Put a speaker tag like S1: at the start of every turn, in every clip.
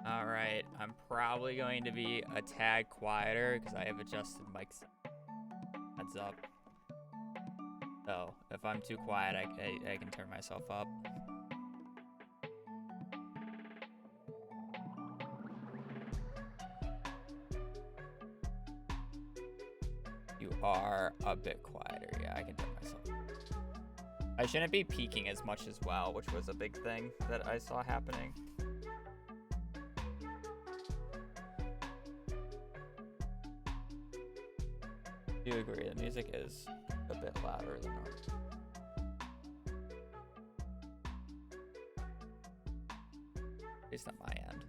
S1: Alright, I'm probably going to be a tad quieter because I have adjusted mic heads up. So, if I'm too quiet, I can turn myself up. You are a bit quieter. Yeah, I can turn myself up. I shouldn't be peaking as much as well, which was a big thing that I saw happening. I do agree, the music is a bit louder than normal. At least on my end.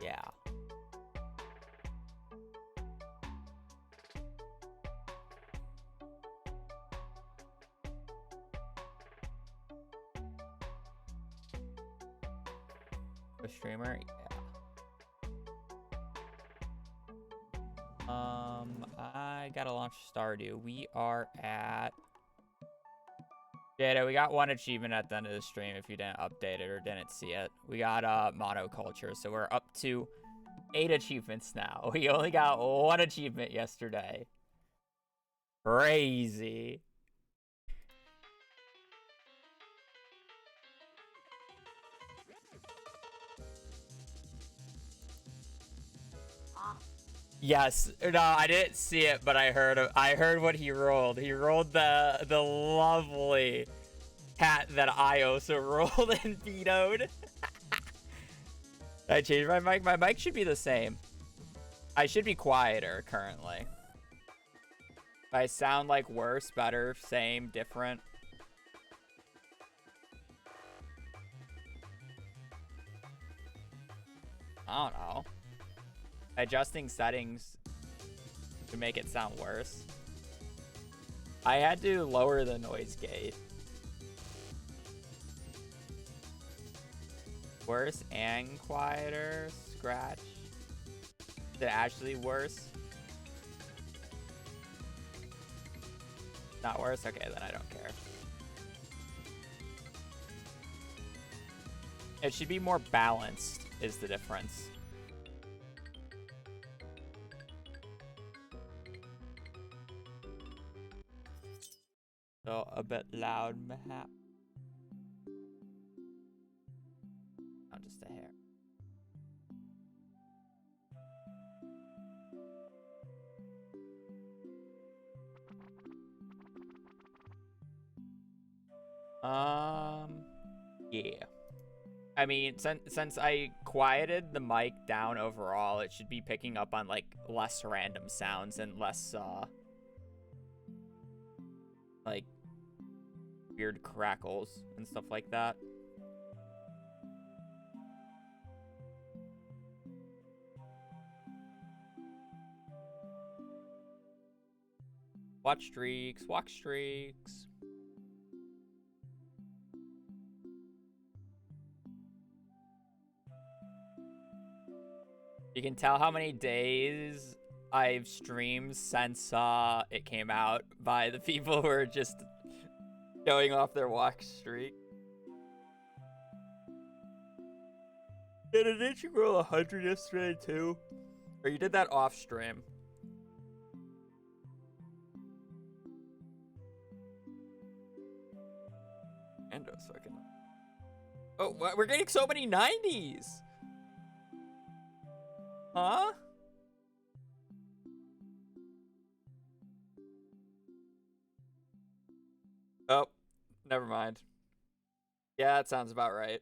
S1: Yeah. A streamer? Yeah. I gotta launch Stardew. We are at... Yeah, we got one achievement at the end of the stream if you didn't update it or didn't see it. We got monoculture, so we're up to 8 achievements now. We only got 1 achievement yesterday. Crazy. Yes. No, I didn't see it, but I heard what he rolled. He rolled the lovely cat that I also rolled and vetoed. I changed my mic. My mic should be the same. I should be quieter currently. I sound like worse, better, same, different. I don't know. Adjusting settings to make it sound worse. I had to lower the noise gate. Worse and quieter. Scratch. Is it actually worse? Not worse? Okay, then I don't care. It should be more balanced is the difference. So a bit loud, mayhap. Not just a hair. Yeah. I mean, since I quieted the mic down overall, it should be picking up on like less random sounds and less like weird crackles and stuff like that. Watch streaks, walk streaks. You can tell how many days I've streamed since it came out by the people who are just showing off their walk streak. Didn't you roll 100 yesterday too? Or you did that off stream? Endo's fucking. Oh, we're getting so many 90s! Huh? Oh, never mind. Yeah, that sounds about right.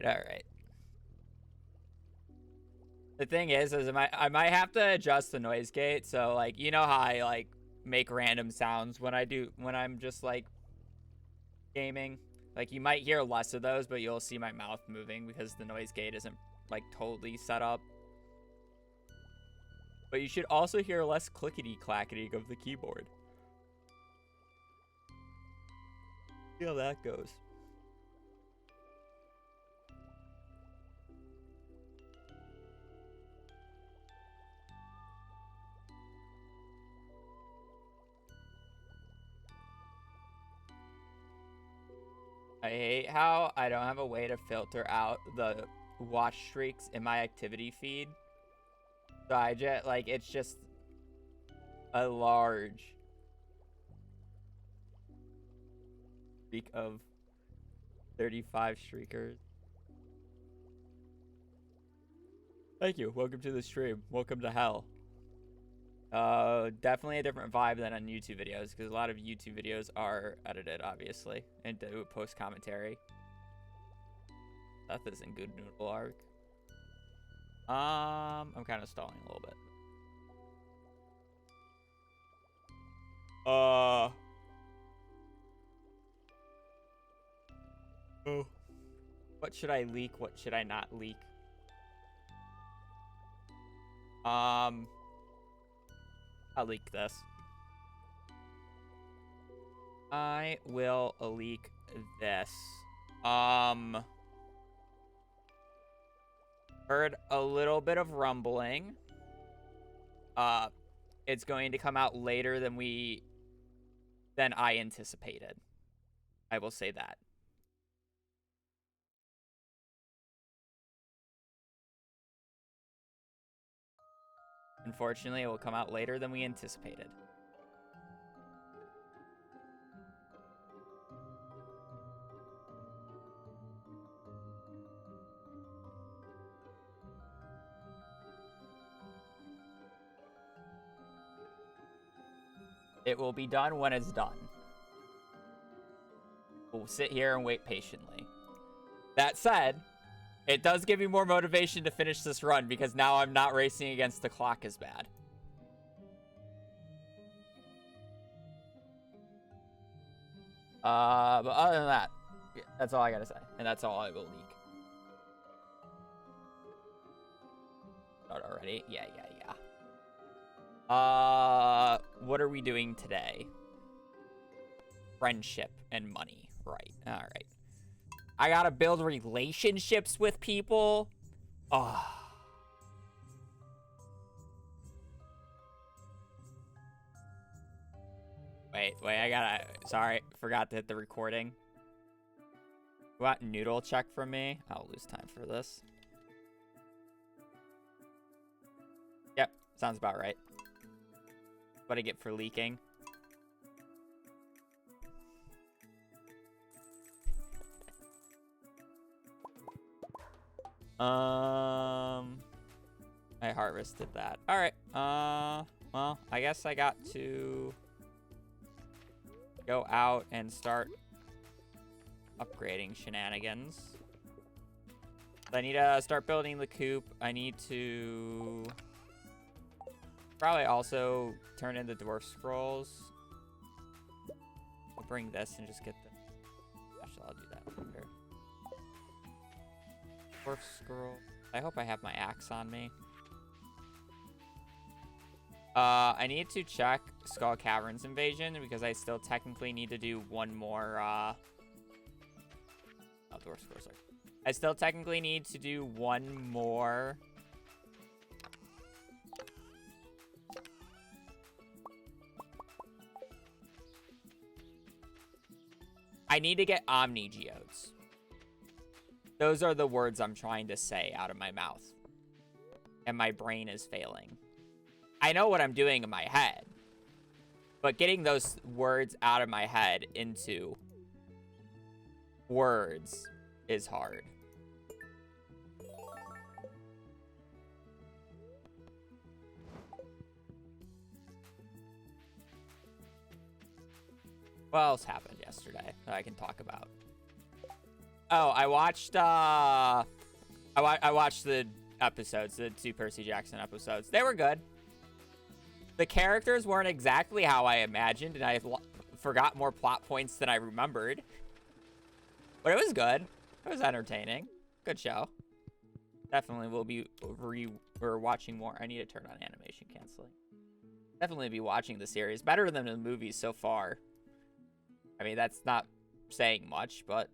S1: Alright. The thing is I might have to adjust the noise gate, so like you know how I like make random sounds when I'm just like gaming. Like you might hear less of those, but you'll see my mouth moving because the noise gate isn't like totally set up. But you should also hear less clickety clackety of the keyboard. See how that goes. I hate how I don't have a way to filter out the watch streaks in my activity feed. So I just, like, it's just a large streak of 35 streakers. Thank you. Welcome to the stream. Welcome to hell. Definitely a different vibe than on YouTube videos, because a lot of YouTube videos are edited, obviously, and do post commentary. That isn't good noodle arc. I'm kind of stalling a little bit. Oh. What should I leak? What should I not leak? I'll leak this. I will leak this. Heard a little bit of rumbling. It's going to come out later than I anticipated. I will say that. Unfortunately, it will come out later than we anticipated. It will be done when it's done. We'll sit here and wait patiently. That said, it does give me more motivation to finish this run because now I'm not racing against the clock as bad. But other than that, yeah, that's all I gotta say. And that's all I will leak. Start already? Yeah. What are we doing today? Friendship and money. Right. Alright. I gotta build relationships with people. Oh. Wait, I gotta... Sorry, forgot to hit the recording. You want noodle check from me? I'll lose time for this. Yep, sounds about right. What I get for leaking. I harvested that. All right. Well, I guess I got to go out and start upgrading shenanigans. I need to start building the coop. I need to probably also turn in the dwarf scrolls. I'll bring this and just get the... Actually, I'll do that here. Dwarf scroll. I hope I have my axe on me. I need to check Skull Caverns Invasion because I still technically need to do one more, dwarf scroll, sorry. I still technically need to do one more I need to get Omni Geodes. Those are the words I'm trying to say out of my mouth. And my brain is failing. I know what I'm doing in my head. But getting those words out of my head into words is hard. What else happened yesterday that I can talk about? Oh, I watched I watched the episodes, the 2 Percy Jackson episodes. They were good. The characters weren't exactly how I imagined, and I forgot more plot points than I remembered. But it was good. It was entertaining. Good show. Definitely will be watching more. I need to turn on animation canceling. Definitely be watching the series. Better than the movies so far. I mean, that's not saying much, but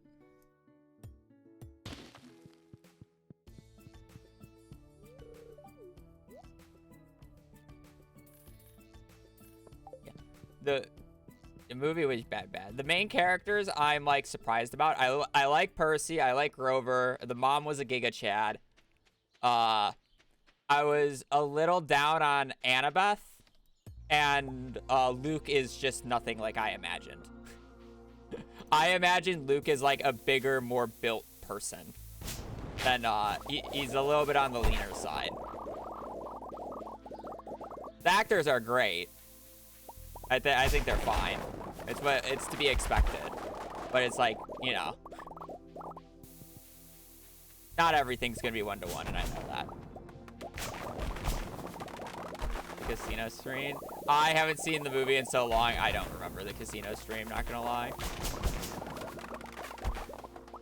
S1: yeah. The movie was bad. The main characters I'm like surprised about. I like Percy. I like Grover. The mom was a Giga Chad. I was a little down on Annabeth, and Luke is just nothing like I imagined. I imagined Luke is like a bigger, more built person. Than he's a little bit on the leaner side. The actors are great. I think they're fine. It's to be expected, but it's like, you know, not everything's gonna be 1-to-1, and I know that. The casino stream. I haven't seen the movie in so long. I don't remember the casino stream. Not gonna lie.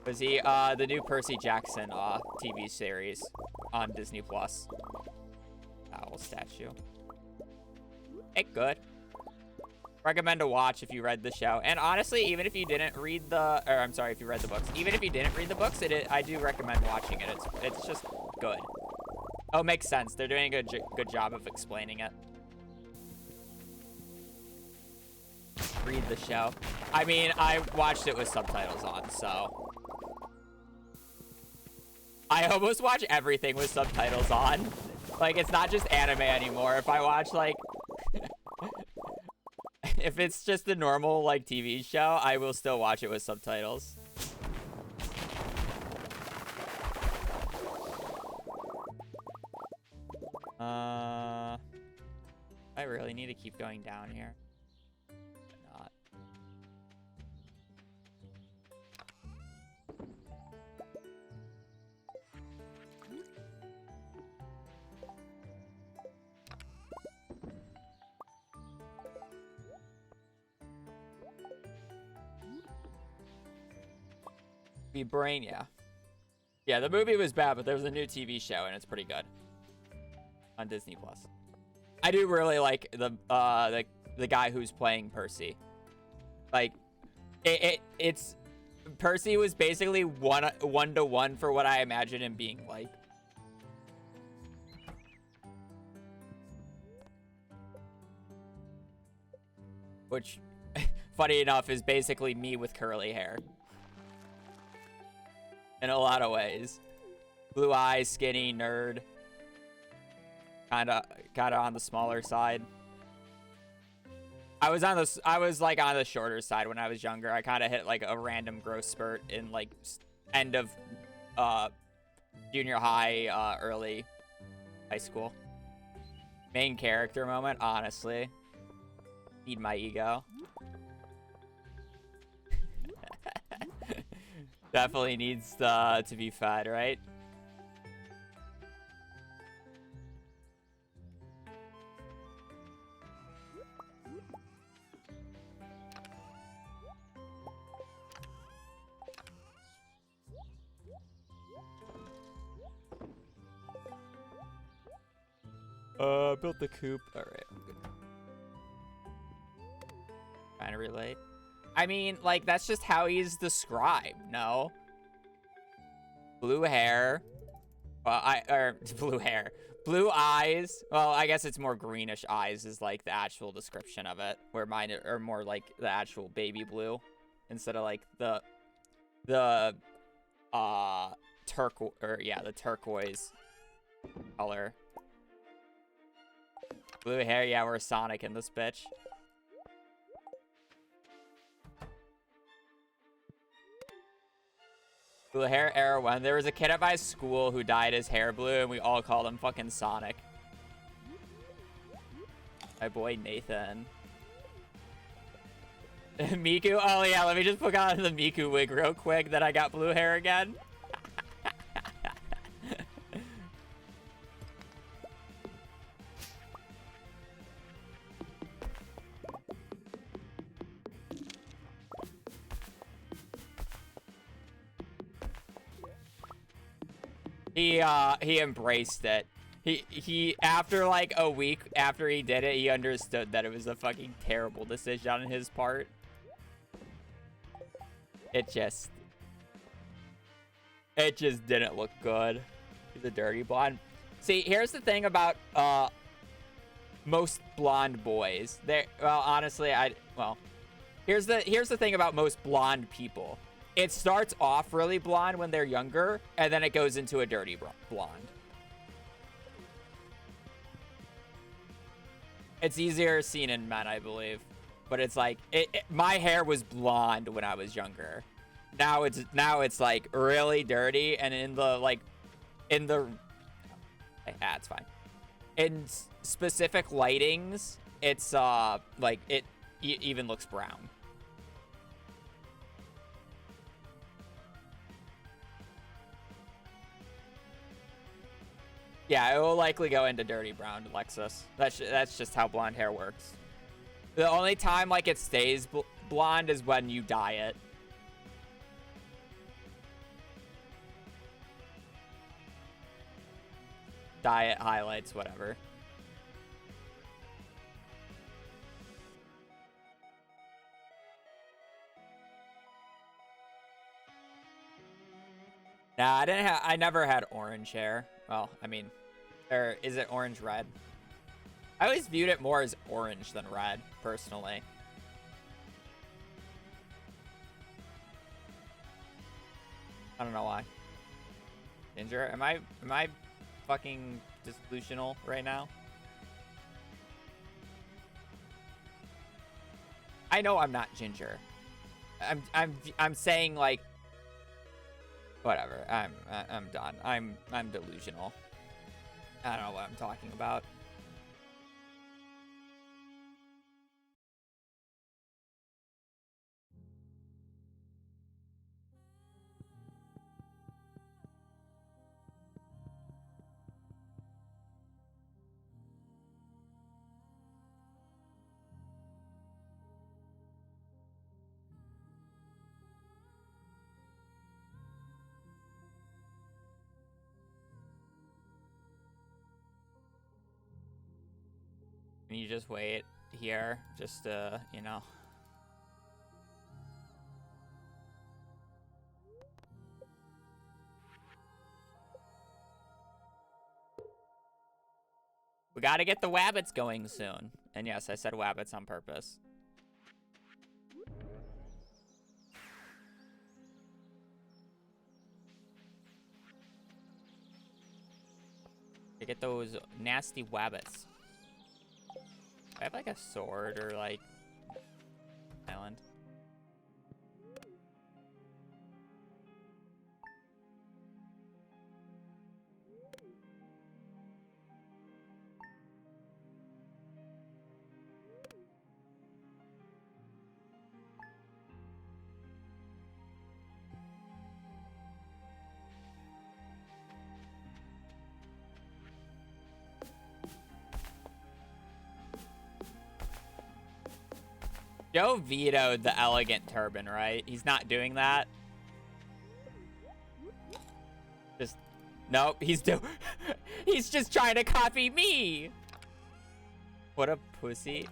S1: Was he the new Percy Jackson TV series on Disney Plus? Owl statue. It's good. Recommend to watch if you read the show. And honestly, even if you didn't read the, or I'm sorry, if you read the books, even if you didn't read the books, I do recommend watching it. It's just good. Oh, makes sense. They're doing a good job of explaining it. Read the show. I mean, I watched it with subtitles on, so I almost watch everything with subtitles on. Like, it's not just anime anymore. If I watch like if it's just a normal, like, TV show, I will still watch it with subtitles. I really need to keep going down here. Not. Be brain, yeah. Yeah, the movie was bad, but there was a new TV show, and it's pretty good on Disney Plus. I do really like the guy who's playing Percy. Like, it's Percy was basically one-to-one for what I imagine him being like. Which, funny enough, is basically me with curly hair. In a lot of ways. Blue eyes, skinny, nerd. Kinda on the smaller side. I was like on the shorter side when I was younger. I kind of hit like a random growth spurt in like end of junior high, early high school. Main character moment, honestly. Feed my ego. Definitely needs to be fed, right? Built the coop. All right, I'm good. Trying to relate. I mean, like, that's just how he's described, no? Blue hair. Blue hair. Blue eyes. Well, I guess it's more greenish eyes is, like, the actual description of it. Where mine are more, like, the actual baby blue. Instead of, like, the turquoise color. Blue hair, yeah, we're Sonic in this bitch. Blue hair era 1. There was a kid at my school who dyed his hair blue, and we all called him fucking Sonic. My boy Nathan. Miku? Oh yeah, let me just put on the Miku wig real quick that I got blue hair again. He embraced it. He after like a week after he did it, he understood that it was a fucking terrible decision on his part. It just didn't look good. He's a dirty blonde. See, here's the thing about most blonde boys. Well, honestly, here's the thing about most blonde people. It starts off really blonde when they're younger, and then it goes into a dirty blonde. It's easier seen in men, I believe. But it's like, my hair was blonde when I was younger. Now it's like really dirty, and it's fine. In specific lightings, it's like it even looks brown. Yeah, it will likely go into dirty brown, Lexus. That's just how blonde hair works. The only time like it stays blonde is when you dye it. Dye it, highlights, whatever. Nah, I never had orange hair. Well, I mean, or is it orange red? I always viewed it more as orange than red, personally. I don't know why. Ginger, am I fucking delusional right now? I know I'm not ginger. I'm saying like whatever. I'm done. I'm delusional. I don't know what I'm talking about. Can you just wait here? Just, you know. We gotta get the wabbits going soon. And yes, I said wabbits on purpose. To get those nasty wabbits. I have like a sword or like island. Joe vetoed the elegant turban, right? He's not doing that. Just, nope, he's just trying to copy me. What a pussy.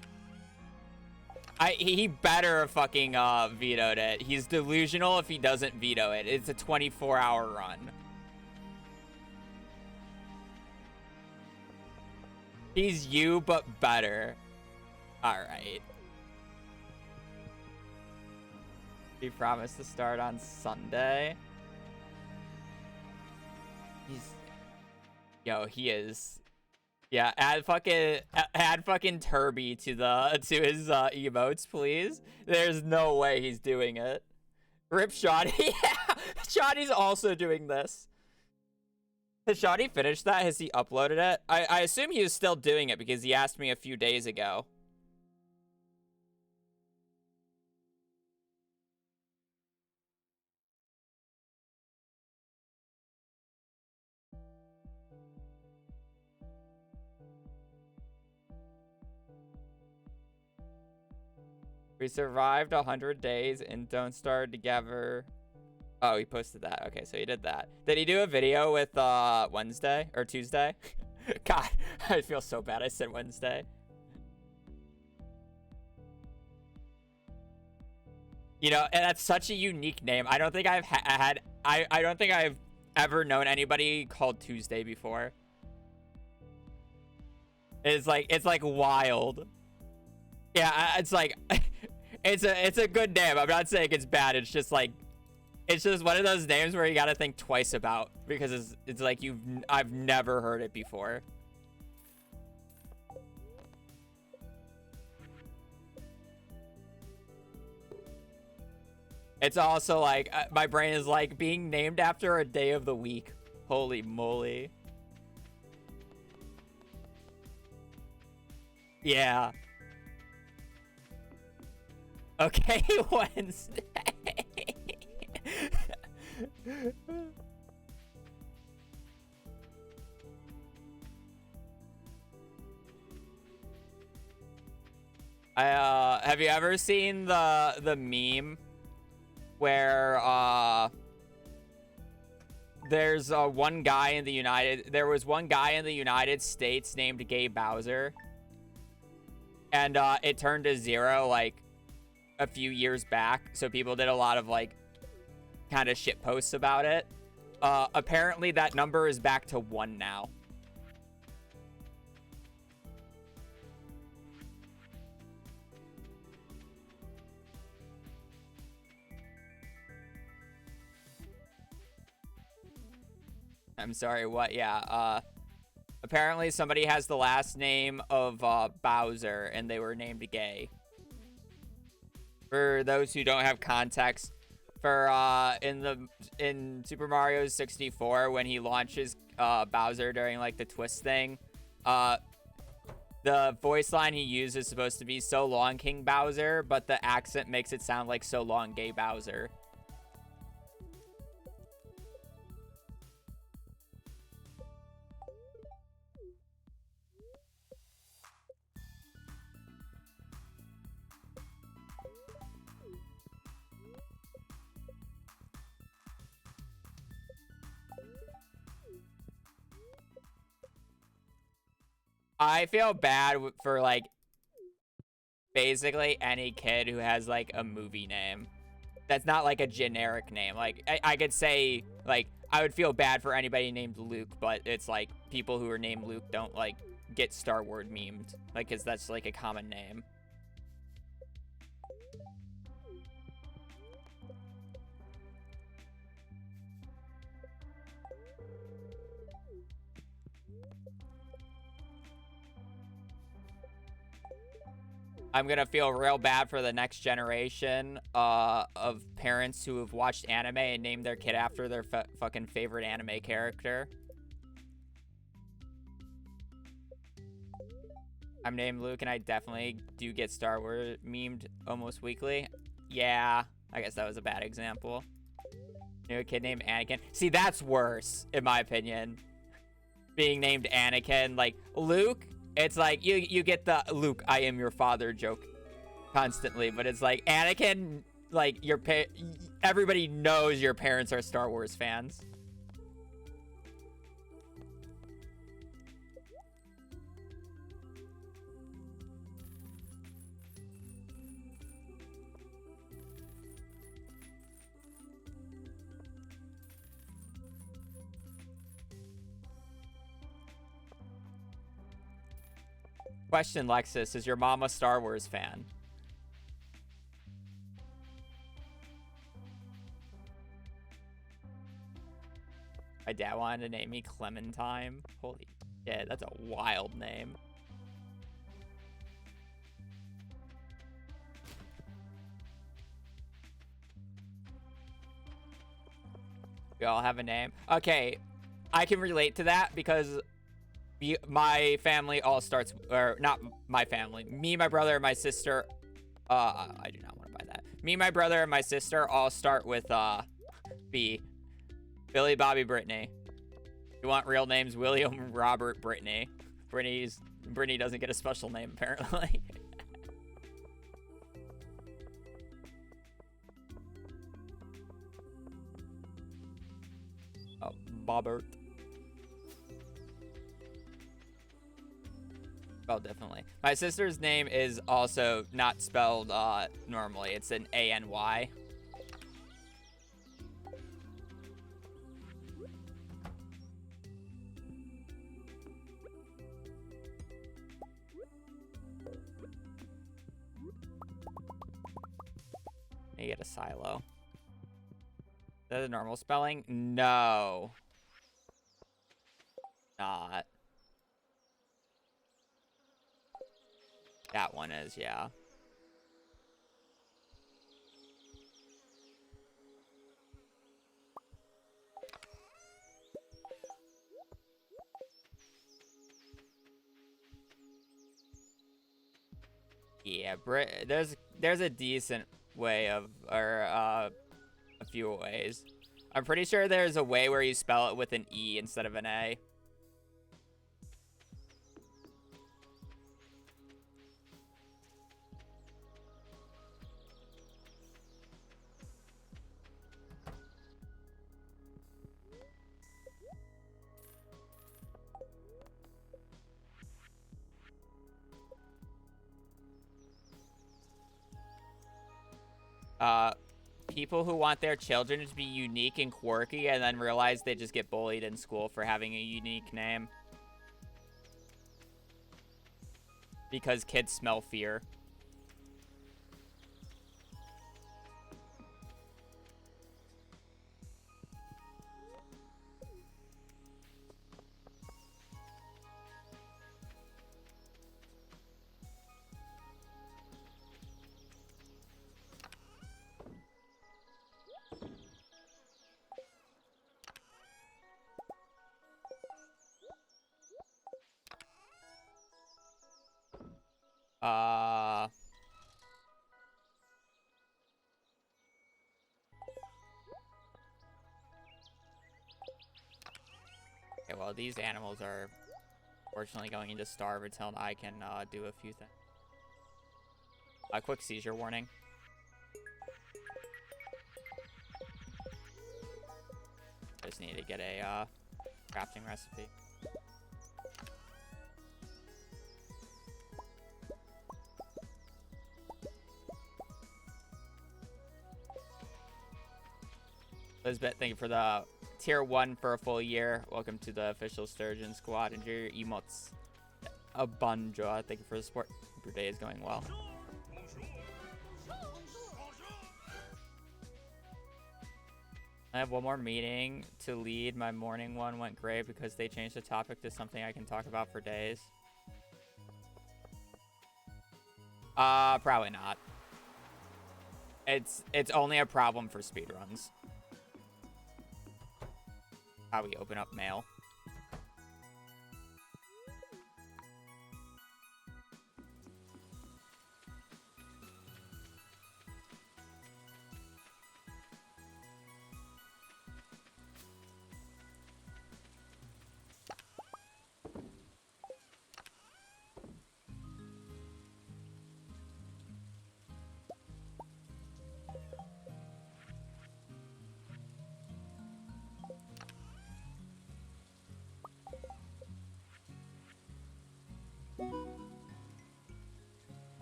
S1: He better have fucking vetoed it. He's delusional if he doesn't veto it. It's a 24-hour run. He's you, but better. All right. He promised to start on Sunday. He is. Yeah, add fucking Turby to his emotes, please. There's no way he's doing it. Rip Shoddy. Yeah, Shoddy's also doing this. Has Shoddy finished that? Has he uploaded it? I assume he was still doing it because he asked me a few days ago. We survived 100 days and don't start together. Oh, he posted that. Okay, so he did that. Did he do a video with Wednesday or Tuesday? God, I feel so bad I said Wednesday. You know, and that's such a unique name. I don't think I've had. I don't think I've ever known anybody called Tuesday before. It's like wild. Yeah, it's like it's a good name. I'm not saying it's bad. It's just like it's just one of those names where you got to think twice about because it's like I've never heard it before. It's also like my brain is like being named after a day of the week. Holy moly. Yeah. Okay, Wednesday. Have you ever seen the meme where there's one guy in the there was one guy in the United States named Gay Bowser, and it turned to 0 like a few years back, so people did a lot of like kind of shit posts about it. Apparently that number is back to 1 now. I'm sorry, what? Yeah, apparently somebody has the last name of Bowser, and they were named Gay. For those who don't have context, for in Super Mario 64, when he launches Bowser during like the twist thing, the voice line he uses is supposed to be "So long, King Bowser," but the accent makes it sound like "So long, Gay Bowser." I feel bad for like basically any kid who has like a movie name that's not like a generic name. Like I could say like I would feel bad for anybody named Luke, but it's like people who are named Luke don't like get Star Wars memed, like because that's like a common name. I'm gonna feel real bad for the next generation of parents who have watched anime and named their kid after their fucking favorite anime character. I'm named Luke, and I definitely do get Star Wars memed almost weekly. Yeah, I guess that was a bad example. Knew a kid named Anakin. See, that's worse, in my opinion. Being named Anakin, like Luke. It's like you get the Luke, I am your father joke constantly, but it's like Anakin, like everybody knows your parents are Star Wars fans. Question, Lexus, is your mom a Star Wars fan? My dad wanted to name me Clementine. Holy shit, that's a wild name. We all have a name. Okay, I can relate to that because my family all starts, or not my family. Me, my brother, and my sister. I do not want to buy that. Me, my brother, and my sister all start with B. Billy, Bobby, Brittany. You want real names? William, Robert, Brittany. Brittany doesn't get a special name apparently. Bobbert. Spelled differently. My sister's name is also not spelled normally. It's an A-N-Y. You get a silo. Is that a normal spelling? No. Not. That one is, yeah. Yeah, there's a decent way of, or a few ways. I'm pretty sure there's a way where you spell it with an E instead of an A. People who want their children to be unique and quirky and then realize they just get bullied in school for having a unique name. Because kids smell fear. Okay, well, these animals are fortunately going to starve until I can do a few things. A quick seizure warning. Just need to get a crafting recipe. Elizabeth, thank you for the tier 1 for a full year. Welcome to the official Sturgeon Squad. Enjoy your emotes. A bunja. Thank you for the support. Hope your day is going well. I have one more meeting to lead. My morning one went great because they changed the topic to something I can talk about for days. Probably not. It's only a problem for speedruns. How we open up mail.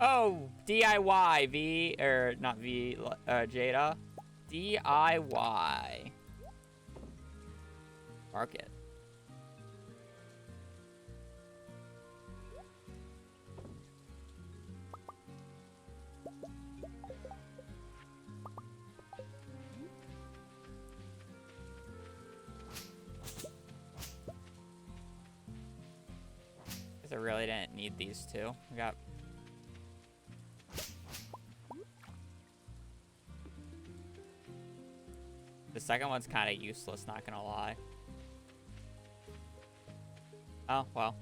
S1: Oh, DIY, V, or not V, Jada. DIY. Market. Guess I really didn't need these two. We got... The second one's kind of useless, not gonna lie. Oh, well.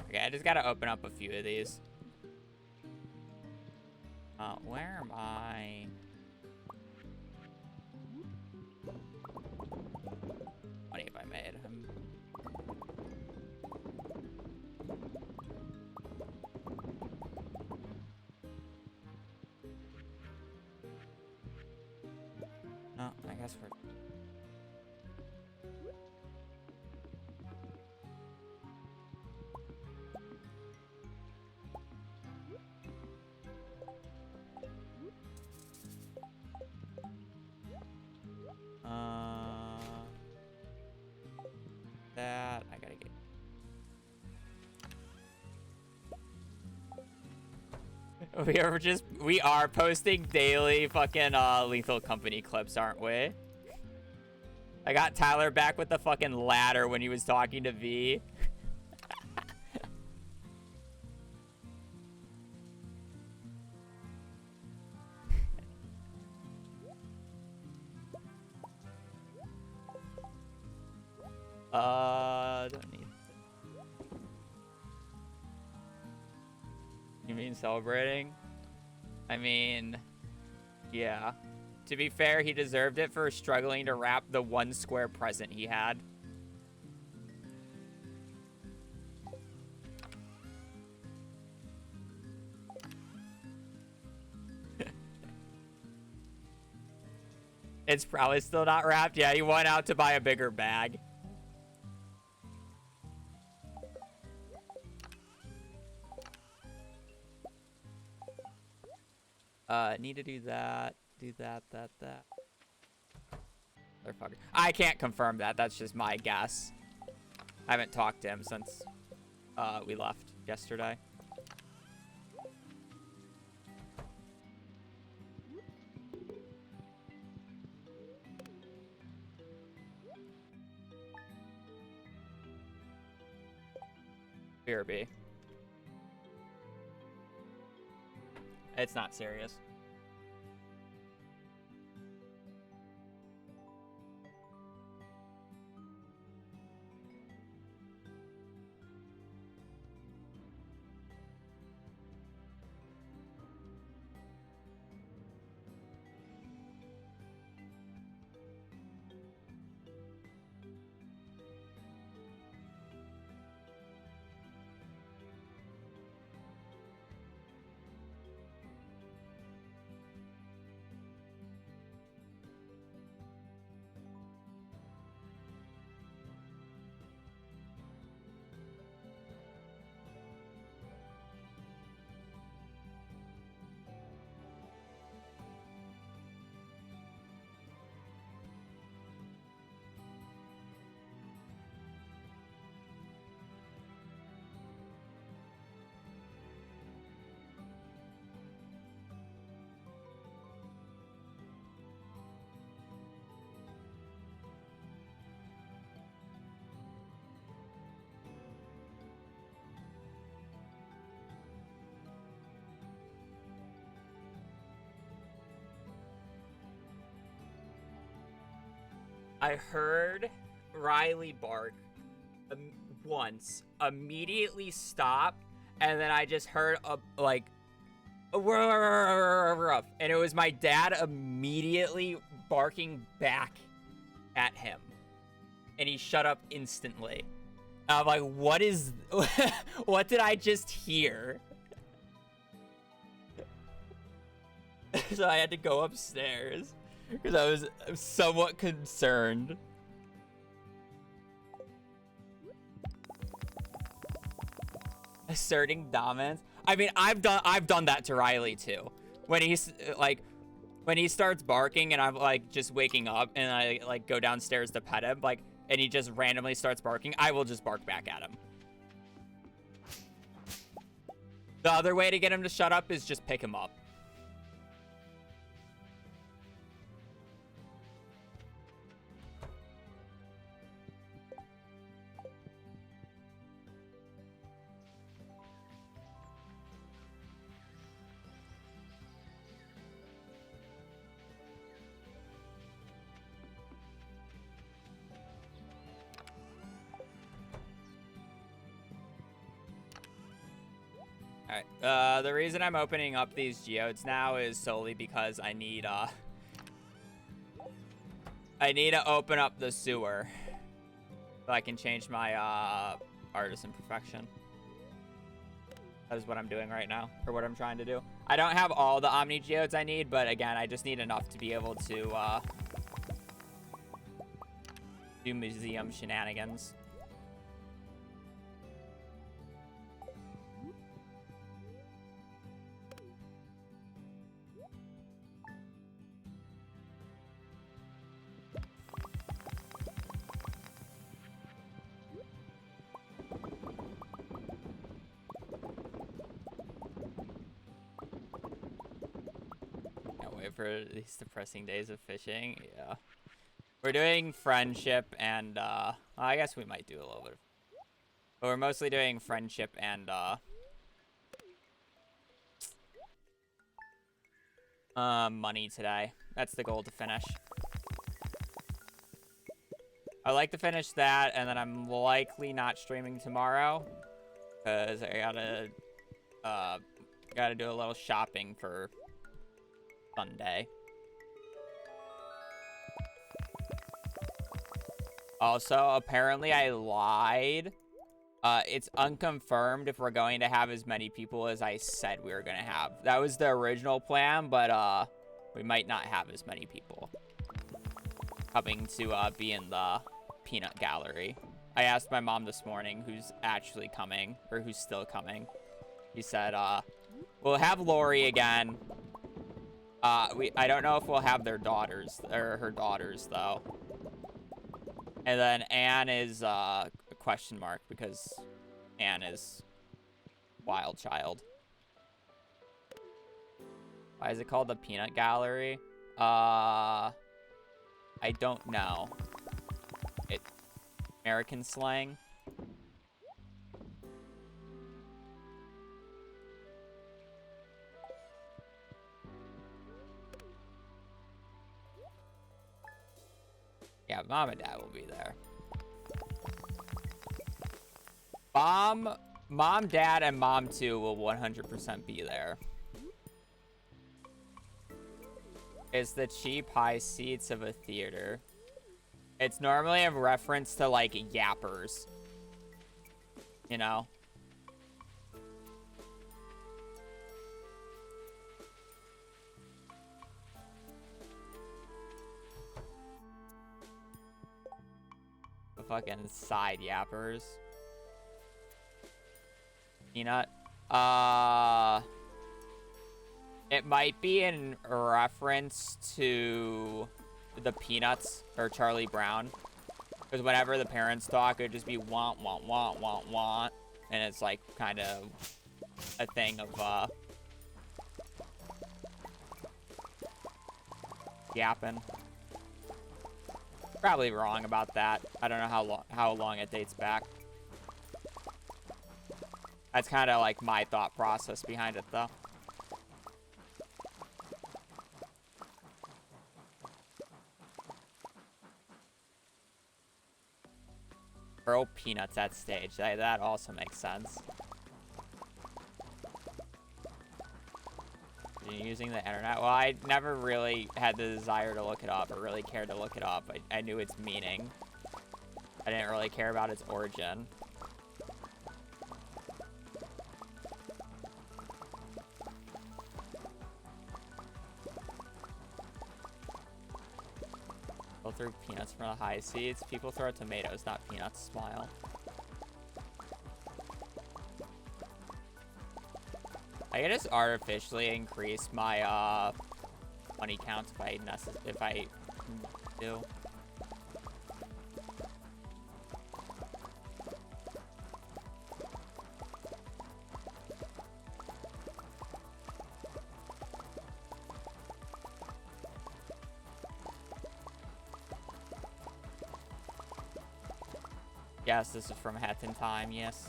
S1: Okay, I just gotta open up a few of these. Where am I? What money have I made? Oh, I guess we're... That I gotta get. We are posting daily fucking Lethal Company clips, aren't we? I got Tyler back with the fucking ladder when he was talking to V. Don't need. You mean celebrating? I mean, yeah. To be fair, he deserved it for struggling to wrap the one square present he had. It's probably still not wrapped. Yeah, he went out to buy a bigger bag. Need to do that. Do that. Motherfucker. I can't confirm that. That's just my guess. I haven't talked to him since we left yesterday. BRB. It's not serious. I heard Riley bark once, immediately stop, and then I just heard a and it was my dad immediately barking back at him, and he shut up instantly. I'm like, what is, what did I just hear? So I had to go upstairs. Because I was somewhat concerned. Asserting dominance. I mean, I've done that to Riley too. When he's when he starts barking and I'm like just waking up and I like go downstairs to pet him, like, and he just randomly starts barking, I will just bark back at him. The other way to get him to shut up is just pick him up. Alright, the reason I'm opening up these geodes now is solely because I need to open up the sewer so I can change my artisan perfection. That is what I'm doing right now, or what I'm trying to do. I don't have all the Omni geodes I need, but again, I just need enough to be able to do museum shenanigans. For these depressing days of fishing. Yeah, we're doing friendship and I guess we might do a little bit of, but we're mostly doing friendship and money today. That's the goal, to finish. I like to finish that, and then I'm likely not streaming tomorrow because I gotta do a little shopping for Sunday. Also, apparently I lied. It's unconfirmed if we're going to have as many people as I said we were going to have. That was the original plan, but we might not have as many people coming to be in the peanut gallery. I asked my mom this morning who's actually coming, or who's still coming. He said, we'll have Lori again. I don't know if we'll have their daughters, or her daughters, though. And then Anne is a question mark, because Anne is wild child. Why is it called the Peanut Gallery? I don't know. American slang. Yeah, Mom and Dad will be there. Mom, Dad, and Mom 2 will 100% be there. It's the cheap high seats of a theater. It's normally a reference to, like, yappers. You know? The fucking side yappers. Peanut. It might be in reference to the Peanuts or Charlie Brown. Because whenever the parents talk, it would just be want, want, want, want, want. And it's like kind of a thing of yapping. Probably wrong about that. I don't know how long it dates back. That's kind of like my thought process behind it, though. Throw peanuts at stage. That also makes sense. You're using the internet? Well, I never really had the desire to look it up or really cared to look it up. I knew its meaning. I didn't really care about its origin. People throw peanuts from the high seats. People throw tomatoes, not peanuts. Smile. I can just artificially increase my money counts if I do. Yes, this is from Hat in Time, yes.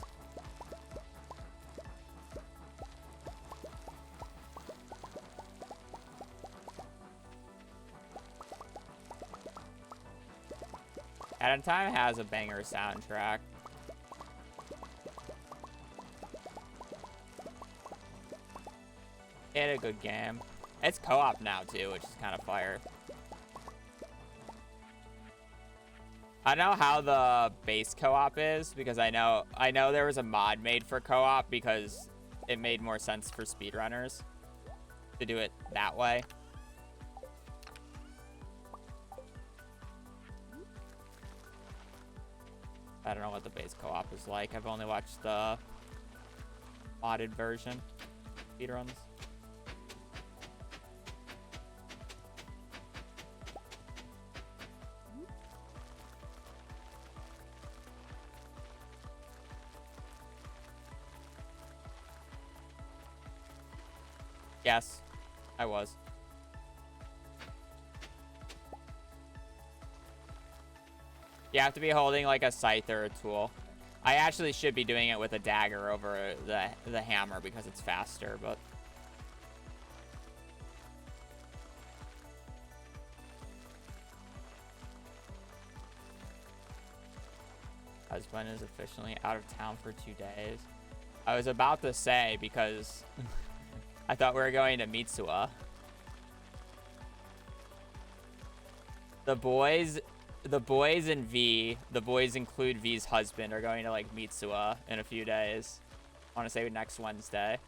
S1: Hat in Time has a banger soundtrack. It had a good game. It's co-op now too, which is kind of fire. I know how the base co-op is because I know there was a mod made for co-op because it made more sense for speedrunners to do it that way. I don't know what the base co-op is like. I've only watched the modded version speedruns. Yes, I was. You have to be holding like a scythe or a tool. I actually should be doing it with a dagger over the hammer because it's faster, but husband is officially out of town for 2 days. I was about to say because I thought we were going to Mitsuwa. The boys and V, the boys include V's husband, are going to like Mitsuwa in a few days. I want to say next Wednesday.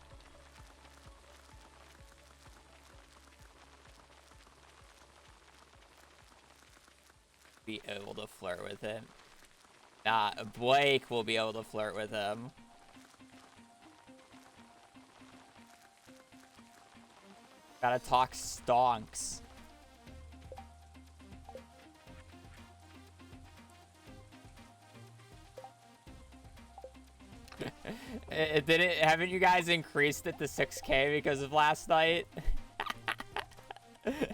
S1: Be able to flirt with him. Nah, Blake will be able to flirt with him. Gotta talk stonks. Haven't you guys increased it to 6K because of last night? It's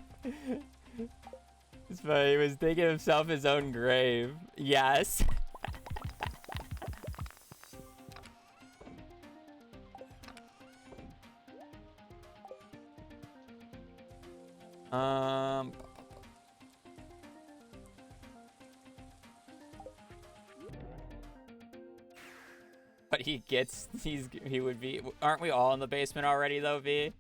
S1: funny, he was digging himself his own grave. Yes. But he would be, aren't we all in the basement already though, V?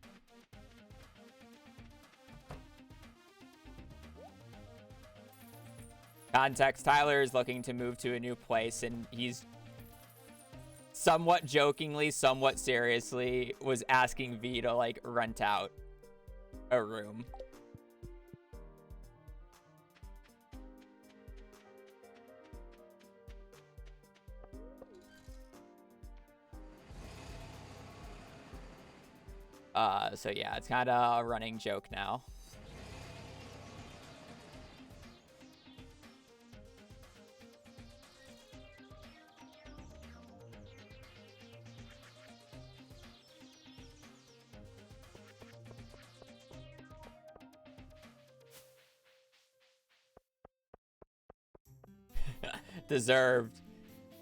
S1: Context, Tyler is looking to move to a new place and he's somewhat jokingly, somewhat seriously was asking V to like rent out a room. So yeah, it's kind of a running joke now. Deserved.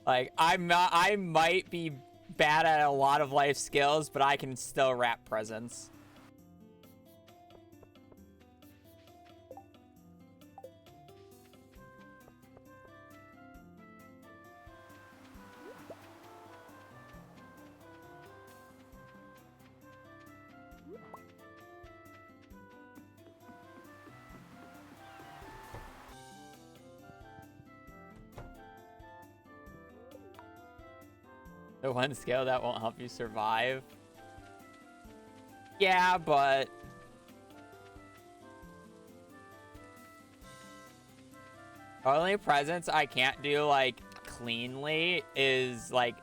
S1: Like, I might be bad at a lot of life skills, but I can still rap presents. The one skill that won't help you survive. Yeah, but only presents I can't do like cleanly is like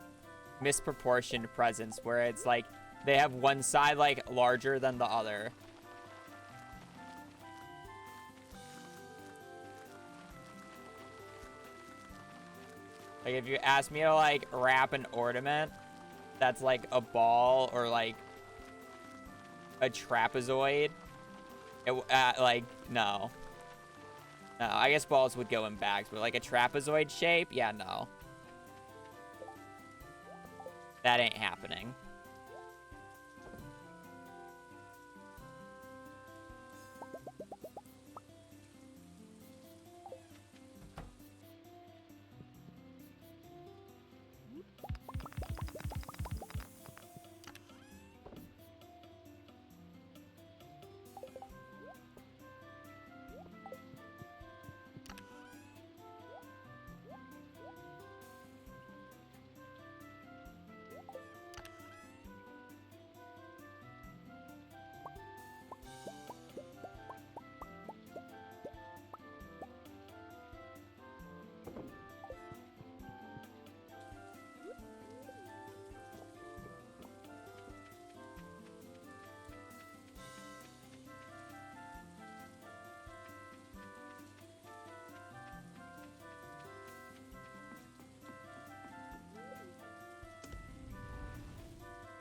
S1: misproportioned presents where it's like they have one side like larger than the other. Like, if you ask me to, like, wrap an ornament that's, like, a ball or, like, a trapezoid, like, no. No, I guess balls would go in bags, but, like, a trapezoid shape? Yeah, no. That ain't happening.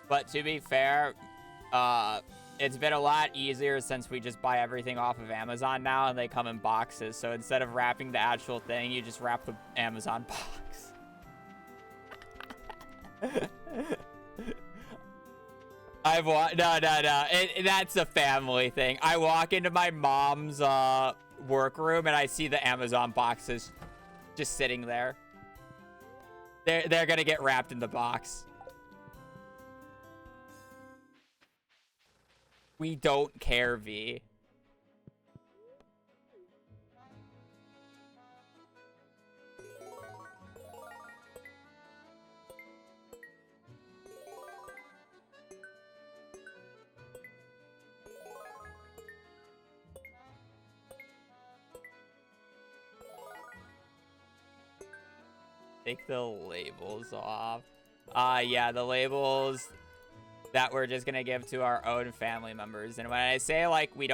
S1: But to be fair, it's been a lot easier since we just buy everything off of Amazon now and they come in boxes. So instead of wrapping the actual thing, you just wrap the Amazon box. No. That's a family thing. I walk into my mom's workroom and I see the Amazon boxes just sitting there. They're gonna get wrapped in the box. We don't care, V. Take the labels off. Yeah, the labels that we're just gonna give to our own family members. And when I say like we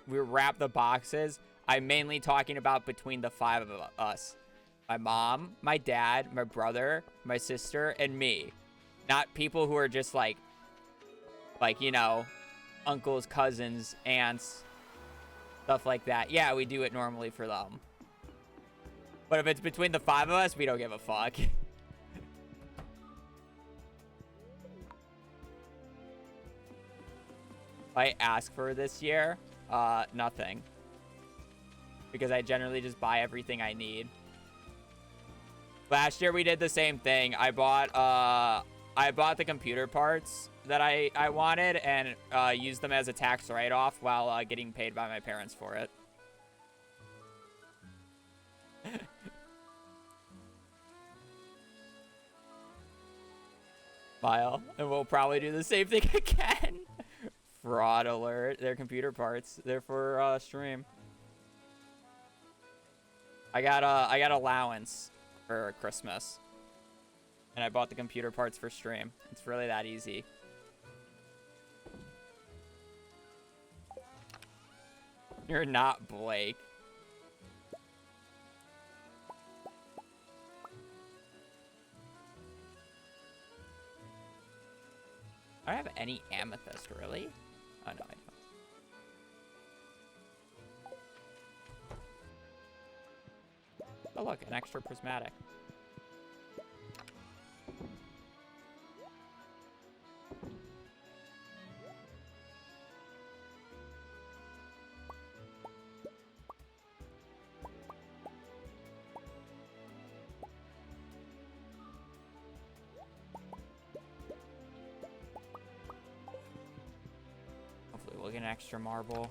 S1: wrap the boxes, I'm mainly talking about between the 5 of us. My mom, my dad, my brother, my sister, and me. Not people who are just like, you know, uncles, cousins, aunts, stuff like that. Yeah, we do it normally for them. But if it's between the 5 of us, we don't give a fuck. I ask for this year, nothing. Because I generally just buy everything I need. Last year we did the same thing. I bought the computer parts that I wanted and used them as a tax write-off while getting paid by my parents for it. Smile. And we'll probably do the same thing again. Fraud alert. They're computer parts. They're for stream. I got allowance for Christmas. And I bought the computer parts for stream. It's really that easy. You're not Blake. I don't have any amethyst, really? Oh, no, I don't. Oh, look, an extra prismatic. Hopefully we'll get an extra marble.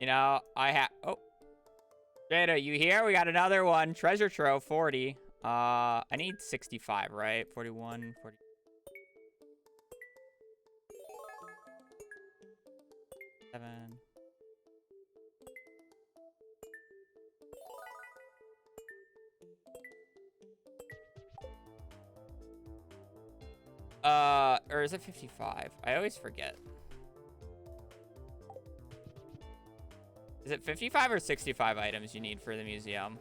S1: You know, oh. Jada, you here? We got another one. Treasure trove, 40. I need 65, right? 41, 40. Seven. Or is it 55? I always forget. Is it 55 or 65 items you need for the museum?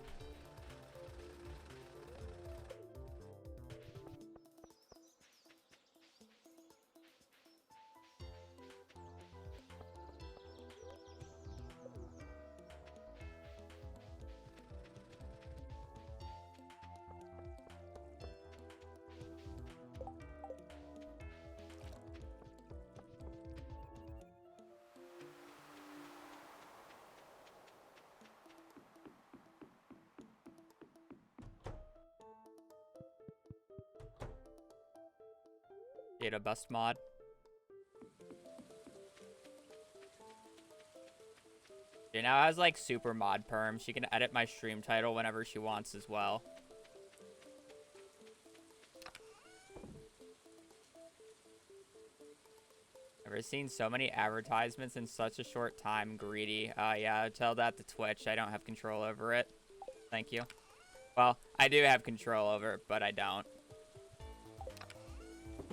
S1: Data bust mod. She now has like super mod perm. She can edit my stream title whenever she wants as well. Never seen so many advertisements in such a short time. Greedy. Yeah, tell that to Twitch. I don't have control over it. Thank you. Well, I do have control over it, but I don't.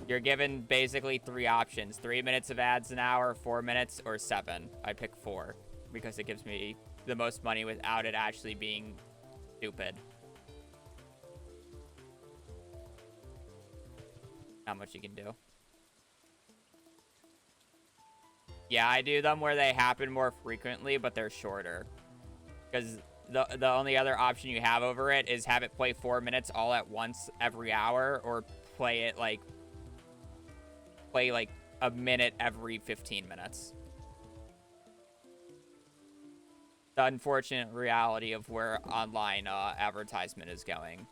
S1: You're given basically 3 options. 3 minutes of ads an hour, 4 minutes, or 7. I pick 4 because it gives me the most money without it actually being stupid. Not much you can do. Yeah, I do them where they happen more frequently, but they're shorter. Because the only other option you have over it is have it play 4 minutes all at once every hour, or play it like a minute every 15 minutes. The unfortunate reality of where online advertisement is going.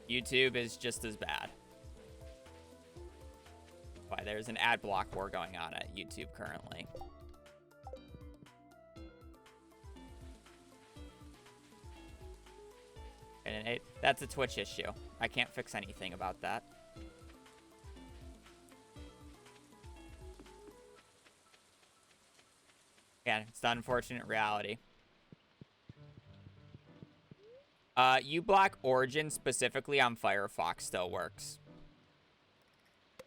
S1: YouTube is just as bad. Why, there's an ad block war going on at YouTube currently. And that's a Twitch issue. I can't fix anything about that. Again, it's the unfortunate reality. uBlock Origin specifically on Firefox still works.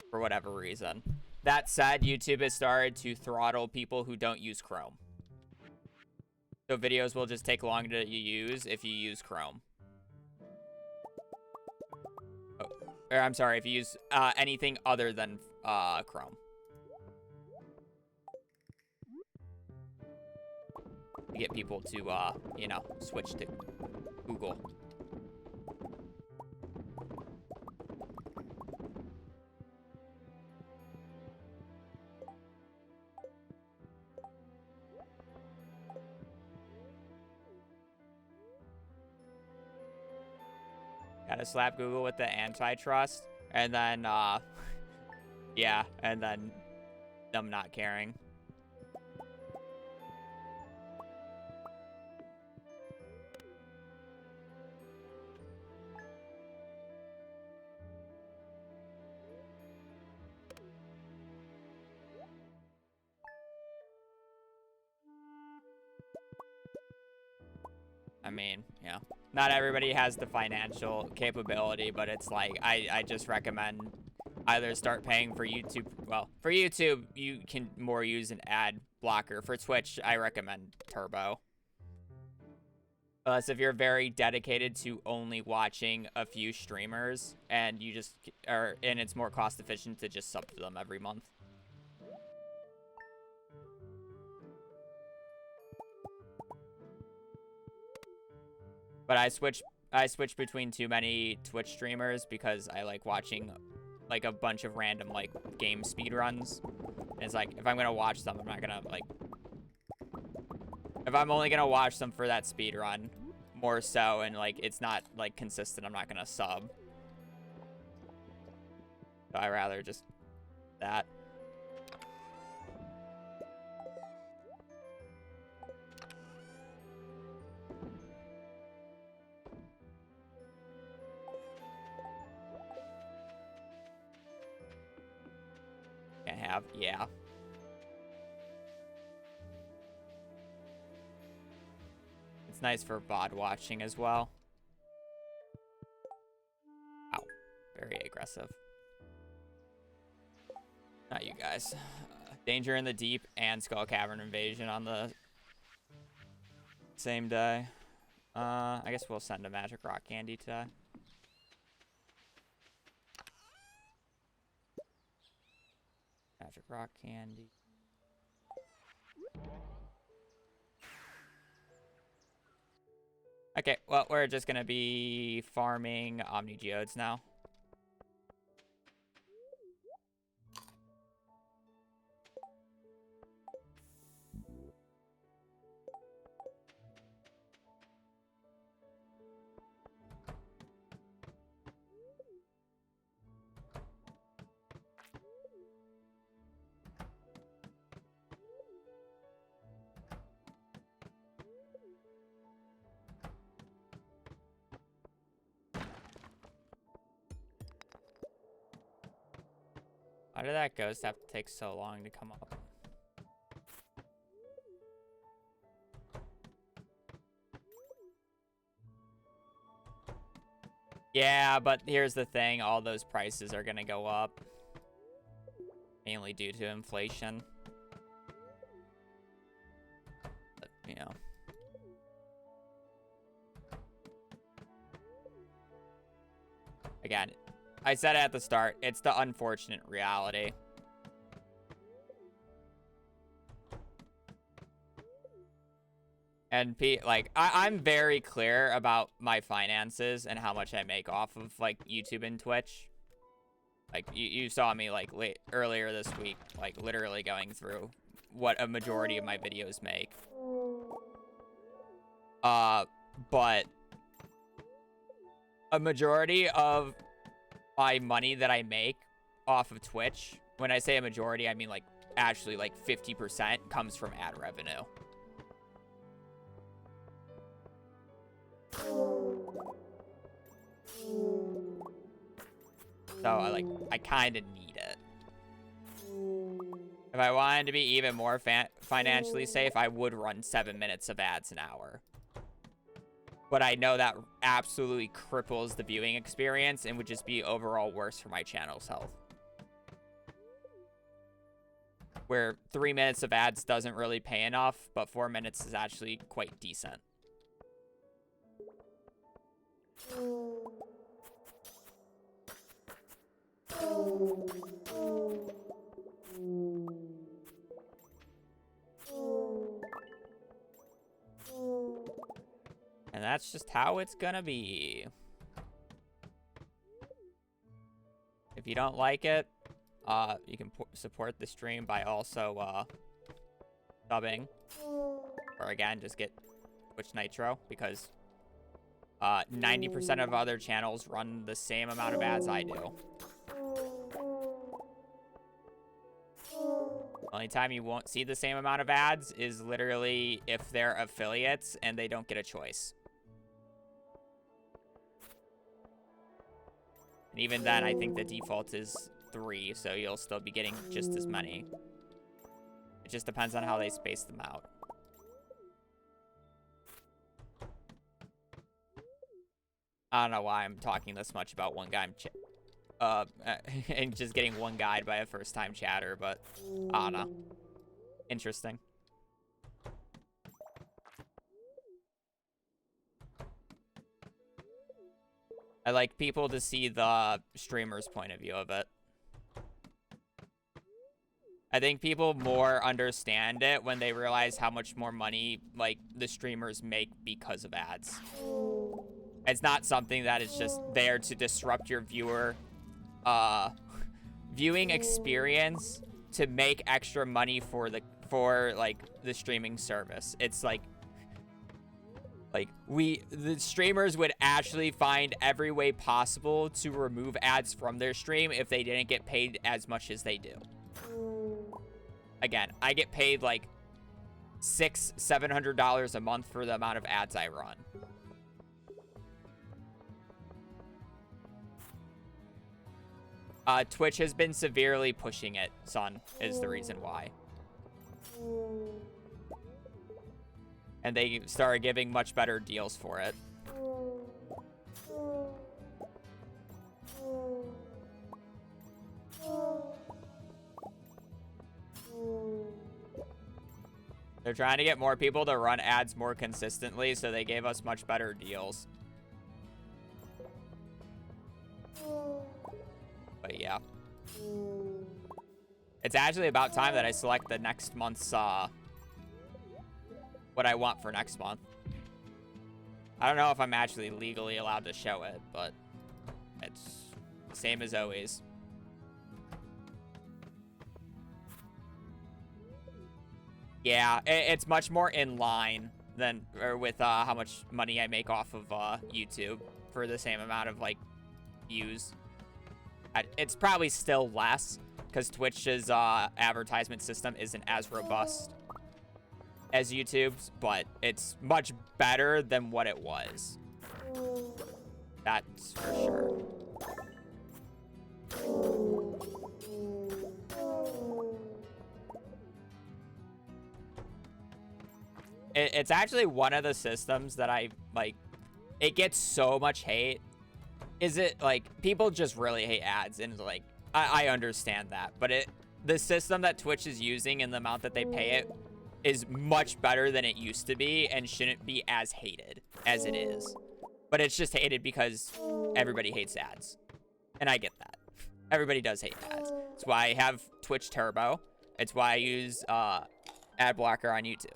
S1: For whatever reason. That said, YouTube has started to throttle people who don't use Chrome. So videos will just take longer to use if you use Chrome. Oh, or I'm sorry, if you use anything other than Chrome. To get people to, you know, switch to Google. Gotta slap Google with the antitrust, and then, yeah, and then them not caring. I mean, yeah. Not everybody has the financial capability, but it's like, I just recommend either start paying for YouTube. Well, for YouTube, you can more use an ad blocker. For Twitch, I recommend Turbo. Unless if you're very dedicated to only watching a few streamers, and you just are, and it's more cost efficient to just sub to them every month. But I switch between too many Twitch streamers because I like watching like a bunch of random like game speedruns. And it's like, if I'm gonna watch them, I'm not gonna like, if I'm only gonna watch them for that speedrun more so, and like it's not like consistent, I'm not gonna sub. So I rather just that. Can't have, yeah. It's nice for VOD watching as well. Ow. Very aggressive. Not you guys. Danger in the Deep and Skull Cavern Invasion on the same day. I guess we'll send a Magic Rock Candy today. Magic Rock Candy. Okay, well, we're just gonna be farming Omni Geodes now. Why did that ghost have to take so long to come up? Yeah, but here's the thing. All those prices are going to go up. Mainly due to inflation. But, you know. Again, I said it at the start. It's the unfortunate reality. And like, I'm very clear about my finances and how much I make off of like YouTube and Twitch. Like you saw me like earlier this week, like literally going through what a majority of my videos make. But a majority of my money that I make off of Twitch, when I say a majority, I mean like actually like 50% comes from ad revenue. So I kind of need it. If I wanted to be even more financially safe, I would run 7 minutes of ads an hour. But I know that absolutely cripples the viewing experience and would just be overall worse for my channel's health. Where 3 minutes of ads doesn't really pay enough, but 4 minutes is actually quite decent. And that's just how it's gonna be. If you don't like it, you can support the stream by also subbing. Or again, just get Twitch Nitro, because 90% of other channels run the same amount of ads I do. Only time you won't see the same amount of ads is literally if they're affiliates and they don't get a choice. And even then, I think the default is 3, so you'll still be getting just as many. It just depends on how they space them out. I don't know why I'm talking this much about one guy and just getting one guide by a first-time chatter, but I don't know. Interesting. I like people to see the streamer's point of view of it. I think people more understand it when they realize how much more money, like, the streamers make because of ads. It's not something that is just there to disrupt your viewing experience to make extra money for the streaming service. It's like the streamers would actually find every way possible to remove ads from their stream if they didn't get paid as much as they do. Again, I get paid like $600-700 a month for the amount of ads I run. Twitch has been severely pushing it, son, is the reason why. And they started giving much better deals for it. They're trying to get more people to run ads more consistently, so they gave us much better deals. But yeah. It's actually about time that I select the next month's, what I want for next month. I don't know if I'm actually legally allowed to show it, but it's the same as always. Yeah, it's much more in line than with how much money I make off of YouTube for the same amount of like views. It's probably still less because Twitch's advertisement system isn't as robust as YouTube's, but it's much better than what it was. That's for sure. It's actually one of the systems that I like. It gets so much hate. Is it like people just really hate ads, and like I understand that, but the system that Twitch is using and the amount that they pay it is much better than it used to be and shouldn't be as hated as it is. But it's just hated because everybody hates ads. And I get that. Everybody does hate ads. That's why I have Twitch Turbo. It's why I use ad blocker on YouTube.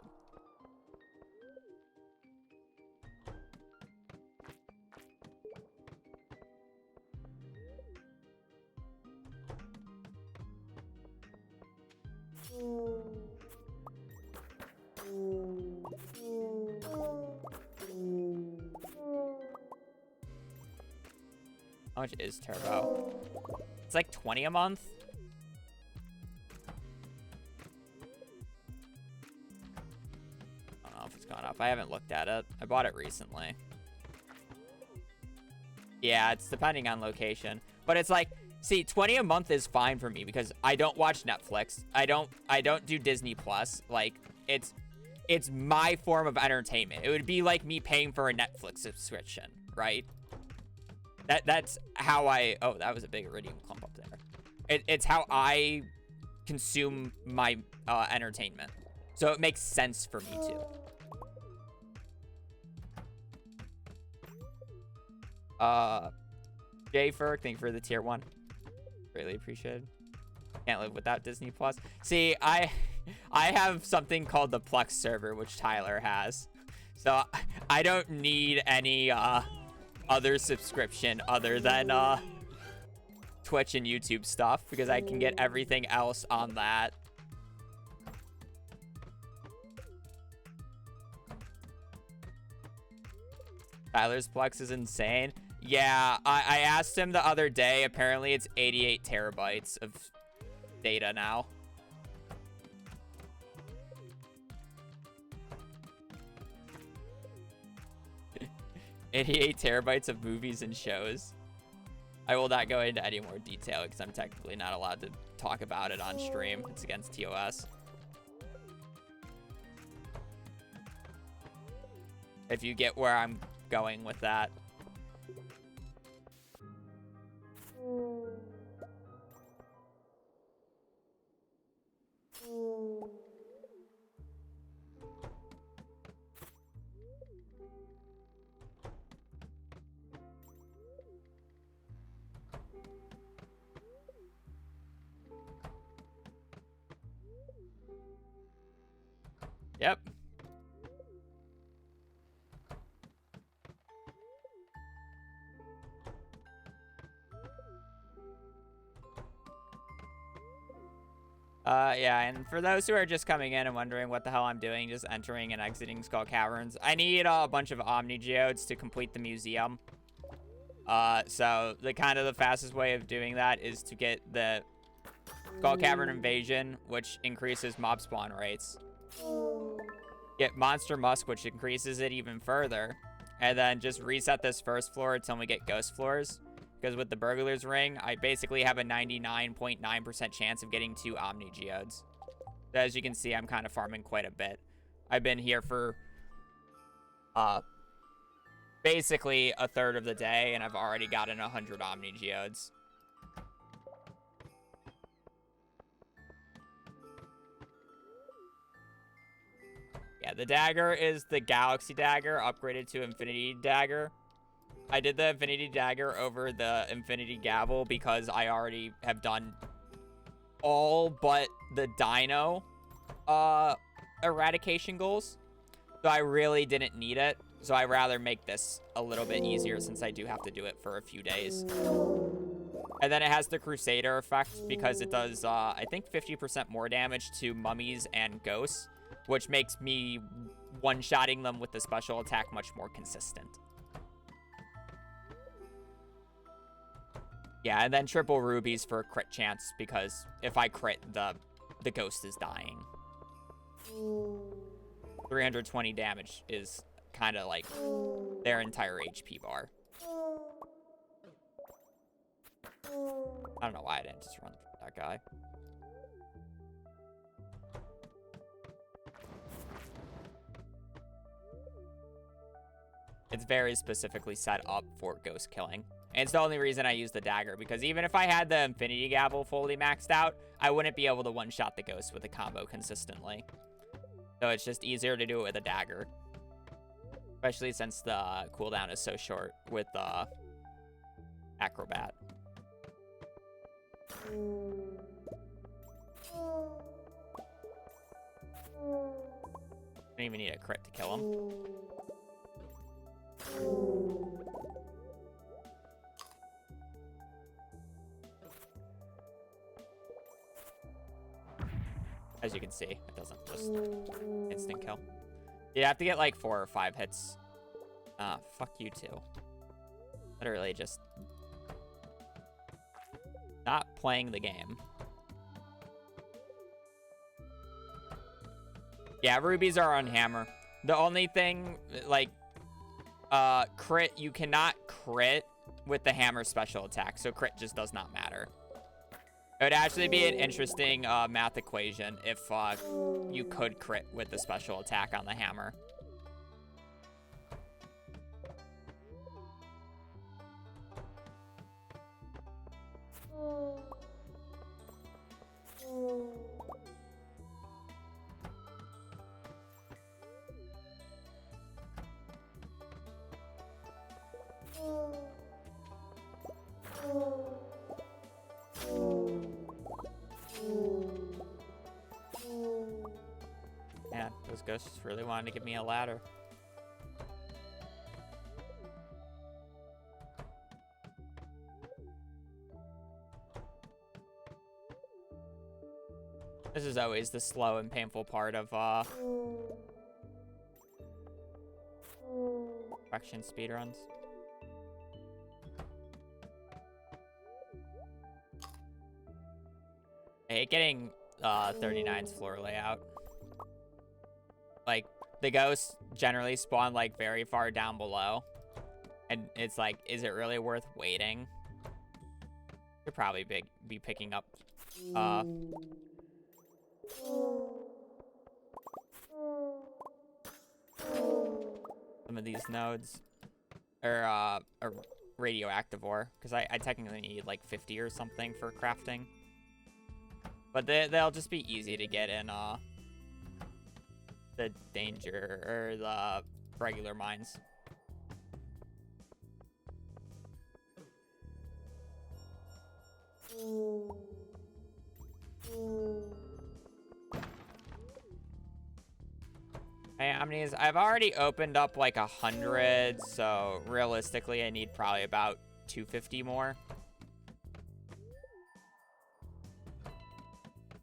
S1: How much is Turbo? It's like 20 a month. I don't know if it's gone up. I haven't looked at it. I bought it recently. Yeah, it's depending on location. But it's like, see, 20 a month is fine for me because I don't watch Netflix. I don't do Disney Plus. Like, it's my form of entertainment. It would be like me paying for a Netflix subscription, right? That's how I... Oh, that was a big iridium clump up there. It's how I consume my entertainment. So it makes sense for me too. Jayfer, thank you for the tier 1. Really appreciated. Can't live without Disney Plus. See, I have something called the Plex server, which Tyler has. So I don't need any other subscription other than Twitch and YouTube stuff because I can get everything else on that. Tyler's Plex is insane. Yeah, I asked him the other day. Apparently it's 88 terabytes of data now. $88 terabytes of movies and shows. I will not go into any more detail because I'm technically not allowed to talk about it on stream. It's against TOS. If you get where I'm going with that. Yep. Yeah, and for those who are just coming in and wondering what the hell I'm doing, just entering and exiting Skull Caverns, I need a bunch of Omni Geodes to complete the museum. So the kind of the fastest way of doing that is to get the Skull Cavern Invasion, which increases mob spawn rates. Get Monster Musk, which increases it even further. And then just reset this first floor until we get ghost floors. Because with the Burglar's Ring, I basically have a 99.9% chance of getting 2 Omni Geodes. So as you can see, I'm kind of farming quite a bit. I've been here for basically a third of the day, and I've already gotten 100 Omni Geodes. Yeah, the dagger is the Galaxy Dagger upgraded to Infinity Dagger. I did the Infinity Dagger over the Infinity Gavel because I already have done all but the Dino eradication goals. So I really didn't need it. So I'd rather make this a little bit easier since I do have to do it for a few days. And then it has the Crusader effect because it does, I think, 50% more damage to mummies and ghosts, which makes me one-shotting them with the special attack much more consistent. Yeah, and then triple rubies for crit chance because if I crit, the ghost is dying. 320 damage is kind of like their entire HP bar. I don't know why I didn't just run that guy. very specifically set up for ghost killing. And it's the only reason I use the dagger, because even if I had the infinity gavel fully maxed out, I wouldn't be able to one-shot the ghost with a combo consistently. So it's just easier to do it with a dagger. Especially since the cooldown is so short with Acrobat. Don't even need a crit to kill him. As you can see, it doesn't just instant kill. You'd have to get like 4 or 5 hits. Fuck you too. Literally just not playing the game. Yeah, rubies are on hammer. The only thing, like, crit, you cannot crit with the hammer special attack, so crit just does not matter. It would actually be an interesting math equation if you could crit with the special attack on the hammer. Man, those ghosts really wanted to give me a ladder. This is always the slow and painful part of faction speedruns. I hate getting 39's floor layout. Like, the ghosts generally spawn like very far down below. And it's like, is it really worth waiting? Could probably be picking up some of these nodes. Or radioactive ore. Because I technically need like 50 or something for crafting. But they'll just be easy to get in the danger or the regular mines. Hey, Omnis, I've already opened up like 100, so realistically I need probably about 250 more.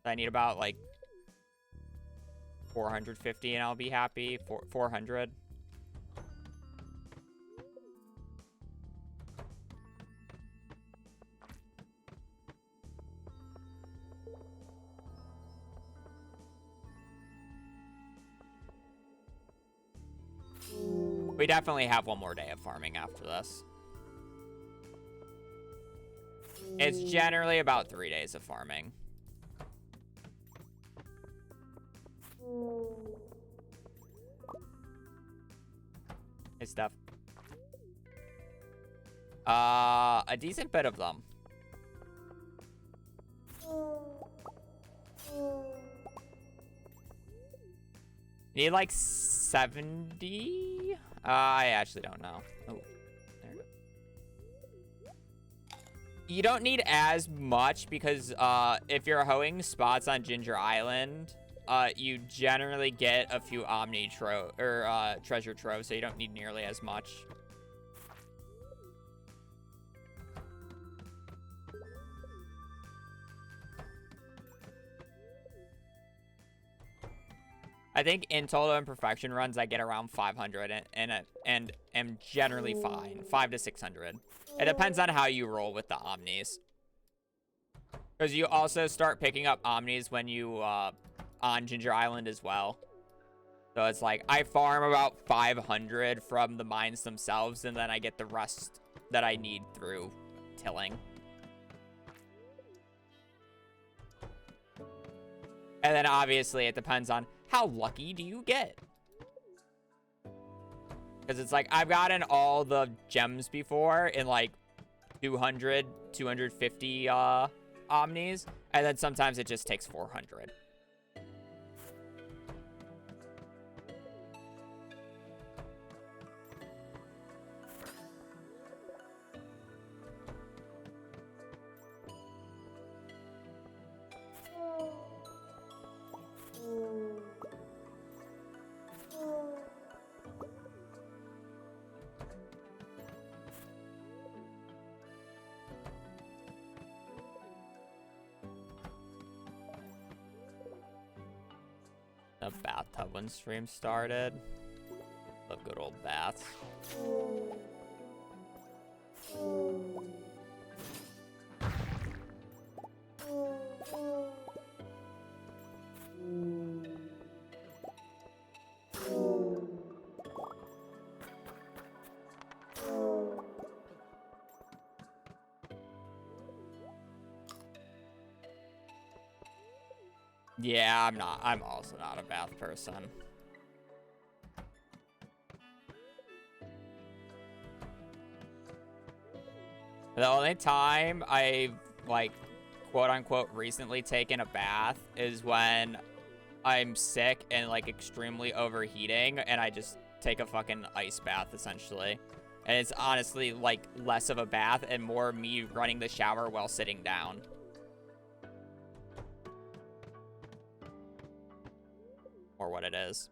S1: I need about like 450 and I'll be happy. 400. We definitely have one more day of farming after this. It's generally about 3 days of farming. Hey, stuff. A decent bit of them. Need like 70? I actually don't know. Oh, there we go. You don't need as much because if you're hoeing spots on Ginger Island, you generally get a few Omni treasure troves, so you don't need nearly as much. I think in total imperfection runs, I get around 500 and am generally fine. 500 to 600. It depends on how you roll with the Omnis. Because you also start picking up Omnis when you on Ginger Island as well. So it's like I farm about 500 from the mines themselves, and then I get the rest that I need through tilling. And then obviously it depends on how lucky do you get. Because it's like, I've gotten all the gems before in like 200, 250 omnis. And then sometimes it just takes 400. The bathtub when stream started. Love good old baths. Yeah, I'm also not a bath person. The only time I've, like, quote unquote recently taken a bath is when I'm sick and like extremely overheating and I just take a fucking ice bath essentially. And it's honestly like less of a bath and more me running the shower while sitting down. Or what it is.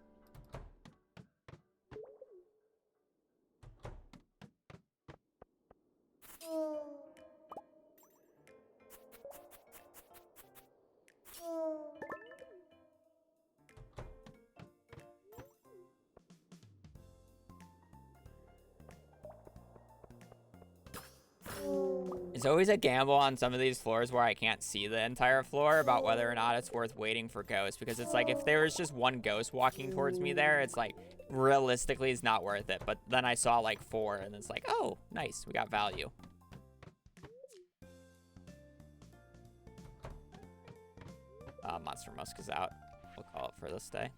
S1: It's always a gamble on some of these floors where I can't see the entire floor about whether or not it's worth waiting for ghosts. Because it's like, if there was just one ghost walking towards me there, it's like, realistically, it's not worth it. But then I saw like 4, and it's like, oh, nice, we got value. Monster Musk is out. We'll call it for this day.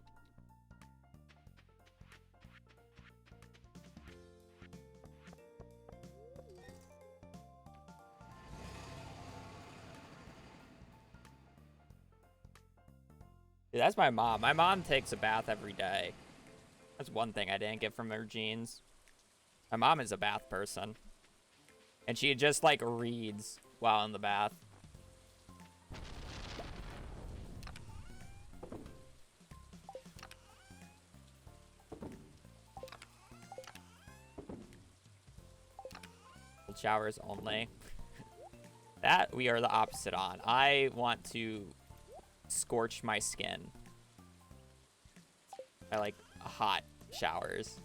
S1: Dude, that's my mom. My mom takes a bath every day. That's one thing I didn't get from her genes. My mom is a bath person. And she just, like, reads while in the bath. Cold showers only. That we are the opposite on. I want to scorch my skin. I like hot showers.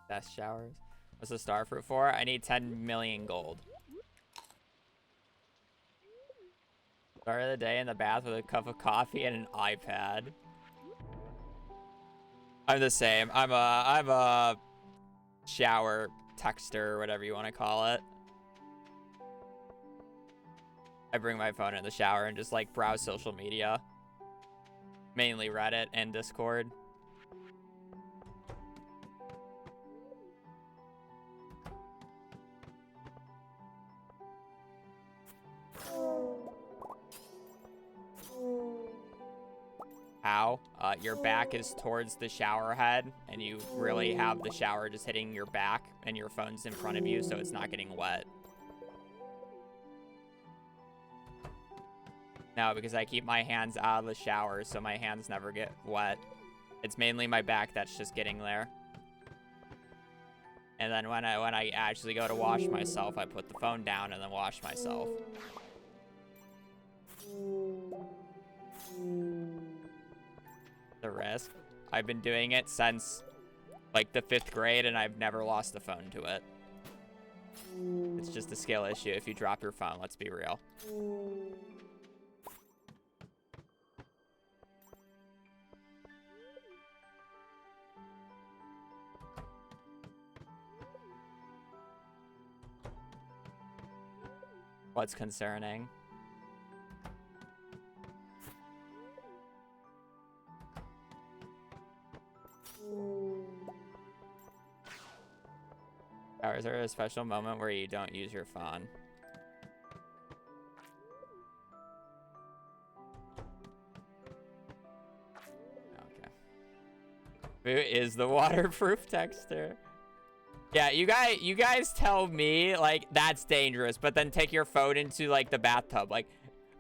S1: Best showers. What's the starfruit for? I need 10 million gold. Start of the day in the bath with a cup of coffee and an iPad. I'm the same. I'm a shower texter, or whatever you want to call it. I bring my phone in the shower and just like browse social media. Mainly Reddit and Discord. How? Your back is towards the shower head, and you really have the shower just hitting your back, and your phone's in front of you, so it's not getting wet. No, because I keep my hands out of the shower, so my hands never get wet. It's mainly my back that's just getting there. And then when I actually go to wash myself, I put the phone down and then wash myself. The risk. I've been doing it since like the 5th grade, and I've never lost the phone to it. It's just a skill issue if you drop your phone, let's be real. What's concerning? Or is there a special moment where you don't use your phone? Okay. Who is the waterproof texter? Yeah, you guys tell me, like, that's dangerous, but then take your phone into, like, the bathtub. Like,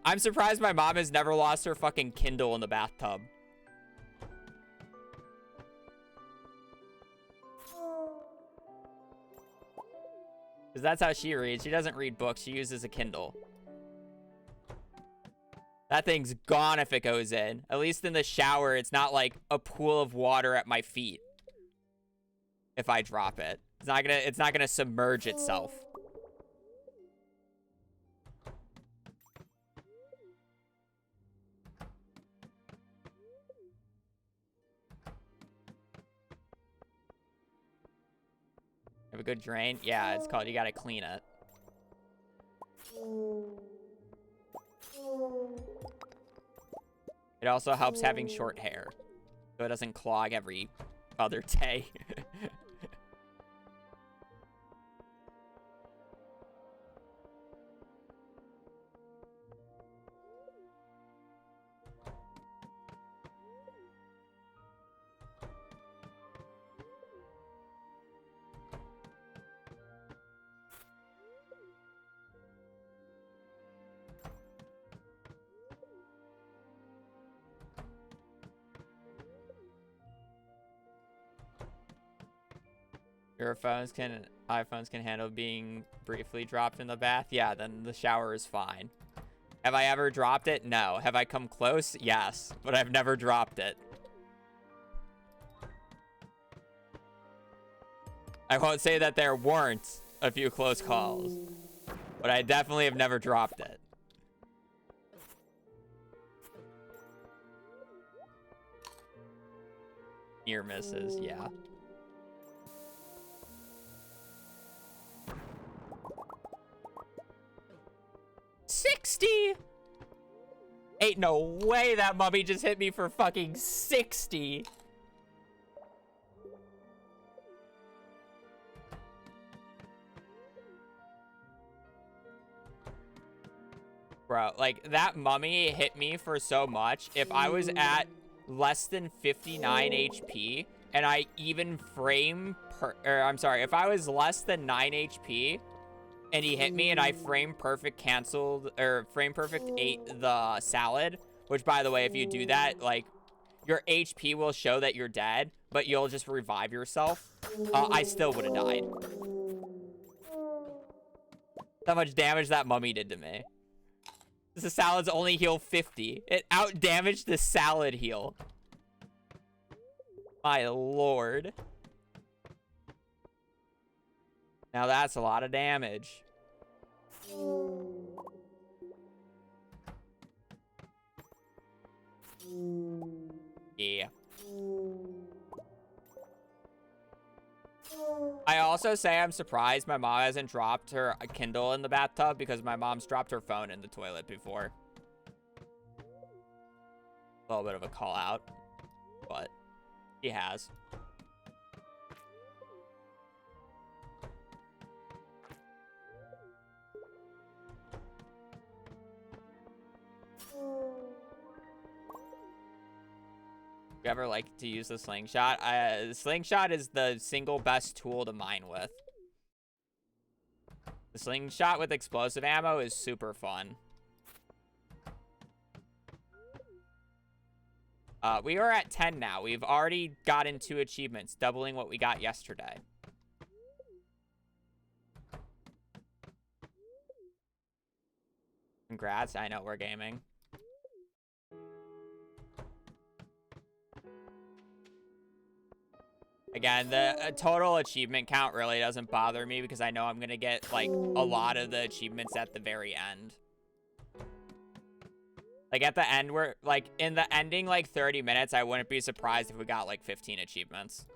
S1: I'm surprised my mom has never lost her fucking Kindle in the bathtub. Because that's how she reads. She doesn't read books. She uses a Kindle. That thing's gone if it goes in. At least in the shower, it's not like a pool of water at my feet. If I drop it. It's not gonna submerge itself. Have a good drain? Yeah, it's called you gotta clean it. It also helps having short hair, so it doesn't clog every other day. iPhones can handle being briefly dropped in the bath? Yeah, then the shower is fine. Have I ever dropped it? No. Have I come close? Yes, but I've never dropped it. I won't say that there weren't a few close calls, but I definitely have never dropped it. Near misses, yeah. $60! Ain't no way that mummy just hit me for fucking 60. Bro, like, that mummy hit me for so much. If I was at less than 59 HP, and I even if I was less than 9 HP, and he hit me and I frame perfect ate the salad, which, by the way, if you do that, like, your HP will show that you're dead, but you'll just revive yourself. I still would have died. How much damage that mummy did to me. The salads only heal 50. It out-damaged the salad heal. My lord. Now that's a lot of damage. Yeah. I also say I'm surprised my mom hasn't dropped her Kindle in the bathtub because my mom's dropped her phone in the toilet before. A little bit of a call out, but she has. You ever like to use the slingshot? Slingshot is the single best tool to mine with. The slingshot with explosive ammo is super fun. We are at 10 now. We've already gotten 2 achievements, doubling what we got yesterday. Congrats. I know we're gaming. Again, the total achievement count really doesn't bother me because I know I'm going to get, like, a lot of the achievements at the very end. Like, at the end, like, in the ending, like, 30 minutes, I wouldn't be surprised if we got, like, 15 achievements.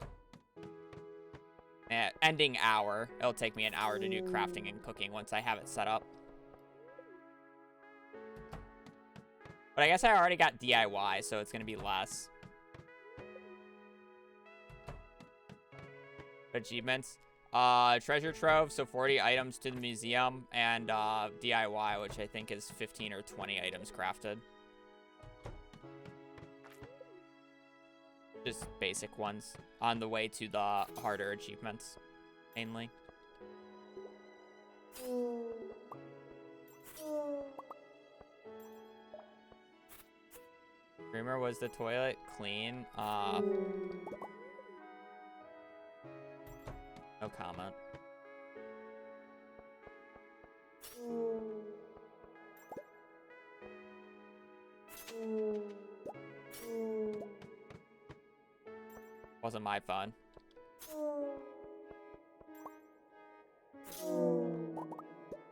S1: Ending hour. It'll take me an hour to do crafting and cooking once I have it set up. But I guess I already got DIY, so it's going to be less. Achievements. Treasure trove, so 40 items to the museum, and DIY, which I think is 15 or 20 items crafted. Just basic ones on the way to the harder achievements, mainly. Dreamer, was the toilet clean? No comment. Wasn't my fun.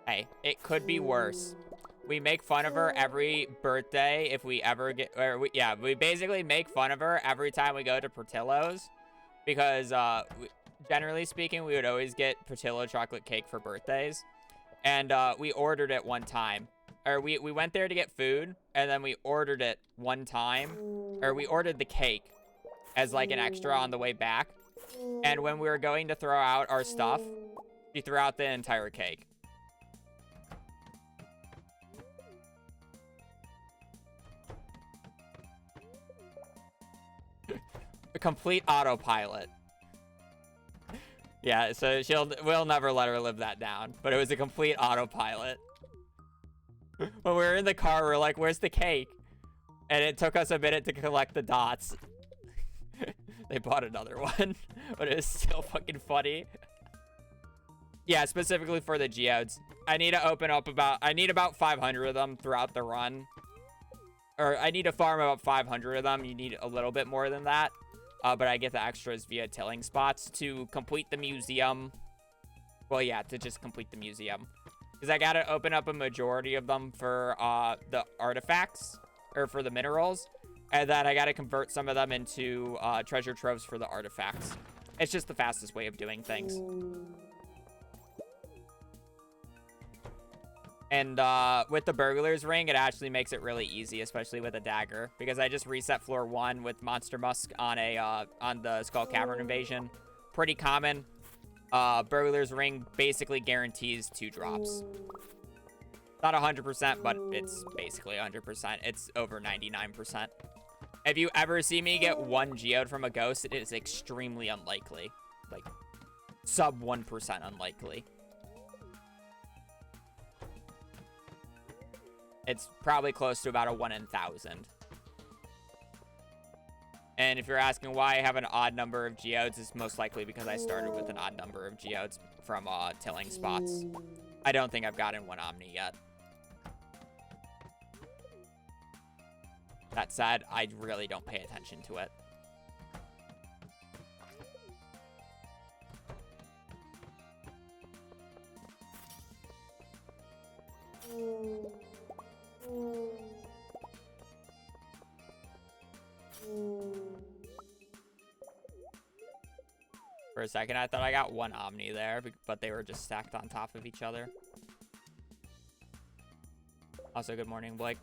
S1: Hey, it could be worse. We make fun of her every birthday if we ever get, we basically make fun of her every time we go to Portillo's, because generally speaking, we would always get Portillo chocolate cake for birthdays, and we ordered it one time, or we went there to get food, and then we ordered it one time, or we ordered the cake as like an extra on the way back, and when we were going to throw out our stuff, she threw out the entire cake. A complete autopilot. Yeah, so we'll never let her live that down. But it was a complete autopilot. When we were in the car, we were like, where's the cake? And it took us a minute to collect the dots. They bought another one. But it was still fucking funny. Yeah, specifically for the geodes. I need to open up I need about 500 of them throughout the run. Or I need to farm about 500 of them. You need a little bit more than that. But I get the extras via tilling spots to complete the museum. Well, yeah, to just complete the museum. Because I got to open up a majority of them for the artifacts. Or for the minerals. And then I got to convert some of them into treasure troves for the artifacts. It's just the fastest way of doing things. And with the burglar's ring, it actually makes it really easy, especially with a dagger, because I just reset floor 1 with Monster Musk on the Skull Cavern invasion. Pretty common. Burglar's ring basically guarantees 2 drops. Not 100%, but it's basically 100%. It's over 99%. If you ever see me get 1 geode from a ghost, it is extremely unlikely. Like, sub 1% unlikely. It's probably close to about a 1 in 1,000. And if you're asking why I have an odd number of geodes, it's most likely because I started with an odd number of geodes from tilling spots. I don't think I've gotten 1 Omni yet. That said, I really don't pay attention to it. For a second, I thought I got 1 Omni there, but they were just stacked on top of each other. Also, good morning, Blake.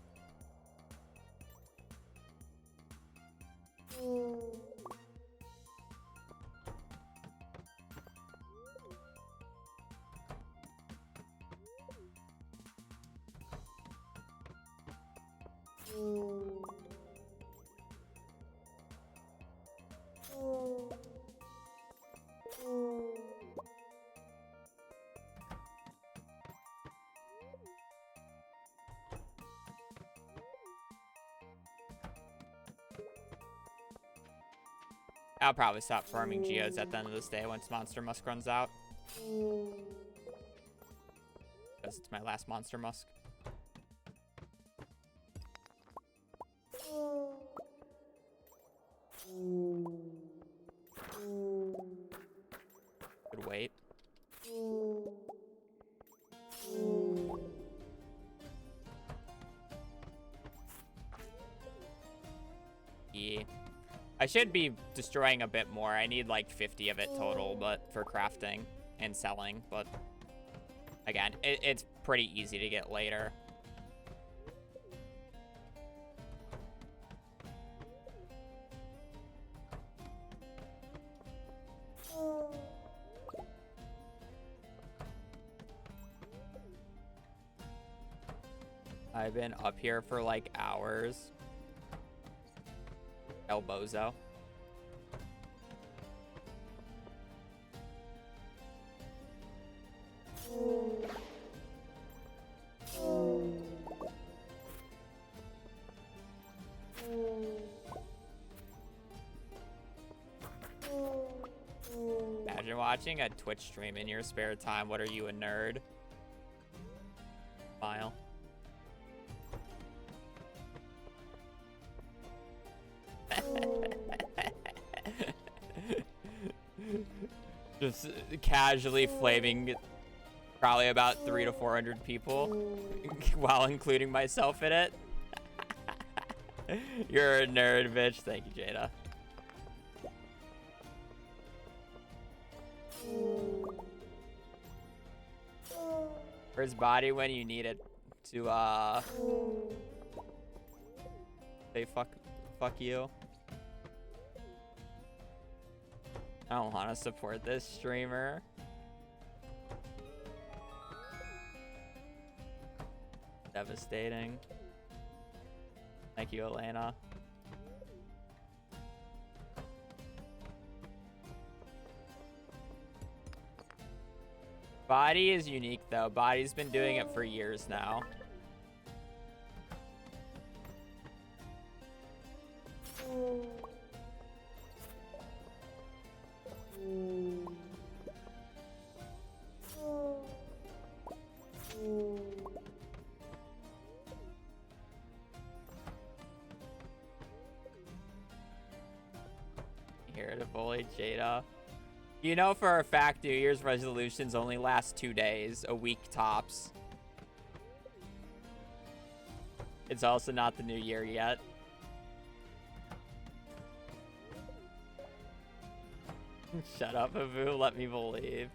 S1: I'll probably stop farming geodes at the end of this day once Monster Musk runs out. Because it's my last Monster Musk. Good wait. Yeah. I should be destroying a bit more. I need like 50 of it total, but for crafting and selling. But again, it's pretty easy to get later. I've been up here for like hours. El Bozo. Imagine watching a Twitch stream in your spare time. What are you, a nerd? Smile. Just casually flaming probably about 300 to 400 people while including myself in it. You're a nerd, bitch. Thank you, Jada. Where's body when you need it to say fuck you? I don't want to support this streamer. Devastating. Thank you, Elena. Body is unique though. Body's been doing it for years now. Here to bully Jada. You know for a fact New Year's resolutions only last 2 days, a week tops. It's also not the new year yet. Shut up, Avu, let me believe.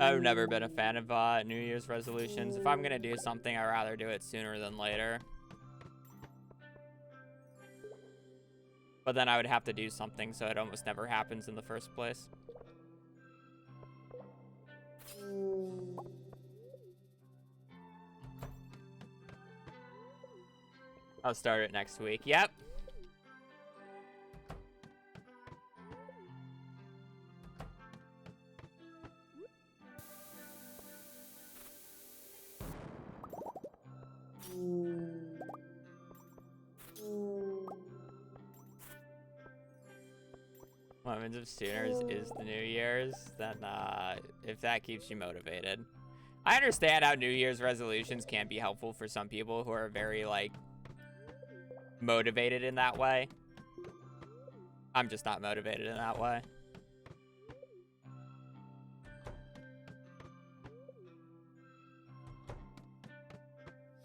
S1: I've never been a fan of New Year's resolutions. If I'm gonna do something, I'd rather do it sooner than later. But then I would have to do something, so it almost never happens in the first place. I'll start it next week. Yep. Lemons of Sooners is the New Year's, then if that keeps you motivated. I understand how New Year's resolutions can be helpful for some people who are very, like, motivated in that way. I'm just not motivated in that way.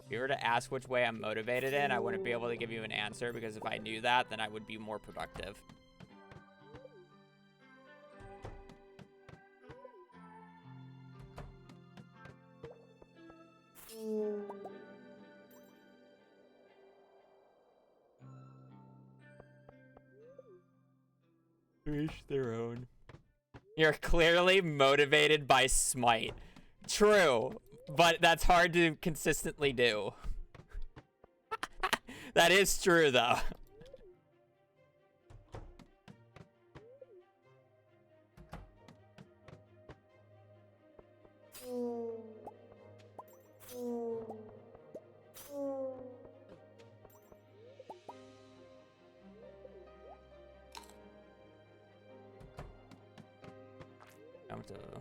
S1: If you were to ask which way I'm motivated in, I wouldn't be able to give you an answer, because if I knew that, then I would be more productive. Each their own. You're clearly motivated by Smite. True, but that's hard to consistently do. That is true, though.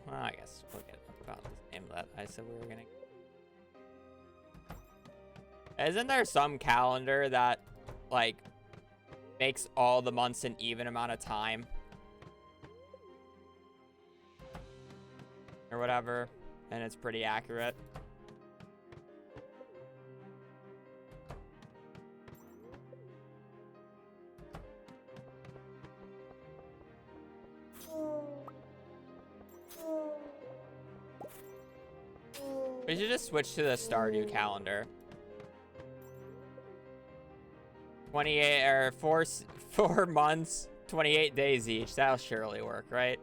S1: Well, I guess we'll get about the same that I said we were gonna. Isn't there some calendar that, like, makes all the months an even amount of time? Or whatever, and it's pretty accurate. We should just switch to the Stardew calendar. 28 or 4 months, 28 days each. That'll surely work, right?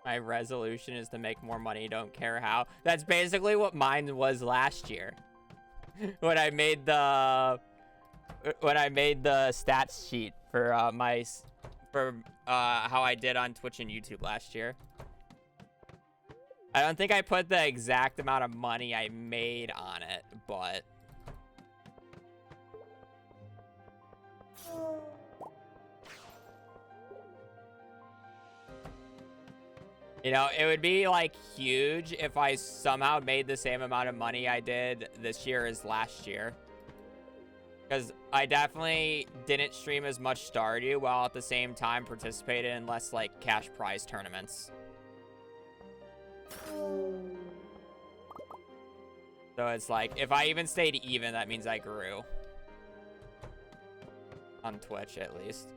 S1: My resolution is to make more money, don't care how. That's basically what mine was last year. when I made the stats sheet for how I did on Twitch and YouTube last year. I don't think I put the exact amount of money I made on it, but you know, it would be like huge if I somehow made the same amount of money I did this year as last year. Because I definitely didn't stream as much Stardew while at the same time participated in less like cash prize tournaments. So it's like, if I even stayed even, that means I grew. On Twitch, at least.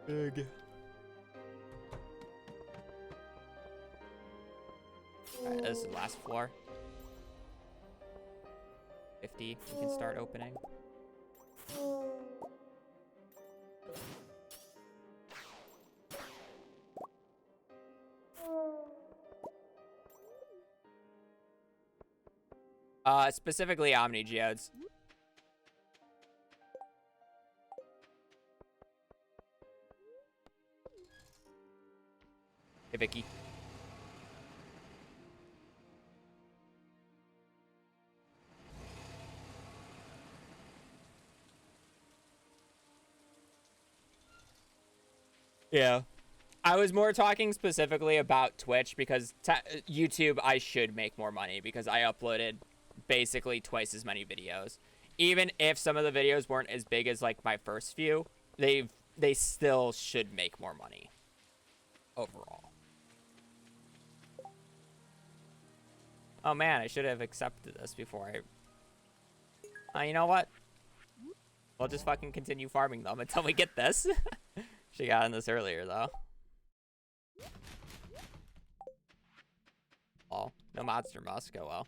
S1: Big. Alright, this is the last floor. 50, we can start opening. Specifically Omni Geodes. Hey, Vicky. Yeah. I was more talking specifically about Twitch because YouTube, I should make more money because I uploaded basically twice as many videos. Even if some of the videos weren't as big as like my first few, they still should make more money overall. Oh man, I should have accepted this before I... you know what? We'll just fucking continue farming them until we get this. She got in this earlier though. Oh, no monster musk. Oh well.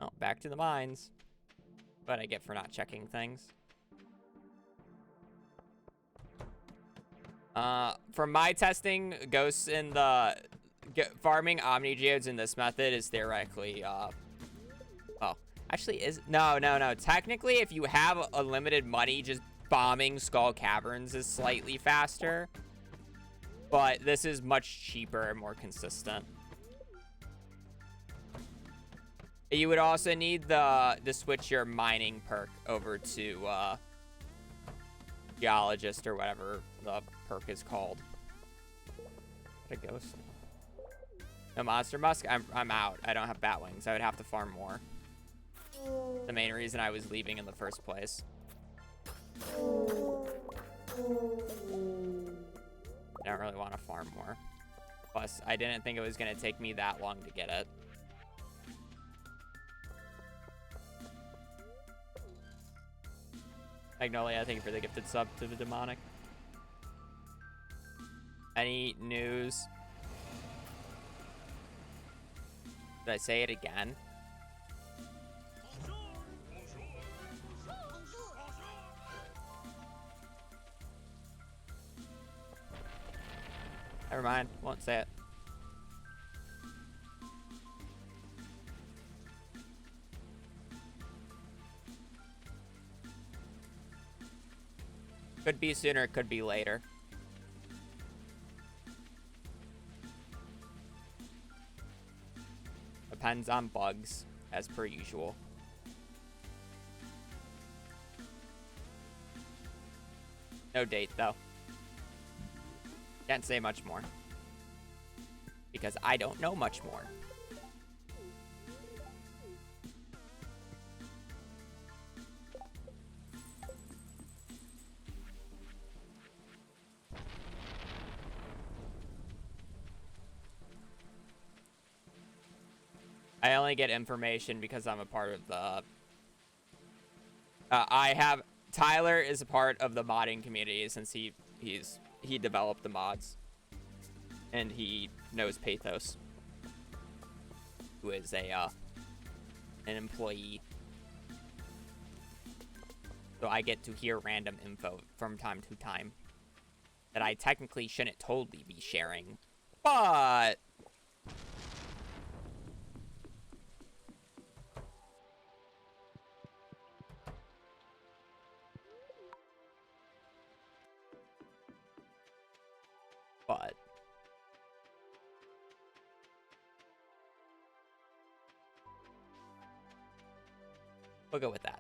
S1: Oh, back to the mines. What I get for not checking things. From my testing, ghosts in the farming Omni Geodes in this method is theoretically oh, actually is no. Technically, if you have unlimited money, just bombing Skull Caverns is slightly faster, but this is much cheaper and more consistent. You would also need to switch your mining perk over to Geologist or whatever the perk is called. What a ghost. No monster musk. I'm out. I don't have bat wings. I would have to farm more. The main reason I was leaving in the first place. I don't really want to farm more. Plus, I didn't think it was going to take me that long to get it. Magnolia, thank you for the gifted sub to the demonic. Any news? Did I say it again? Never mind. Won't say it. Could be sooner, could be later. Depends on bugs, as per usual. No date, though. Can't say much more. Because I don't know much more. I only get information because I'm a part of the... Tyler is a part of the modding community since he developed the mods. And he knows Pathos, who is an employee. So I get to hear random info from time to time that I technically shouldn't totally be sharing. But... we'll go with that.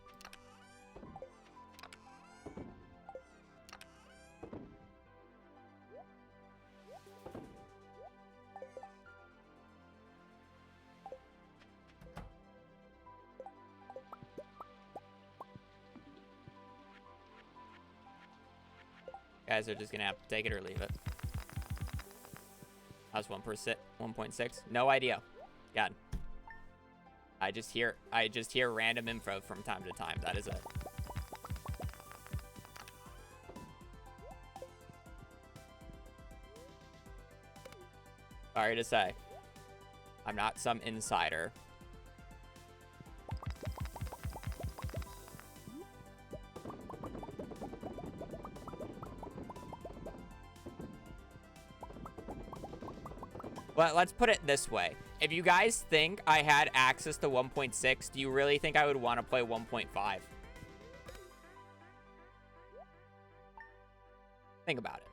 S1: Guys are just gonna have to take it or leave it. How's 1.6? No idea. God. I just hear random info from time to time. That is it. Sorry to say. I'm not some insider. But let's put it this way. If you guys think I had access to 1.6, do you really think I would want to play 1.5? Think about it.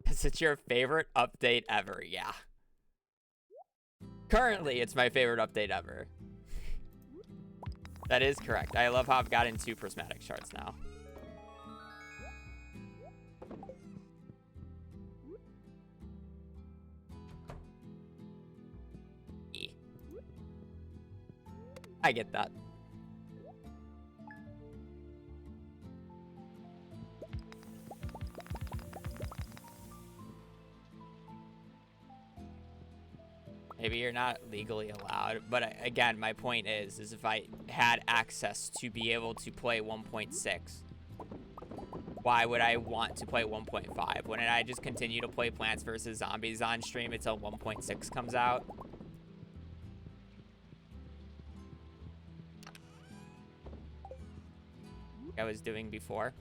S1: Is it your favorite update ever? Yeah. Currently, it's my favorite update ever. That is correct. I love how I've gotten 2 prismatic shards now. I get that. Maybe you're not legally allowed, but again, my point is if I had access to be able to play 1.6, why would I want to play 1.5? Wouldn't I just continue to play Plants vs. Zombies on stream until 1.6 comes out? Like I was doing before.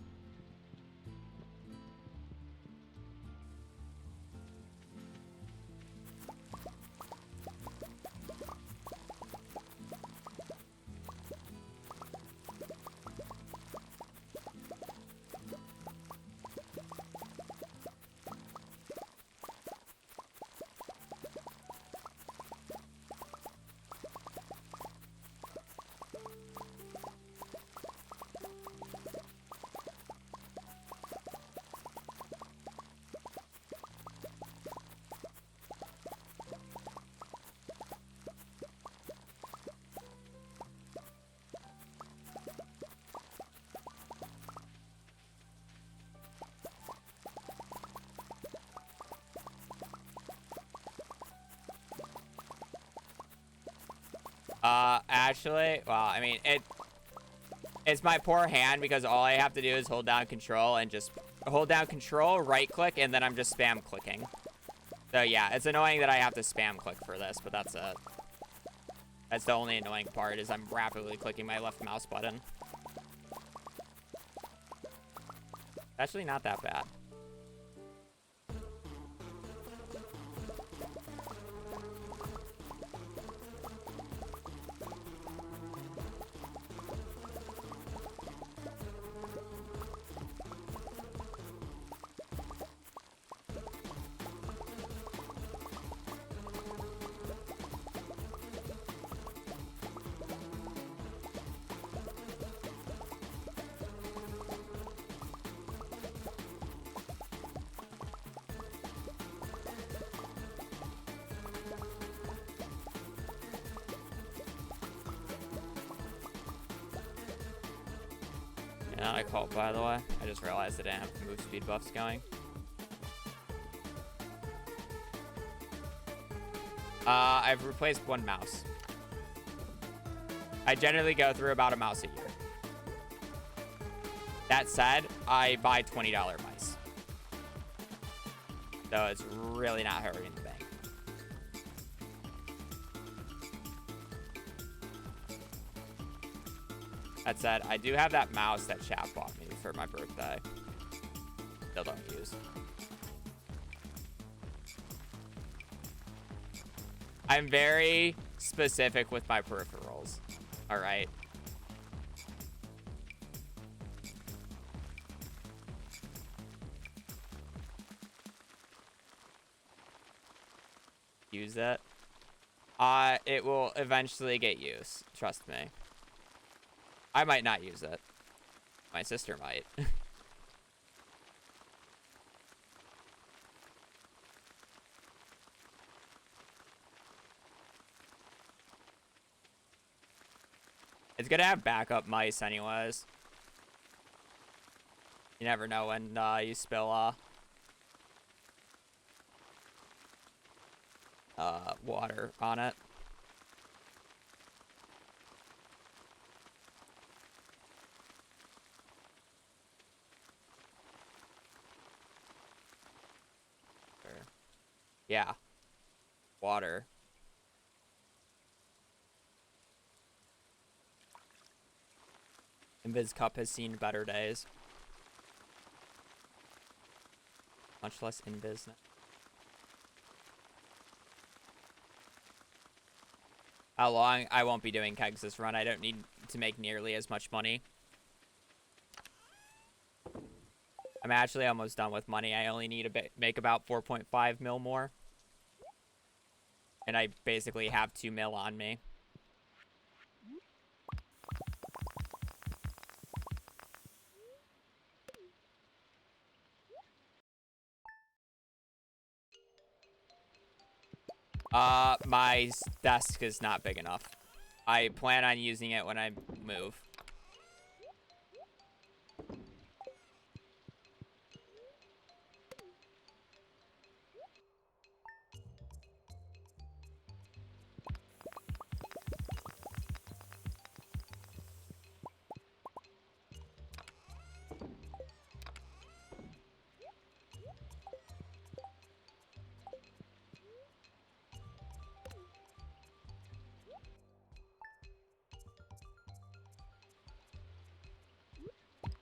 S1: Actually, well, I mean, it's my poor hand because all I have to do is hold down control and just hold down control, right click, and then I'm just spam clicking. So yeah, it's annoying that I have to spam click for this, but that's it. That's the only annoying part, is I'm rapidly clicking my left mouse button. Actually not that bad. Yeah, I called, by the way. I just realized I didn't have the move speed buffs going. I've replaced one mouse. I generally go through about a mouse a year. That said, I buy $20 mice. So it's really not hurting the bank. That said, I do have that mouse that chat bought me for my birthday. Still don't use. I'm very specific with my peripherals. All right. Use it. It will eventually get used. Trust me. I might not use it. My sister might. It's gonna have backup mice anyways. You never know when you spill water on it. Yeah. Water. Invis Cup has seen better days. Much less Invis now. How long? I won't be doing kegs this run. I don't need to make nearly as much money. I'm actually almost done with money. I only need to make about 4.5 mil more. And I basically have 2 mil on me. My desk is not big enough. I plan on using it when I move.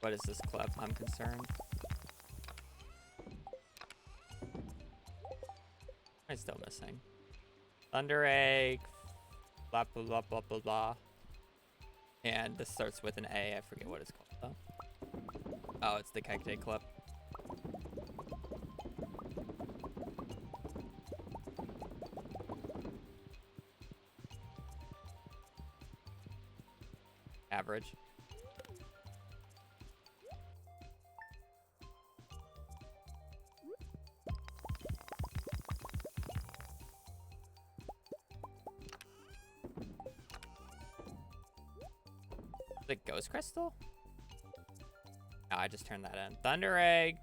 S1: What is this clip? I'm concerned. I'm still missing. Thunder egg. Blah, blah, blah, blah, blah, blah. And this starts with an A. I forget what it's called, though. Oh, it's the keg day clip. Average. The ghost crystal? Oh, I just turned that in. Thunder egg.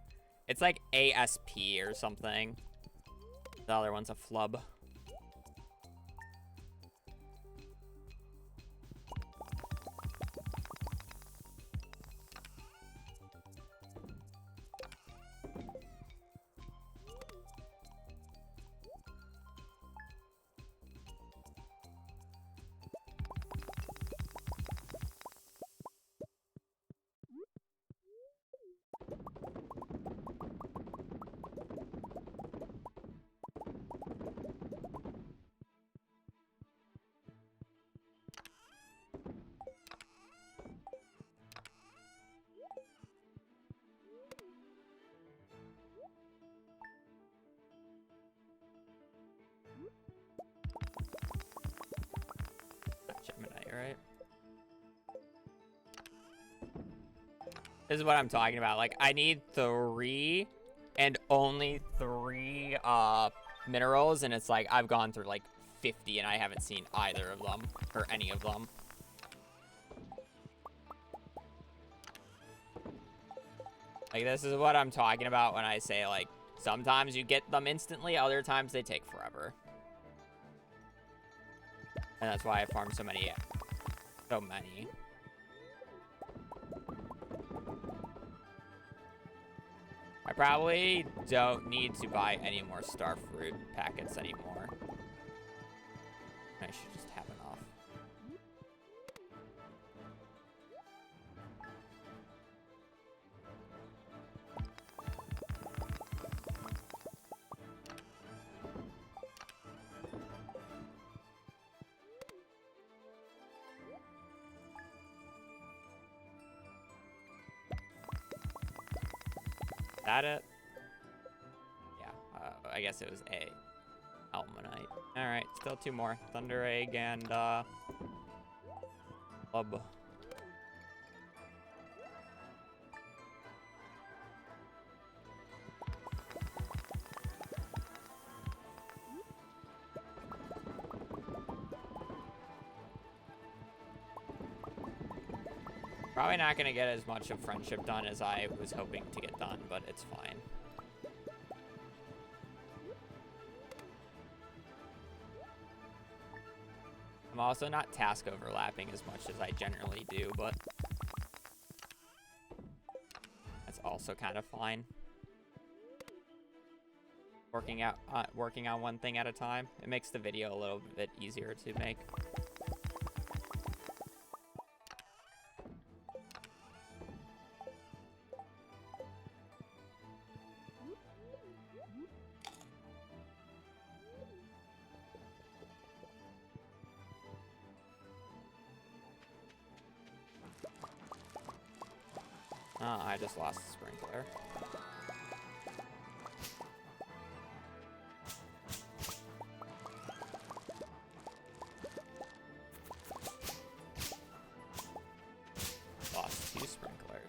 S1: It's like ASP or something. The other one's a flub. right? This is what I'm talking about. Like, I need 3 and only 3 minerals, and it's like I've gone through like 50 and I haven't seen either of them or any of them. Like, this is what I'm talking about when I say, like, sometimes you get them instantly, other times they take forever. And that's why I farm so many. So many. I probably don't need to buy any more starfruit packets anymore. I should just have enough. Is that it? Yeah, I guess it was A. Almanite. Alright, still 2 more. Thunder Egg and, Club. Probably not gonna get as much of friendship done as I was hoping to get done, but it's fine. I'm also not task overlapping as much as I generally do, but that's also kind of fine. Working on one thing at a time. It makes the video a little bit easier to make. I just lost the sprinkler. Lost 2 sprinklers.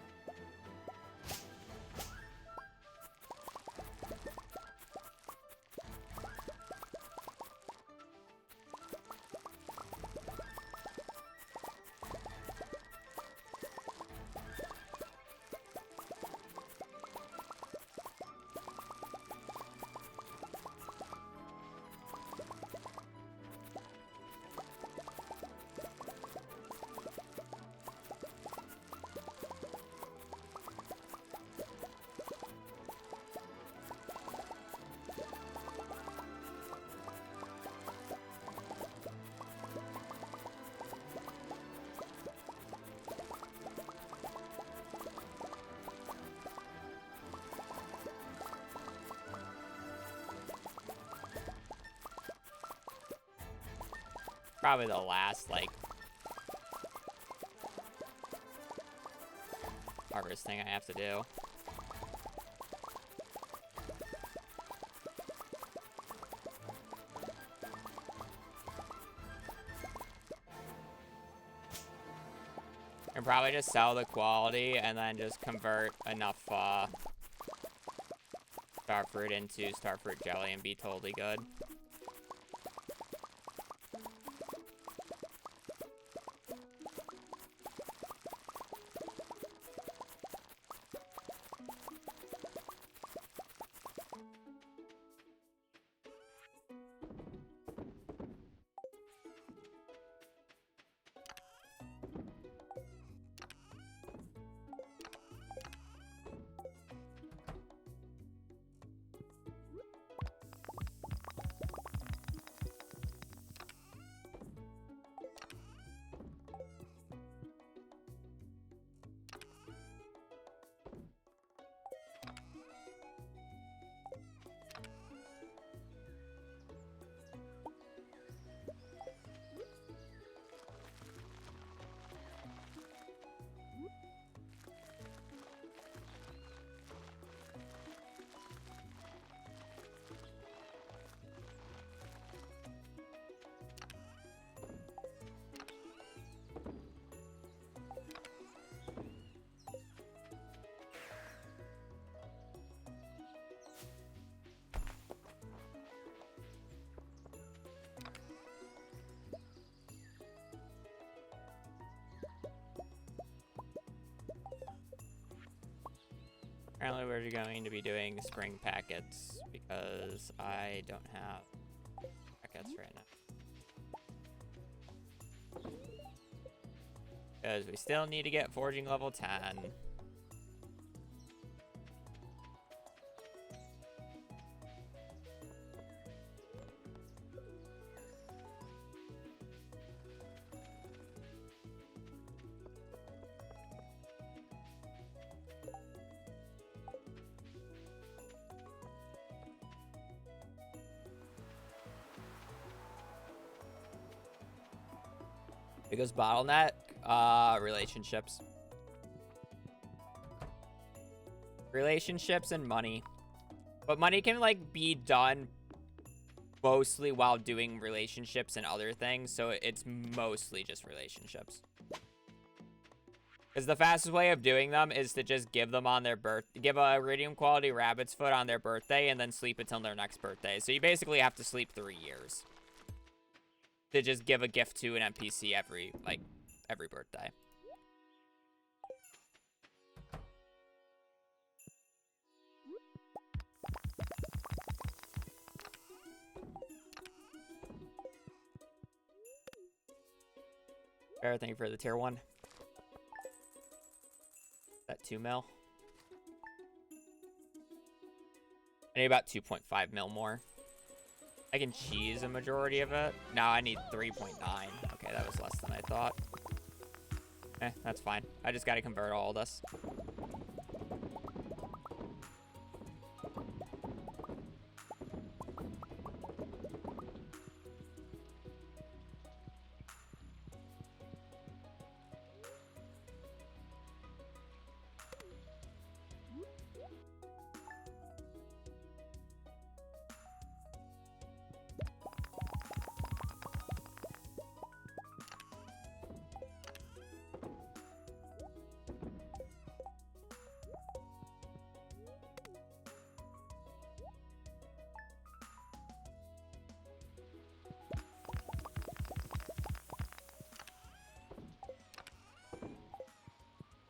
S1: Probably the last, like, harvest thing I have to do. And probably just sell the quality and then just convert enough starfruit into starfruit jelly and be totally good. Apparently we're going to be doing spring packets because I don't have packets right now. Because we still need to get forging level 10. Biggest bottleneck, relationships. Relationships and money. But money can, like, be done mostly while doing relationships and other things, so it's mostly just relationships. Because the fastest way of doing them is to just give them on their give a iridium quality rabbit's foot on their birthday and then sleep until their next birthday. So you basically have to sleep 3 years to just give a gift to an NPC every birthday. Thank you for the tier 1. That 2 mil. I need about 2.5 mil more. I can cheese a majority of it. Now I need 3.9. Okay, that was less than I thought. That's fine. I just gotta convert all this.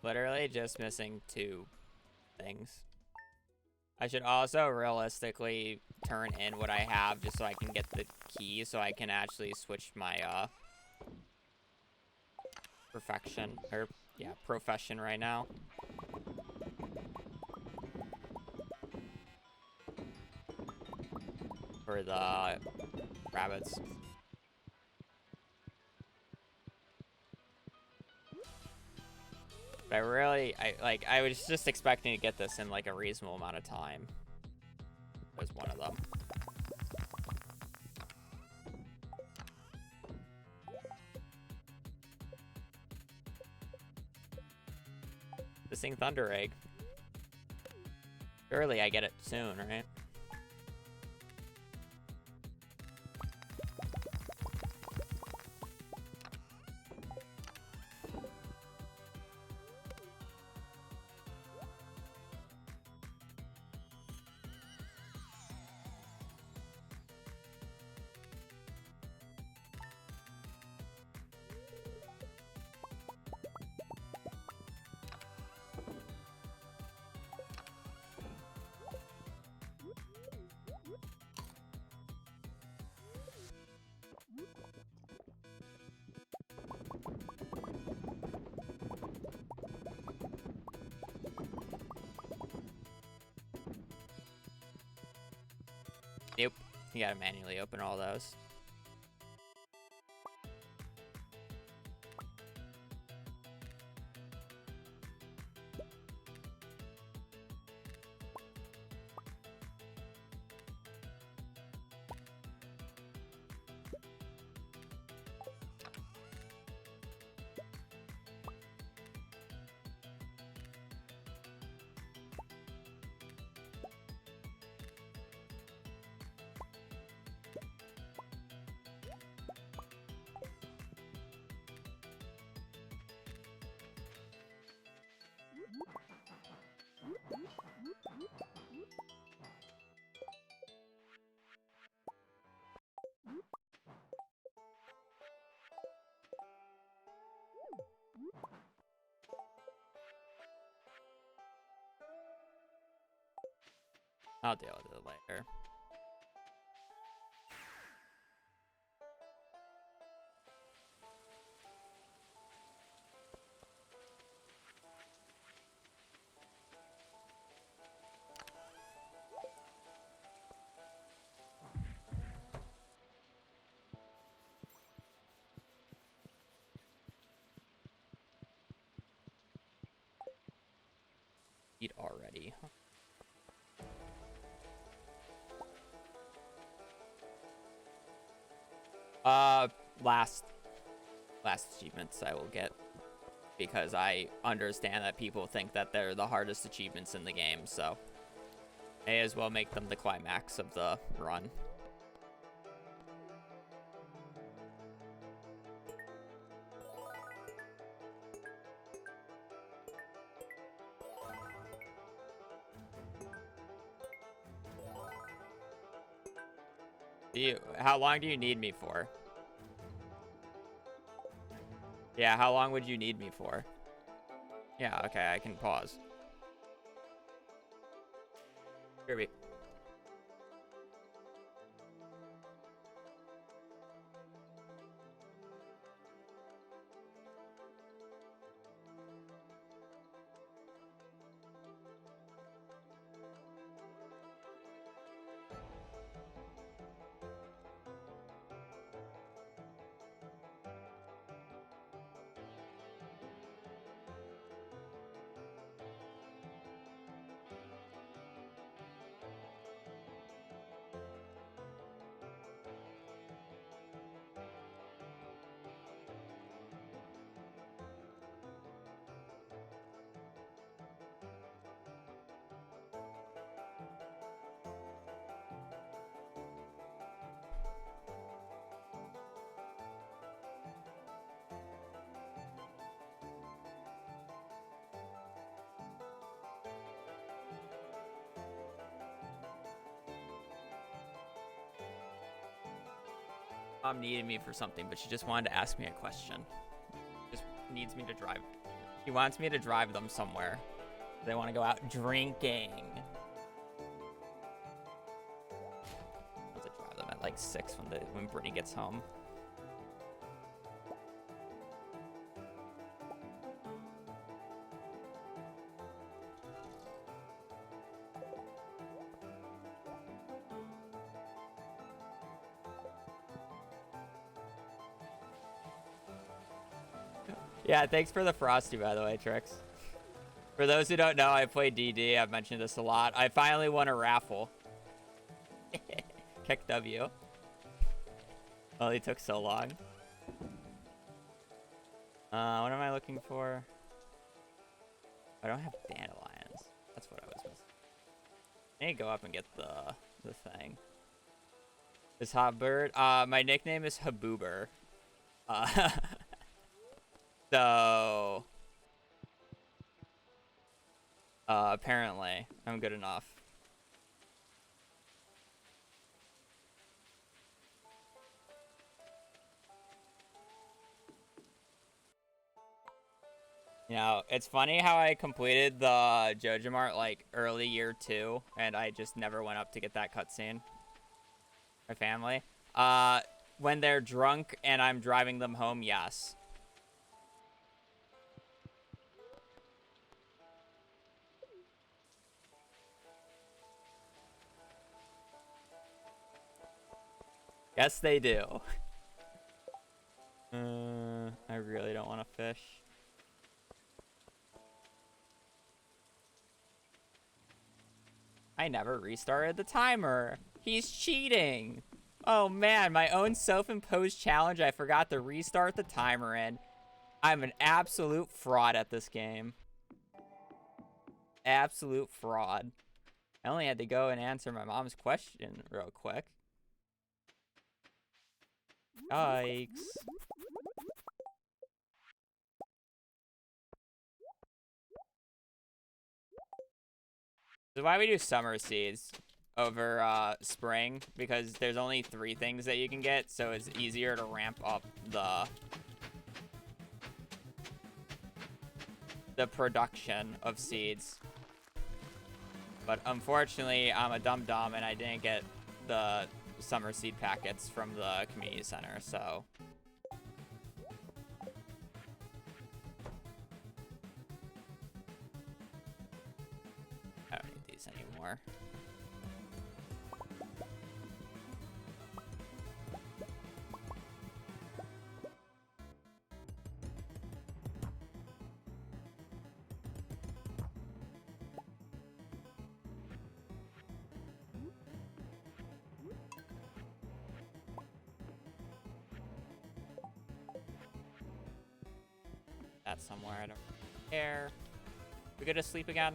S1: Literally just missing 2 things. I should also realistically turn in what I have just so I can get the key so I can actually switch my profession right now. For the rabbits. But I was just expecting to get this in like a reasonable amount of time. There's one of them. Missing Thunder Egg. Surely I get it soon, right? Nope. You gotta manually open all those. I'll deal with it later. Eat already. Last achievements I will get, because I understand that people think that they're the hardest achievements in the game, so may as well make them the climax of the run. How long do you need me for? Yeah, how long would you need me for? Yeah, okay, I can pause. Kirby. Mom needed me for something, but she just wanted to ask me a question. Just needs me to drive. She wants me to drive them somewhere. They want to go out drinking. I'll have to drive them at like 6 when Brittany gets home. Yeah, thanks for the Frosty, by the way, Trix. For those who don't know, I play DD. I've mentioned this a lot. I finally won a raffle. Kick W. Only took so long. What am I looking for? I don't have dandelions. That's what I was missing. I need to go up and get the thing. This hot bird. My nickname is Haboober. So, apparently, I'm good enough. You know, it's funny how I completed the JoJo Mart, like, early year 2, and I just never went up to get that cutscene. My family. When they're drunk and I'm driving them home, yes. Yes, they do. I really don't want to fish. I never restarted the timer. He's cheating. Oh man, my own self-imposed challenge I forgot to restart the timer in. I'm an absolute fraud at this game. Absolute fraud. I only had to go and answer my mom's question real quick. Yikes. So why we do summer seeds over spring? Because there's only 3 things that you can get, so it's easier to ramp up the production of seeds. But unfortunately, I'm a dum-dum and I didn't get the summer seed packets from the community center, so... I don't need these anymore. That's somewhere, I don't care. We go to sleep again?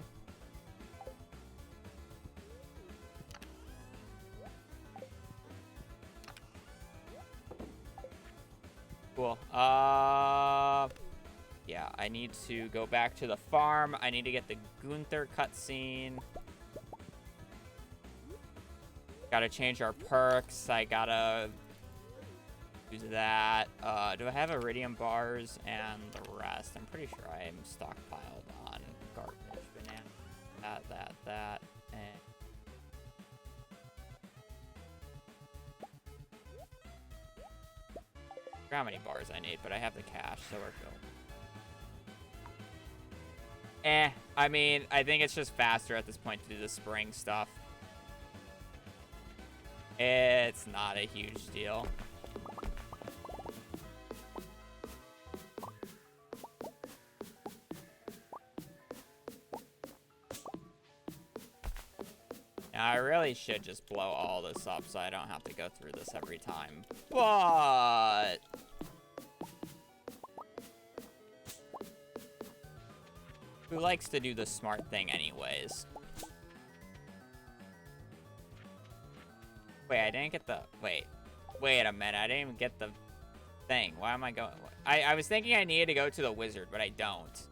S1: Cool. Yeah, I need to go back to the farm. I need to get the Gunther cutscene. Gotta change our perks. I gotta use that. Do I have iridium bars and the rest? I'm pretty sure I'm stockpiled on garbage, banana, that, and... I forgot how many bars I need, but I have the cash, so we're good. I mean, I think it's just faster at this point to do the spring stuff. It's not a huge deal. Now, I really should just blow all this up so I don't have to go through this every time. But... who likes to do the smart thing anyways? Wait, I didn't get the... Wait a minute. I didn't even get the thing. Why am I going... I was thinking I needed to go to the wizard, but I don't.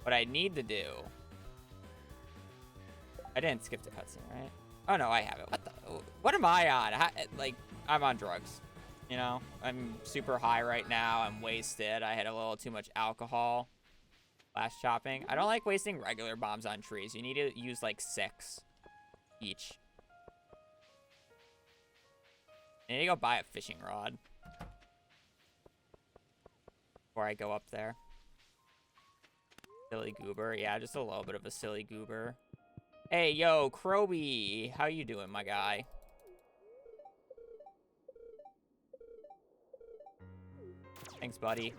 S1: What I need to do... I didn't skip the cutscene, right? Oh, no, I haven't. What the... What am I on? Like, I'm on drugs. You know? I'm super high right now. I'm wasted. I had a little too much alcohol last shopping. I don't like wasting regular bombs on trees. You need to use, like, 6 each. I need to go buy a fishing rod before I go up there. Silly goober. Yeah, just a little bit of a silly goober. Hey, yo, Kroby. How you doing, my guy? Thanks, buddy.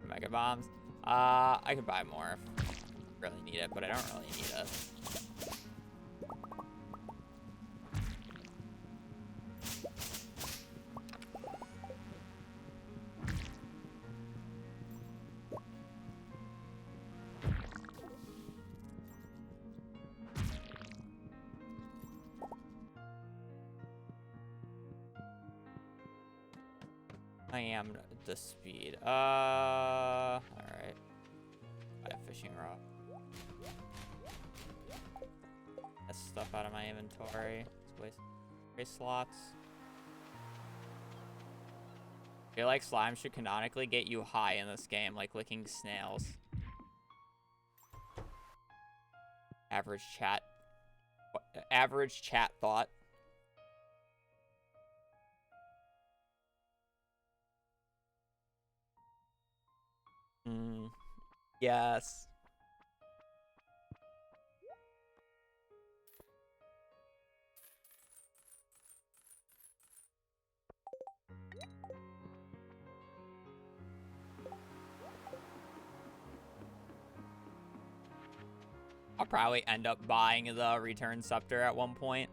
S1: Mega bombs. I could buy more if I really need it, but I don't really need it. I am the speed. Alright. Buy a fishing rod. Get stuff out of my inventory. Let's waste slots. I feel like slime should canonically get you high in this game, like licking snails. Average chat thought. Yes. I'll probably end up buying the return scepter at one point.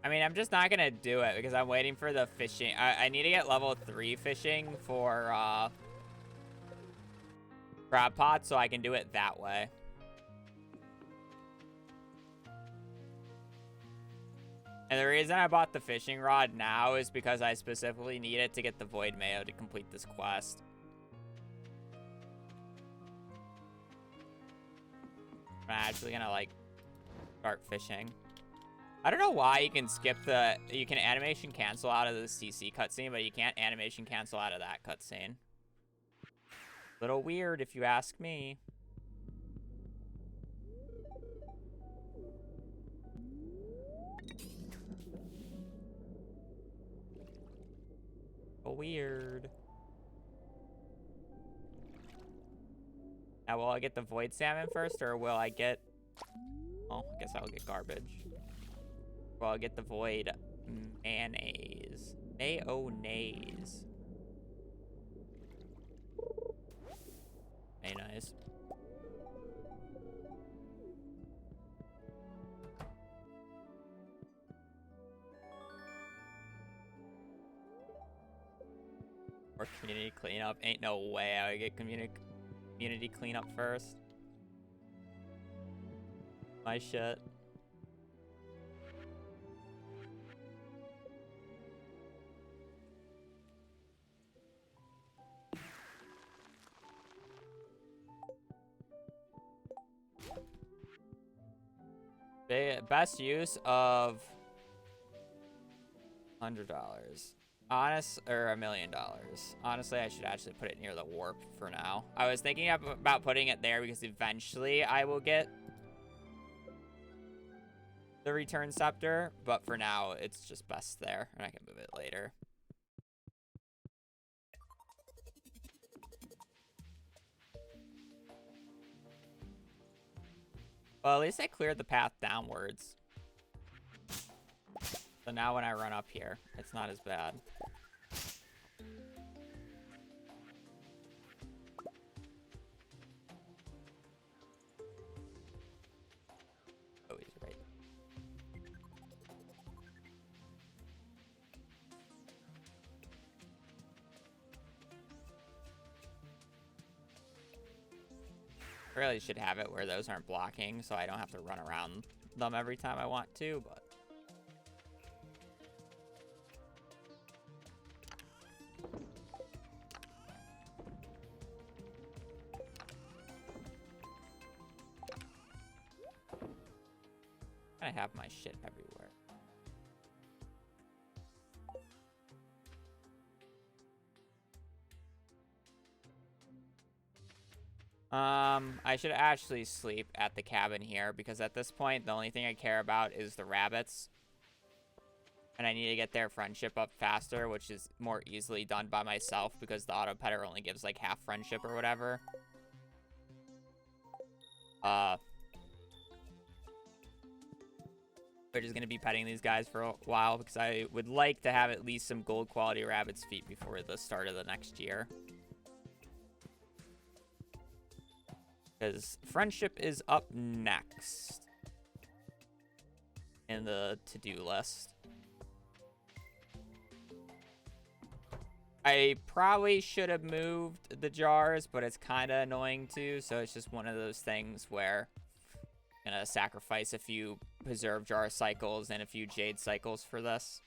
S1: I mean, I'm just not gonna do it because I'm waiting for the fishing. I need to get level 3 fishing for crab pot so I can do it that way. And the reason I bought the fishing rod now is because I specifically need it to get the void mayo to complete this quest. I'm actually gonna, like, start fishing. I don't know why you can skip the... You can animation cancel out of the CC cutscene, but you can't animation cancel out of that cutscene. Little weird, if you ask me. Weird. Now, will I get the void salmon first, or will I get... Oh, I guess I'll get garbage. Well, I'll get the void mayonnaise. Mayonnaise. Mayonnaise. Or community cleanup. Ain't no way I would get community cleanup first. My shit. Best use of $100. Honest, or $1 million. Honestly, I should actually put it near the warp for now. I was thinking about putting it there because eventually I will get the return scepter, but for now it's just best there, and I can move it later. Well, at least I cleared the path downwards. So now when I run up here, it's not as bad. Oh, he's right. I really should have it where those aren't blocking, so I don't have to run around them every time I want to, but... I have my shit everywhere. I should actually sleep at the cabin here, because at this point, the only thing I care about is the rabbits. And I need to get their friendship up faster, which is more easily done by myself, because the auto-petter only gives, like, half friendship or whatever. We're just going to be petting these guys for a while, because I would like to have at least some gold quality rabbit's feet before the start of the next year. Because friendship is up next in the to-do list. I probably should have moved the jars, but it's kind of annoying too, so it's just one of those things where I'm going to sacrifice a few preserve jar cycles and a few jade cycles for this.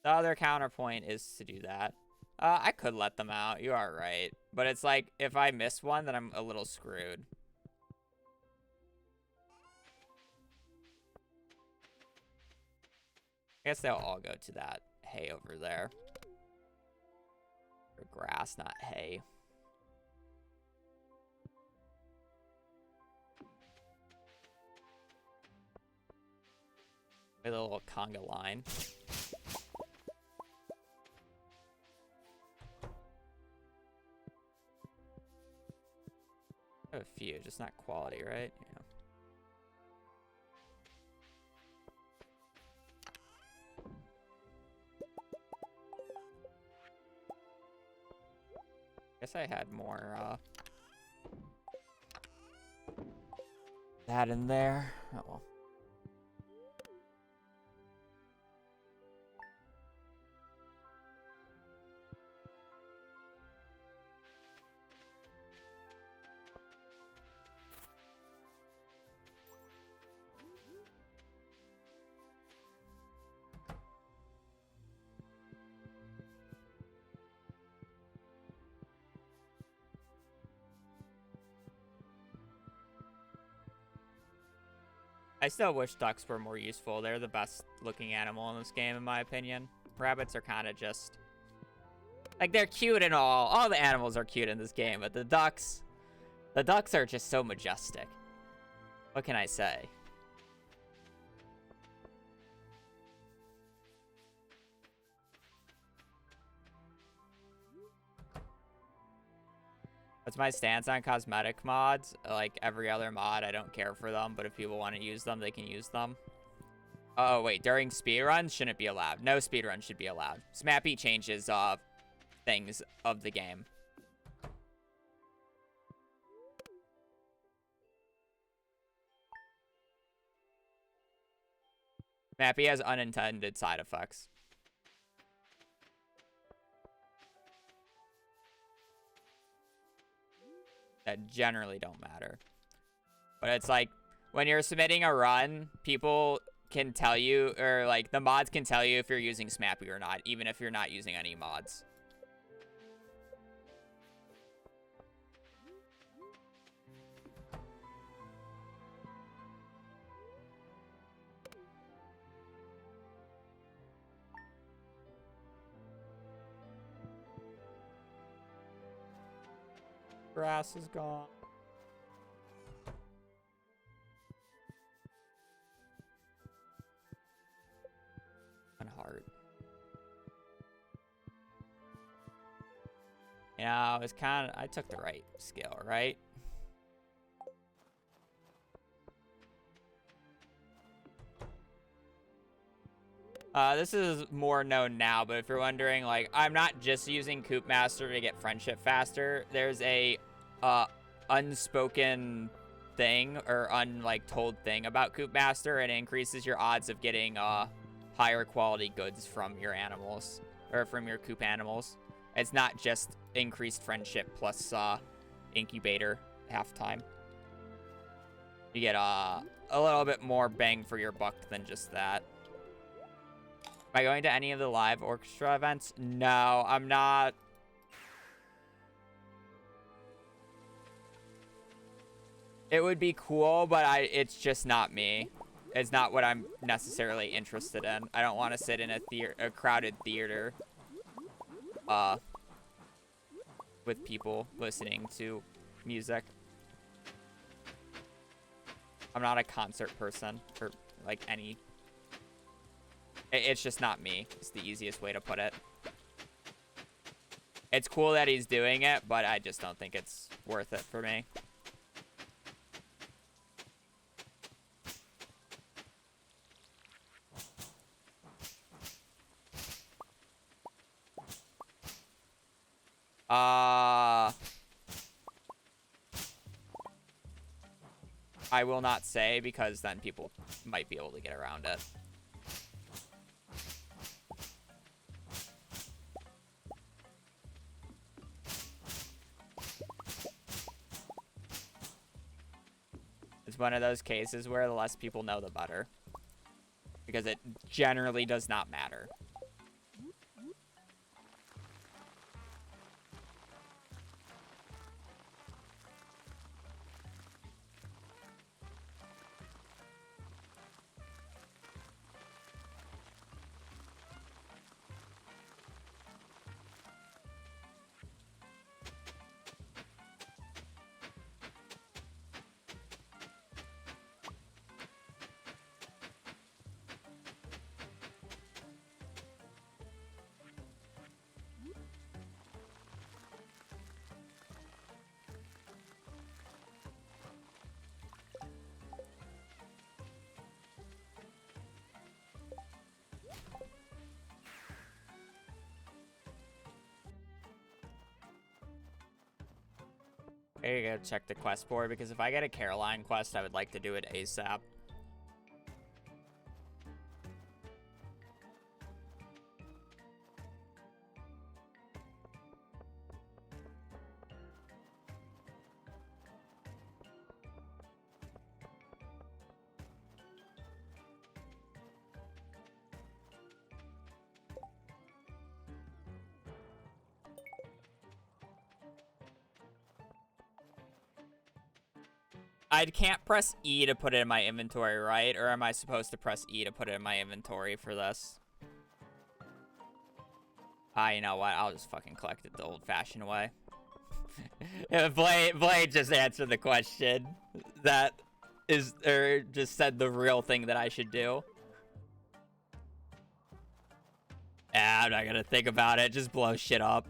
S1: The other counterpoint is to do that. I could let them out. You are right. But it's like, if I miss one, then I'm a little screwed. I guess they'll all go to that hay over there. Or grass, not hay. With a little conga line. I have a few, just not quality, right? Yeah. Guess I had more, that in there. Oh well. I still wish ducks were more useful. They're the best looking animal in this game, in my opinion. Rabbits are kind of just... like, they're cute and all. All the animals are cute in this game, but the ducks are just so majestic. What can I say? That's my stance on cosmetic mods. Like every other mod, I don't care for them, but if people want to use them, they can use them. Oh, wait, during speedruns, shouldn't be allowed. No speedrun should be allowed. Smappy changes things of the game. Smappy has unintended side effects. That generally don't matter. But it's like, when you're submitting a run, people can tell you, or like, the mods can tell you if you're using Smappy or not, even if you're not using any mods. Grass is gone. One heart. You know, it's kind of... I took the right skill, right? This is more known now, but if you're wondering, like, I'm not just using Coop Master to get friendship faster. There's a unspoken thing, or told thing about Coop Master, and it increases your odds of getting higher quality goods from your animals, or from your Coop animals. It's not just increased friendship plus incubator half time. You get a little bit more bang for your buck than just that. Am I going to any of the live orchestra events? No, I'm not. It would be cool, but it's just not me. It's not what I'm necessarily interested in. I don't want to sit in a crowded theater with people listening to music. I'm not a concert person for like any... It's just not me. It's the easiest way to put it. It's cool that he's doing it, but I just don't think it's worth it for me. I will not say, because then people might be able to get around it. It's one of those cases where the less people know, the better. Because it generally does not matter. I gotta check the quest board, because if I get a Caroline quest, I would like to do it ASAP. I can't press E to put it in my inventory, right? Or am I supposed to press E to put it in my inventory for this? You know what? I'll just fucking collect it the old-fashioned way. Blade just answered the question. That is, or just said the real thing that I should do. I'm not gonna think about it. Just blow shit up.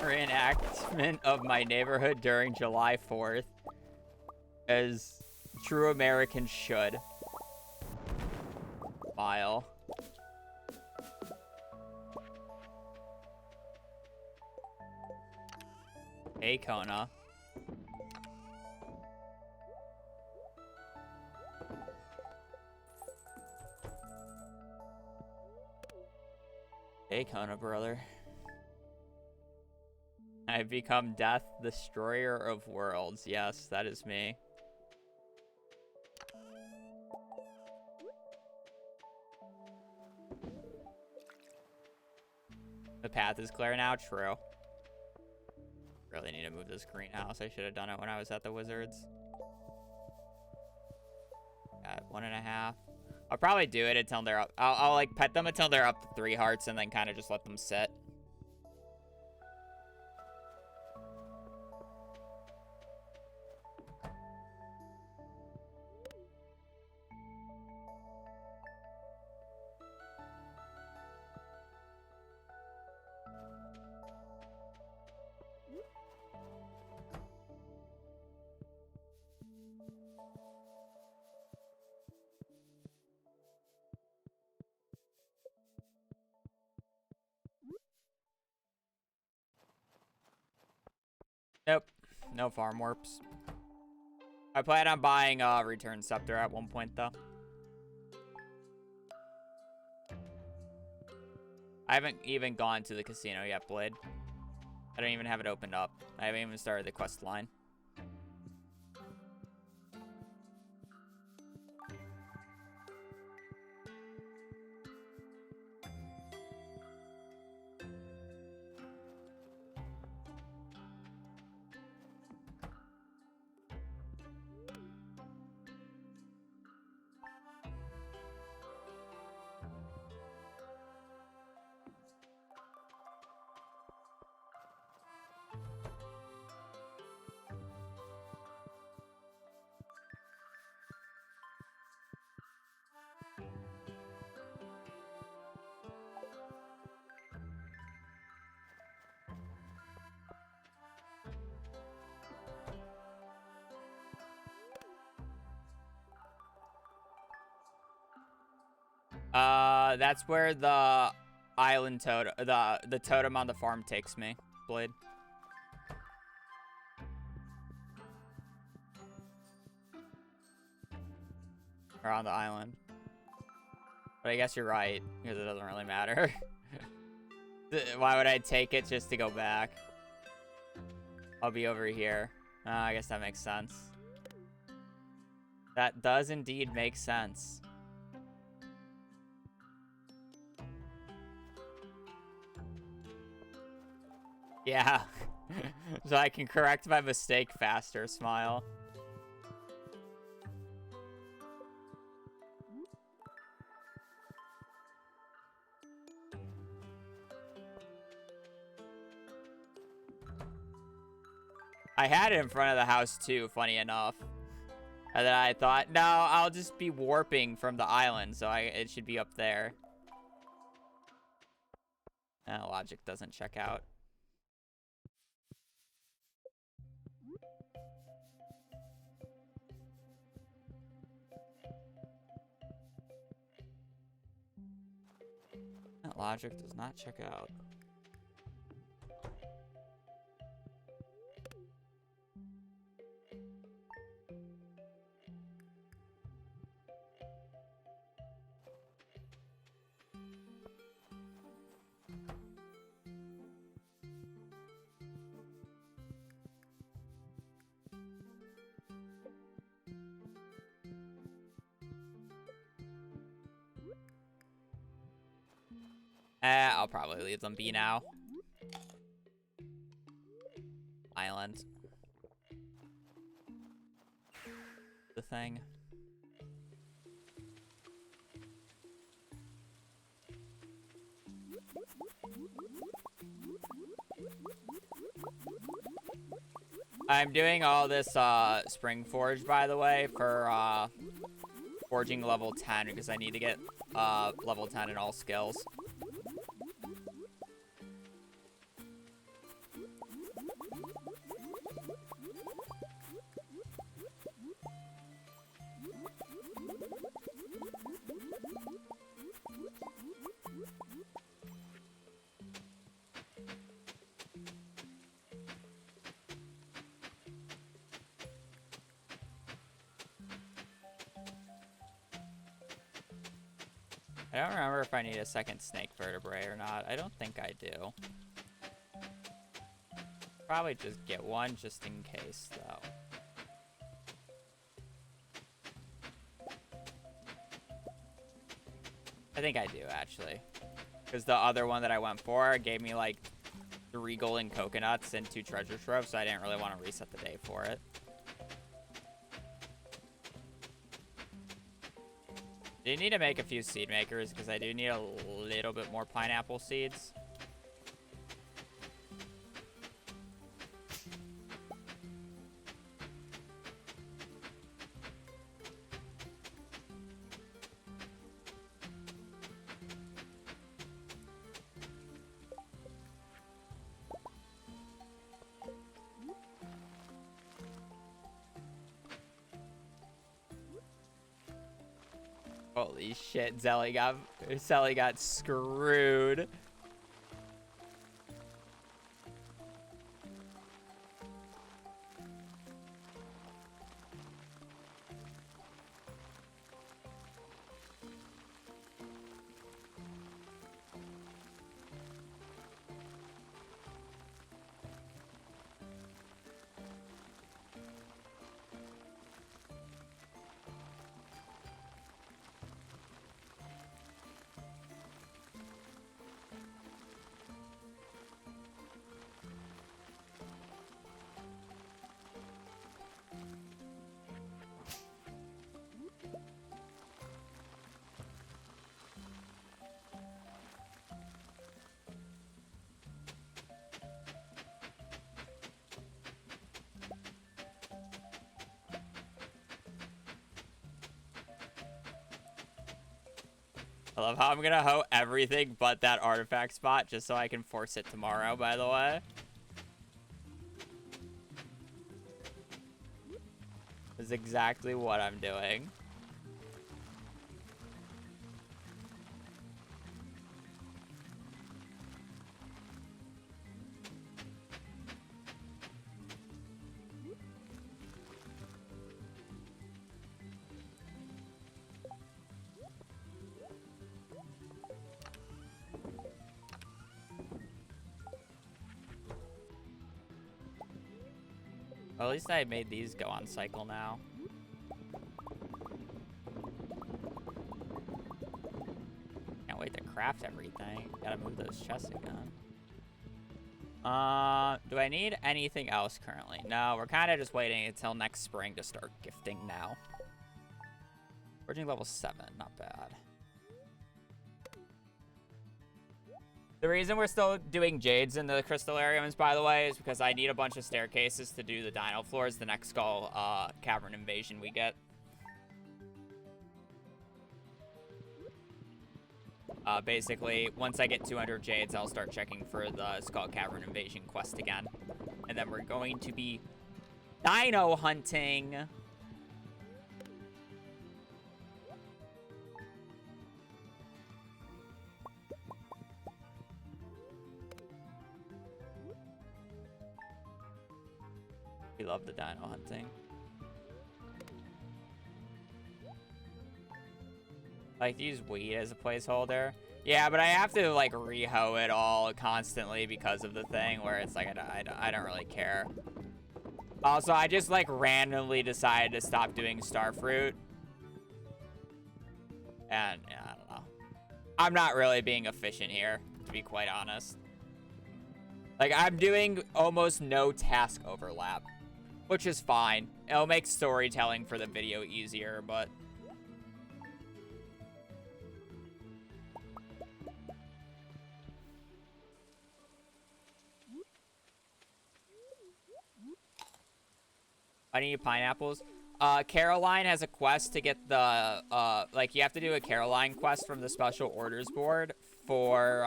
S1: Reenactment of my neighborhood during July 4th, as true Americans should. Smile. Hey, Kona. Hey, Kona, brother. I've become Death, Destroyer of Worlds. Yes, that is me. The path is clear now. True. Really need to move this greenhouse. I should have done it when I was at the Wizards. Got 1.5. I'll probably do it until they're up. I'll like pet them until they're up to 3 hearts and then kind of just let them sit. Nope. No farm warps. I plan on buying a Return Scepter at one point, though. I haven't even gone to the casino yet, Blade. I don't even have it opened up. I haven't even started the quest line. That's where the island totem, the totem on the farm takes me, Blade. Or on the island. But I guess you're right, because it doesn't really matter. Why would I take it just to go back? I'll be over here. I guess that makes sense. That does indeed make sense. Yeah. So I can correct my mistake faster, smile. I had it in front of the house too, funny enough. And then I thought, no, I'll just be warping from the island, so it should be up there. Logic doesn't check out. logic does not check out. I'll probably leave them be now. Island. The thing. I'm doing all this spring forge, by the way, for forging level 10 because I need to get level 10 in all skills. I don't remember if I need a second snake vertebrae or not. I don't think I do. Probably just get one just in case, though. I think I do, actually. Because the other one that I went for gave me, like, 3 golden coconuts and 2 treasure troves, so I didn't really want to reset the day for it. I do need to make a few seed makers because I do need a little bit more pineapple seeds. Holy shit, Zelly got screwed. I love how I'm gonna hoe everything but that artifact spot just so I can force it tomorrow, by the way. This is exactly what I'm doing. Well, at least I made these go on cycle now. Can't wait to craft everything. Gotta move those chests again. Do I need anything else currently? No, we're kind of just waiting until next spring to start gifting now. Forging level 7, not bad. The reason we're still doing jades in the crystallariums, by the way, is because I need a bunch of staircases to do the dino floors, the next skull cavern invasion we get. Basically, once I get 200 jades, I'll start checking for the skull cavern invasion quest again. And then we're going to be dino hunting. love the dino hunting. Like, to use weed as a placeholder. Yeah, but I have to, like, re-hoe it all constantly because of the thing where it's like, I don't really care. Also, I just, like, randomly decided to stop doing starfruit. And, yeah, I don't know. I'm not really being efficient here, to be quite honest. Like, I'm doing almost no task overlap, which is fine. It'll make storytelling for the video easier, but... I need pineapples. Caroline has a quest to get the, like, you have to do a Caroline quest from the special orders board for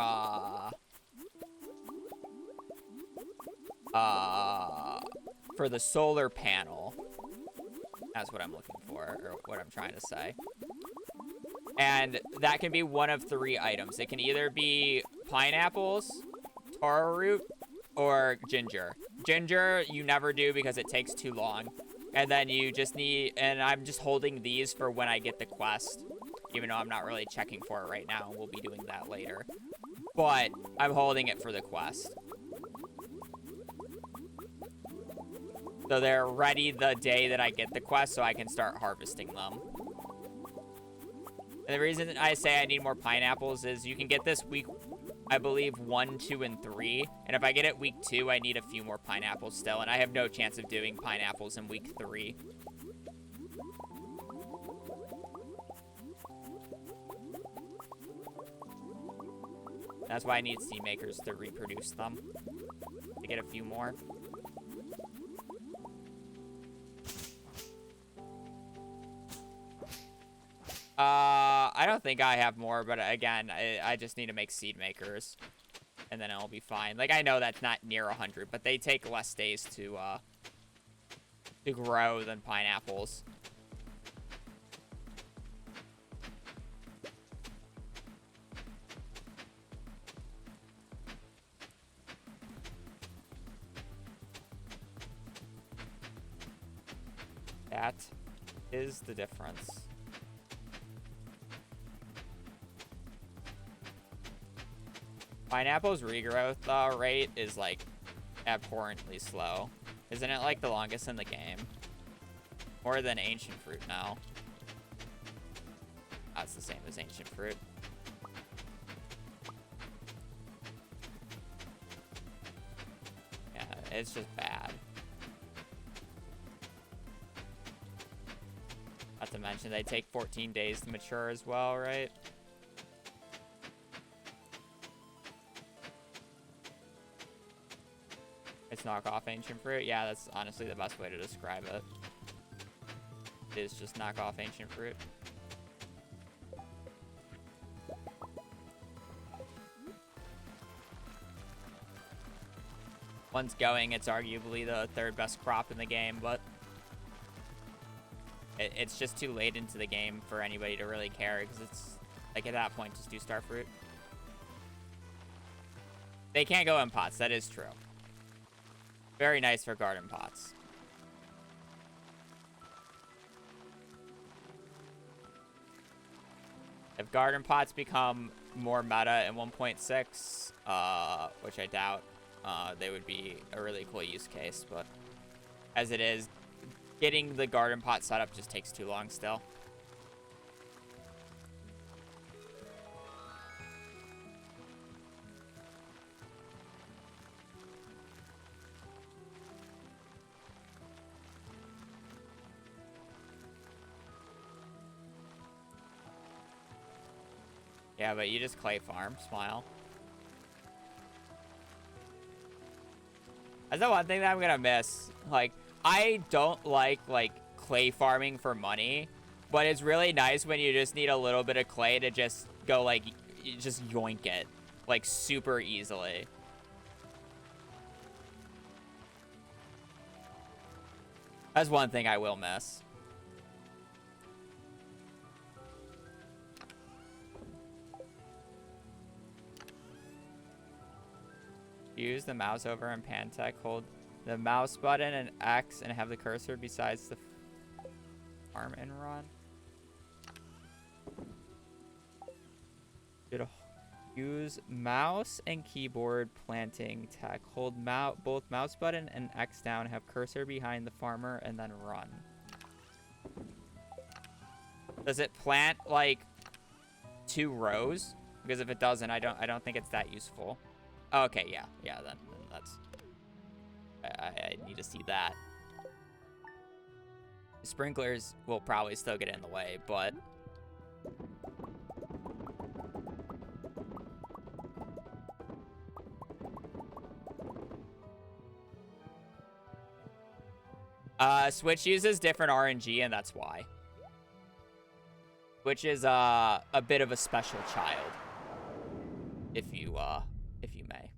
S1: the solar panel. That's what I'm looking for, or what I'm trying to say. And that can be one of 3 items. It can either be pineapples, taro root, or ginger. Ginger, you never do because it takes too long. And then you just need... And I'm just holding these for when I get the quest. Even though I'm not really checking for it right now. We'll be doing that later. But I'm holding it for the quest. So they're ready the day that I get the quest so I can start harvesting them. And the reason I say I need more pineapples is you can get this week, I believe, 1, 2, and 3. And if I get it week 2, I need a few more pineapples still. And I have no chance of doing pineapples in week 3. That's why I need seed makers to reproduce them. To get a few more. I don't think I have more, but again, I just need to make seed makers. And then it'll be fine. Like, I know that's not near 100, but they take less days to grow than pineapples. That is the difference. Pineapple's regrowth rate is, like, abhorrently slow. Isn't it, like, the longest in the game? More than ancient fruit now. That's the same as ancient fruit. Yeah, it's just bad. Not to mention they take 14 days to mature as well, right? It's knockoff ancient fruit. Yeah, that's honestly the best way to describe it. It's just knockoff ancient fruit. Once going, it's arguably the 3rd best crop in the game, but it's just too late into the game for anybody to really care, because it's, like, at that point, just do starfruit. They can't go in pots, that is true. Very nice for garden pots. If garden pots become more meta in 1.6, which I doubt, they would be a really cool use case, but as it is, getting the garden pot set up just takes too long still. Yeah, but you just clay farm. Smile. That's the one thing that I'm gonna miss. Like, I don't like clay farming for money, but it's really nice when you just need a little bit of clay to just go, like, you just yoink it, like, super easily. That's one thing I will miss. Use the mouse over and pan tech hold. the mouse button and X and have the cursor besides the farm and run. Use mouse and keyboard planting tech. Hold both mouse button and X down. Have cursor behind the farmer and then run. Does it plant like 2 rows? Because if it doesn't, I don't think it's that useful. Okay, yeah, then that's. I need to see that. Sprinklers will probably still get in the way, but. Switch uses different RNG, and that's why. Which is a bit of a special child, if you may.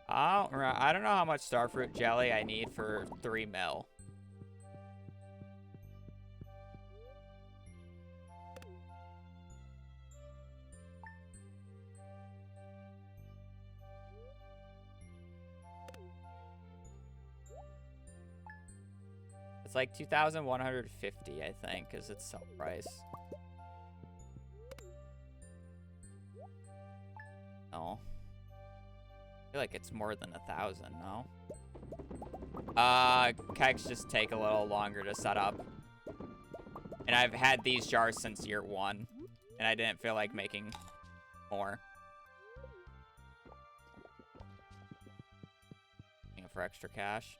S1: I don't know how much starfruit jelly I need for 3 mil. It's like 2,150, I think, is its sell price. No. I feel like it's more than 1,000, no? Kegs just take a little longer to set up. And I've had these jars since year 1, and I didn't feel like making more. Looking for extra cash.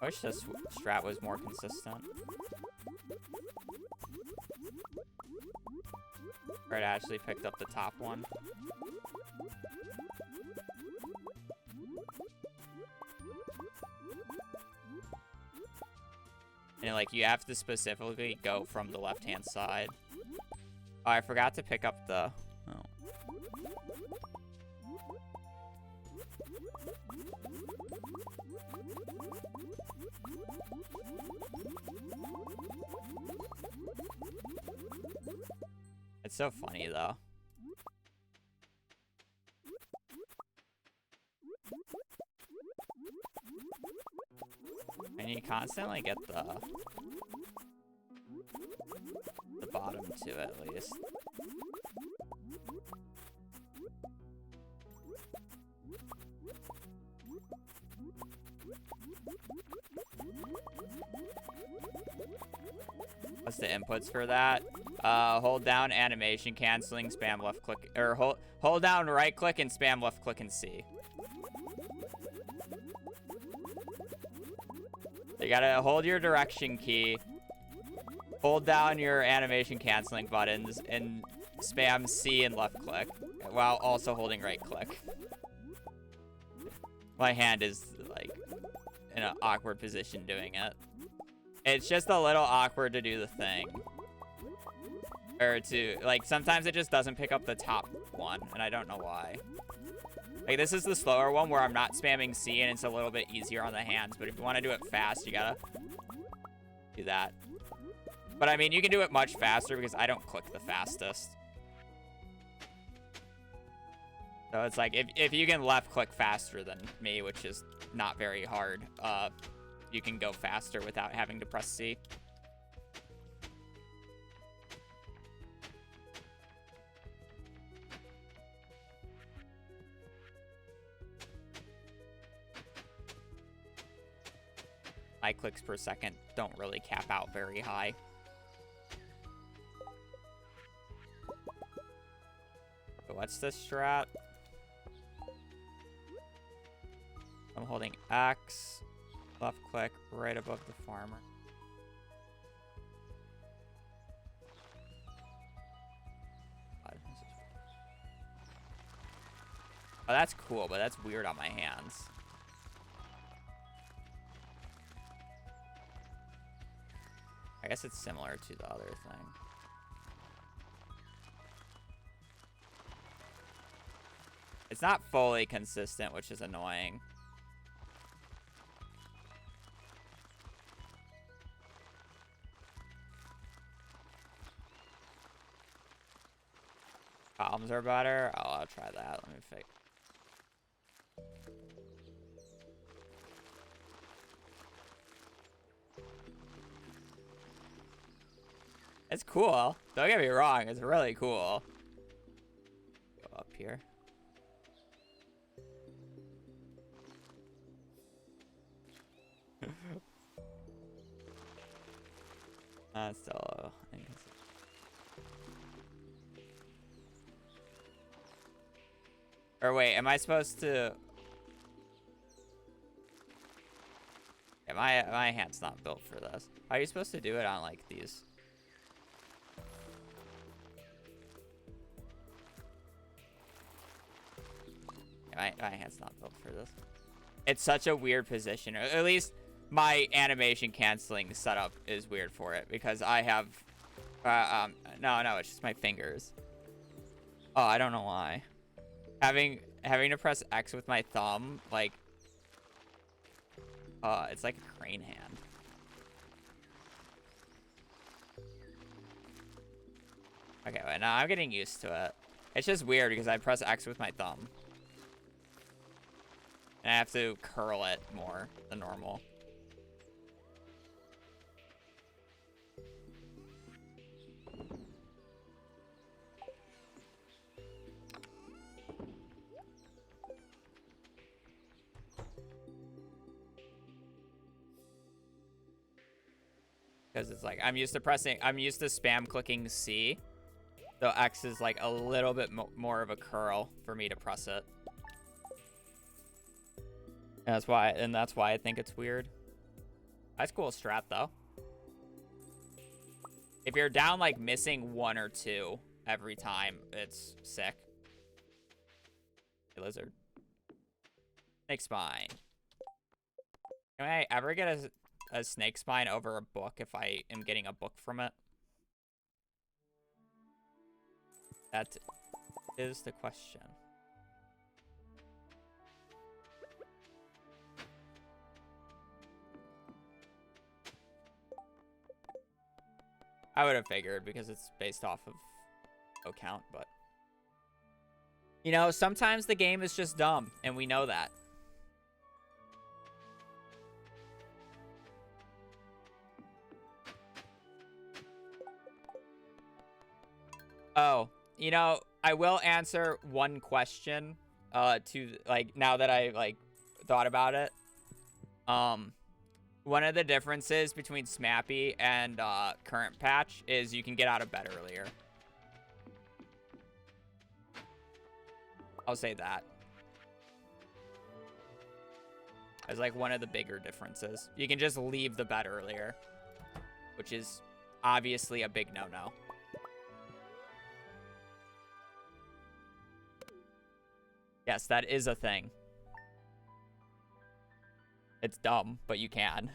S1: I wish this strat was more consistent. Or it actually picked up the top one. And like you have to specifically go from the left-hand side. Oh, I forgot to pick up the... Oh. It's so funny, though. And you constantly get the bottom to it, at least. What's the inputs for that? Hold down animation canceling, spam left click, or hold down right click and spam left click and C. You gotta hold your direction key, hold down your animation canceling buttons, and spam C and left click, while also holding right click. My hand is, like, in an awkward position doing it. It's just a little awkward to do the thing. Or to, like, sometimes it just doesn't pick up the top one, and I don't know why. Like, this is the slower one where I'm not spamming C, and it's a little bit easier on the hands, but if you want to do it fast, you gotta do that. But, I mean, you can do it much faster because I don't click the fastest. So it's like, if you can left click faster than me, which is not very hard, you can go faster without having to press C. My clicks per second don't really cap out very high. So what's this strat? I'm holding X, left click right above the farmer. Oh, that's cool, but that's weird on my hands. I guess it's similar to the other thing. It's not fully consistent, which is annoying. Columns are better. Oh, I'll try that. Let me fix. It's cool. Don't get me wrong. It's really cool. Go up here. Still inconsistent. Or wait, am I supposed to? Yeah, my hand's not built for this. How are you supposed to do it on like these? Yeah, my hand's not built for this. It's such a weird position. Or at least my animation canceling setup is weird for it because I have. No, it's just my fingers. Oh, I don't know why. Having to press X with my thumb, like, it's like a crane hand. Okay, wait, now I'm getting used to it. It's just weird because I press X with my thumb. And I have to curl it more than normal. Because it's like, I'm used to spam clicking C. So X is like a little bit more of a curl for me to press it. And that's why I think it's weird. That's cool strat though. If you're down like missing 1 or 2 every time, it's sick. Hey, lizard. Snake spine. Can I ever get a snake spine over a book if I am getting a book from it? That is the question. I would have figured because it's based off of no count, but you know, sometimes the game is just dumb and we know that. Oh, you know, I will answer one question to like now that I like thought about it. One of the differences between Smappy and current patch is you can get out of bed earlier. I'll say that. As like one of the bigger differences. You can just leave the bed earlier, which is obviously a big no-no. Yes, that is a thing. It's dumb, but you can.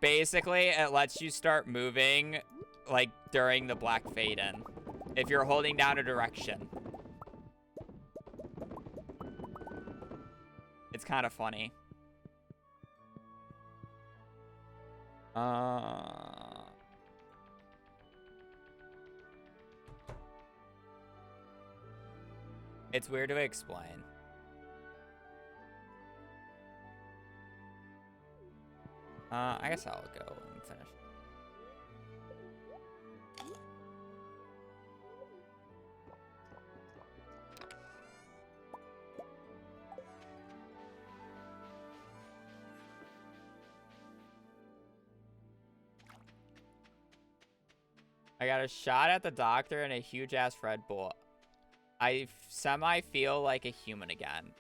S1: Basically, it lets you start moving, like, during the black fade-in. If you're holding down a direction. It's kind of funny. It's weird to explain. I guess I'll go and finish. I got a shot at the doctor and a huge-ass Red Bull. I semi feel like a human again.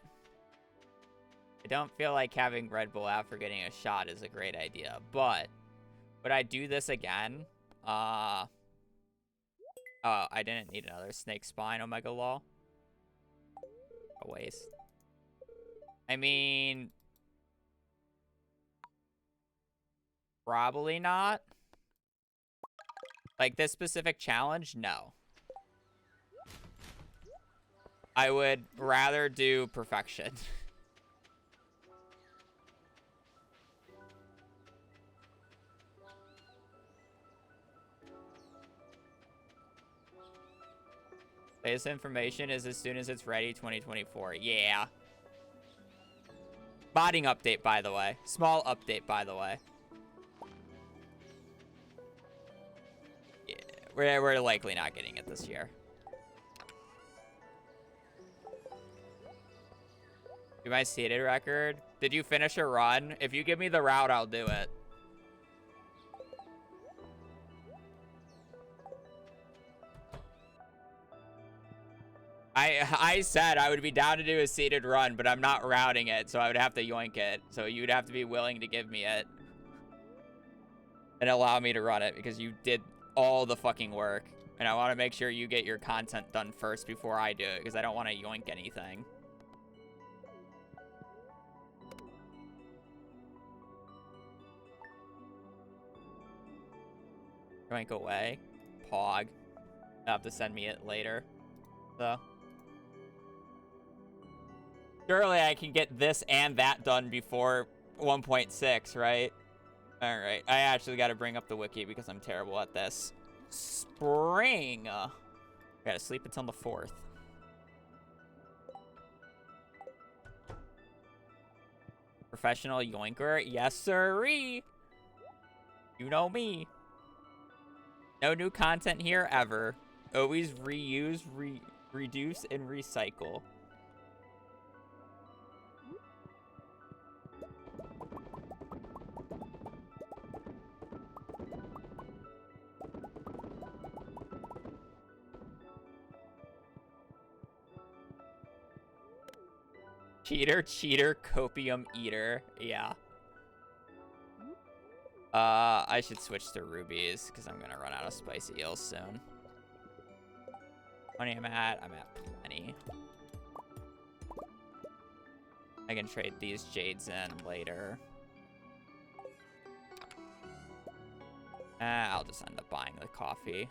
S1: I don't feel like having Red Bull after getting a shot is a great idea, but would I do this again? Oh, I didn't need another snake spine Omega Law. A waste. I mean, probably not. Like this specific challenge, no. I would rather do perfection. Latest information is as soon as it's ready, 2024. Yeah. Modding update, by the way. Small update, by the way. Yeah, we're likely not getting it this year. Do my seeded record? Did you finish a run? If you give me the route, I'll do it. I said I would be down to do a seeded run, but I'm not routing it, so I would have to yoink it. So you'd have to be willing to give me it. And allow me to run it, because you did all the fucking work. And I want to make sure you get your content done first before I do it, because I don't want to yoink anything. Yoink away. Pog. You'll have to send me it later. So. Surely I can get this and that done before 1.6, right? Alright. I actually got to bring up the wiki because I'm terrible at this. Spring. Gotta sleep until the 4th. Professional yoinker? Yes, sirree. You know me. No new content here ever. Always reuse, reduce, and recycle. Cheater, copium eater. Yeah. I should switch to rubies because I'm gonna run out of spicy eels soon. Money I'm at plenty. I can trade these jades in later. I'll just end up buying the coffee.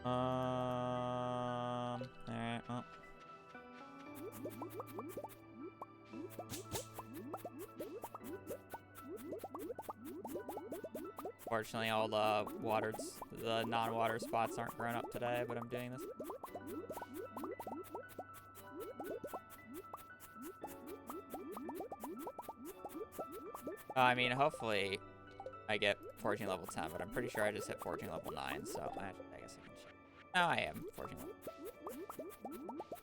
S1: Alright, well. Fortunately, all the non-water spots aren't grown up today, but I'm doing this. I mean, hopefully I get 14 level 10, but I'm pretty sure I just hit 14 level 9, so I guess I can check. No, I am 14 level.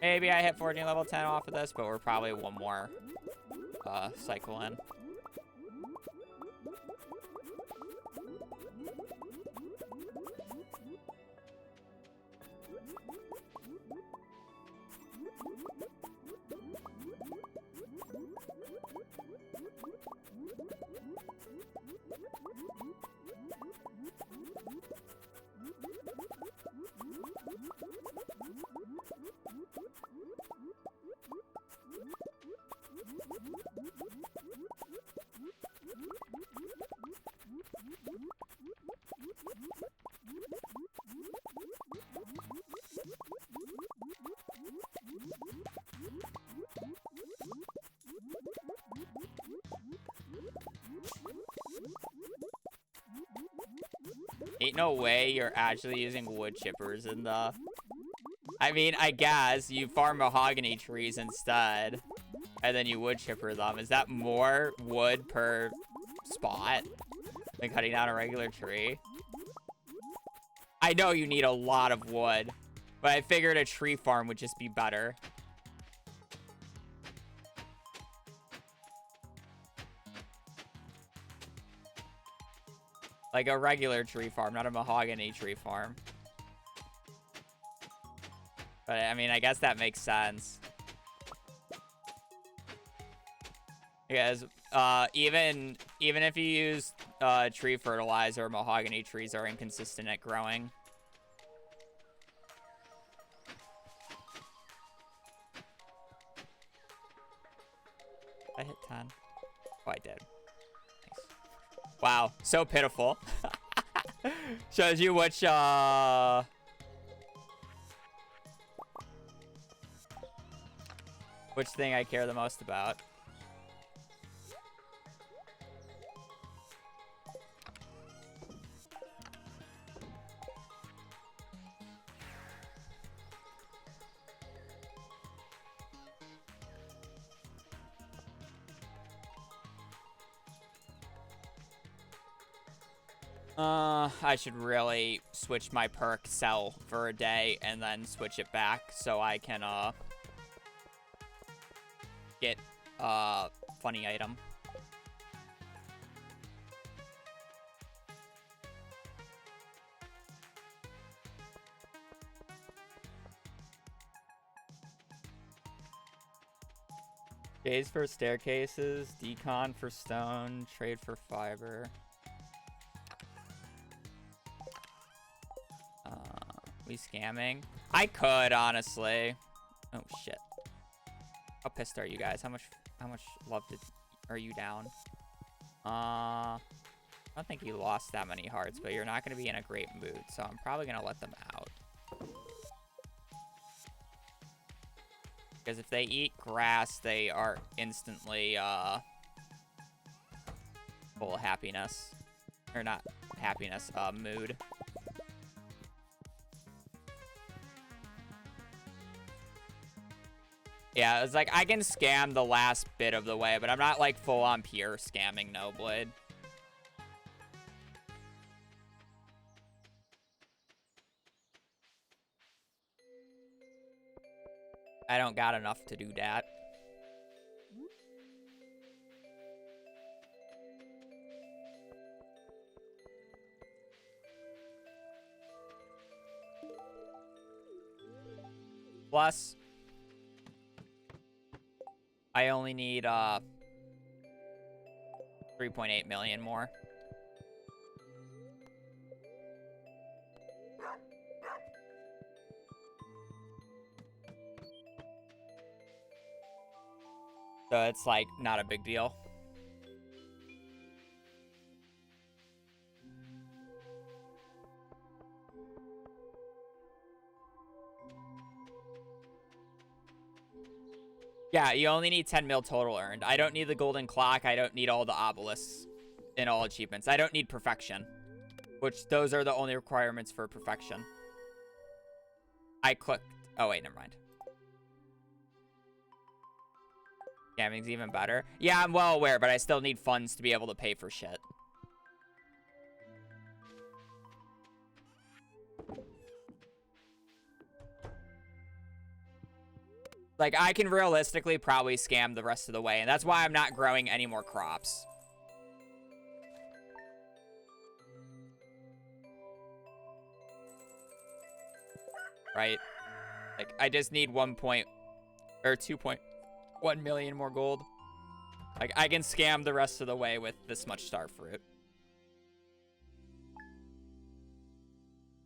S1: Maybe I hit 14 level 10 off of this, but we're probably one more cycle in. Ain't no way you're actually using wood chippers in the... I mean, I guess you farm mahogany trees instead, and then you wood chipper them. Is that more wood per spot than cutting down a regular tree? I know you need a lot of wood, but I figured a tree farm would just be better. Like a regular tree farm, not a mahogany tree farm. But I mean, I guess that makes sense. Because even if you use tree fertilizer, mahogany trees are inconsistent at growing. I hit 10. Oh, I did. Nice. Wow, so pitiful. Shows you which thing I care the most about. I should really switch my perk sell for a day and then switch it back so I can, get, funny item. Days for staircases, decon for stone, trade for fiber. We scamming? I could, honestly. Oh shit. How pissed are you guys? How much love are you down? I don't think you lost that many hearts, but you're not gonna be in a great mood, so I'm probably gonna let them out. Because if they eat grass, they are instantly full of happiness. Or not happiness, mood. Yeah, it's like, I can scam the last bit of the way, but I'm not, like, full-on pure scamming No Blade. I don't got enough to do that. Plus, I only need 3.8 million more. So it's like not a big deal. Yeah, you only need 10 mil total earned. I don't need the golden clock. I don't need all the obelisks in all achievements. I don't need perfection, which those are the only requirements for perfection. I clicked. Oh, wait, never mind. Scamming's even better. Yeah, I'm well aware, but I still need funds to be able to pay for shit. Like, I can realistically probably scam the rest of the way, and that's why I'm not growing any more crops. Right? Like, I just need 2.1 million more gold. Like, I can scam the rest of the way with this much star fruit.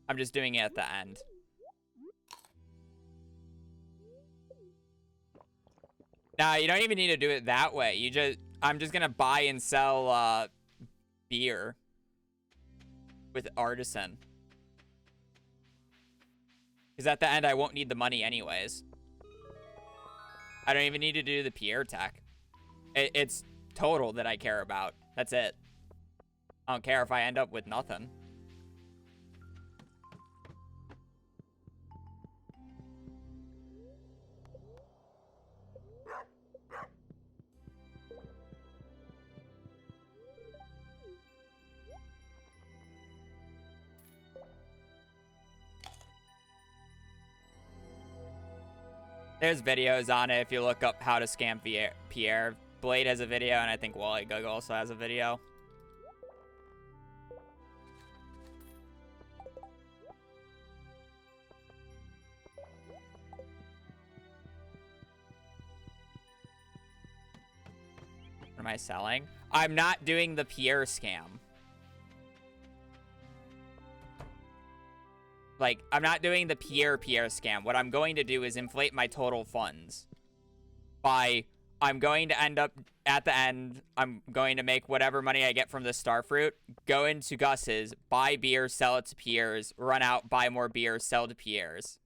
S1: I'm just doing it at the end. Nah, you don't even need to do it that way. I'm just gonna buy and sell beer with artisan. Because at the end, I won't need the money anyways. I don't even need to do the Pierre tech. It's total that I care about. That's it. I don't care if I end up with nothing. There's videos on it if you look up how to scam Pierre. Blade has a video, and I think Wally Gug also has a video. What am I selling? I'm not doing the Pierre scam. Like, I'm not doing the Pierre scam. What I'm going to do is inflate my total funds by, I'm going to end up, at the end, I'm going to make whatever money I get from the starfruit, go into Gus's, buy beer, sell it to Pierre's, run out, buy more beer, sell to Pierre's.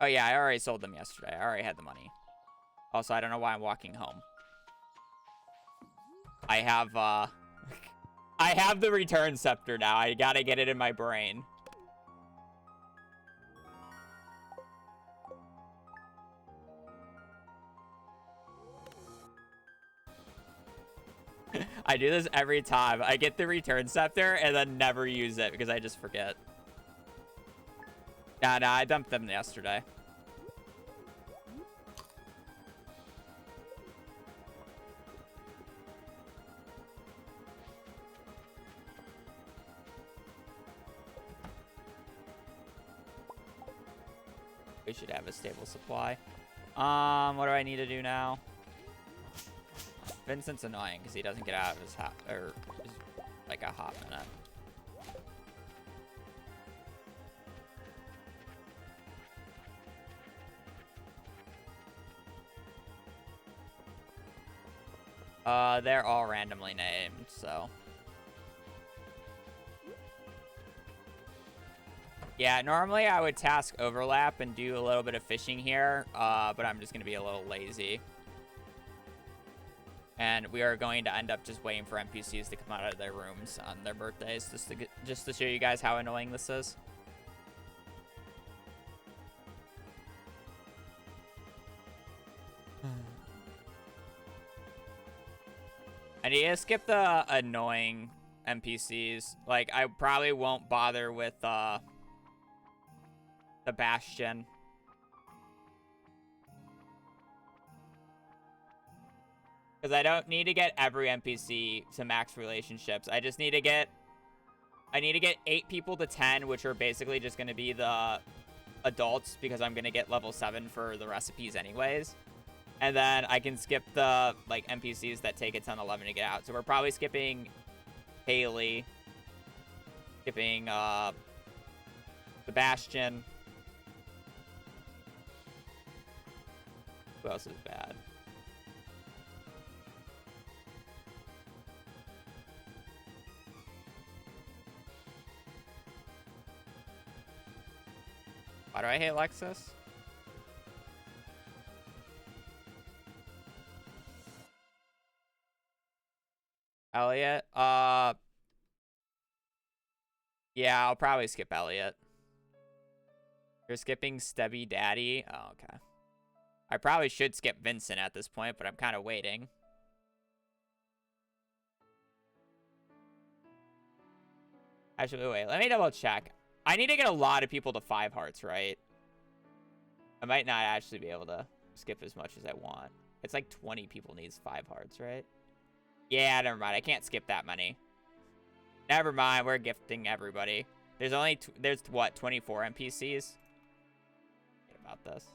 S1: Oh yeah, I already sold them yesterday. I already had the money. Also, I don't know why I'm walking home. I have, I have the return scepter now. I gotta get it in my brain. I do this every time. I get the return scepter and then never use it because I just forget. Nah, I dumped them yesterday. We should have a stable supply. What do I need to do now? Vincent's annoying because he doesn't get out of his hot, or like a hot minute. They're all randomly named, so. Yeah, normally I would task overlap and do a little bit of fishing here, but I'm just gonna be a little lazy. And we are going to end up just waiting for NPCs to come out of their rooms on their birthdays, just to show you guys how annoying this is. I need to skip the annoying NPCs. Like, I probably won't bother with the Bastion. Because I don't need to get every NPC to max relationships. I just need to get... I need to get 8 people to 10, which are basically just going to be the adults, because I'm going to get level 7 for the recipes anyways. And then I can skip the, like, NPCs that take a 10, 11 to get out. So we're probably skipping Haley. Skipping, Sebastian. Who else is bad? Why do I hate Lexus? Elliot? Yeah, I'll probably skip Elliot. You're skipping Stubby Daddy? Oh, okay. I probably should skip Vincent at this point, but I'm kind of waiting. Actually, wait, let me double check. I need to get a lot of people to 5 hearts, right? I might not actually be able to skip as much as I want. It's like 20 people needs 5 hearts, right? Yeah, never mind. I can't skip that many. Never mind. We're gifting everybody. There's only, there's what, 24 NPCs? Forget about this.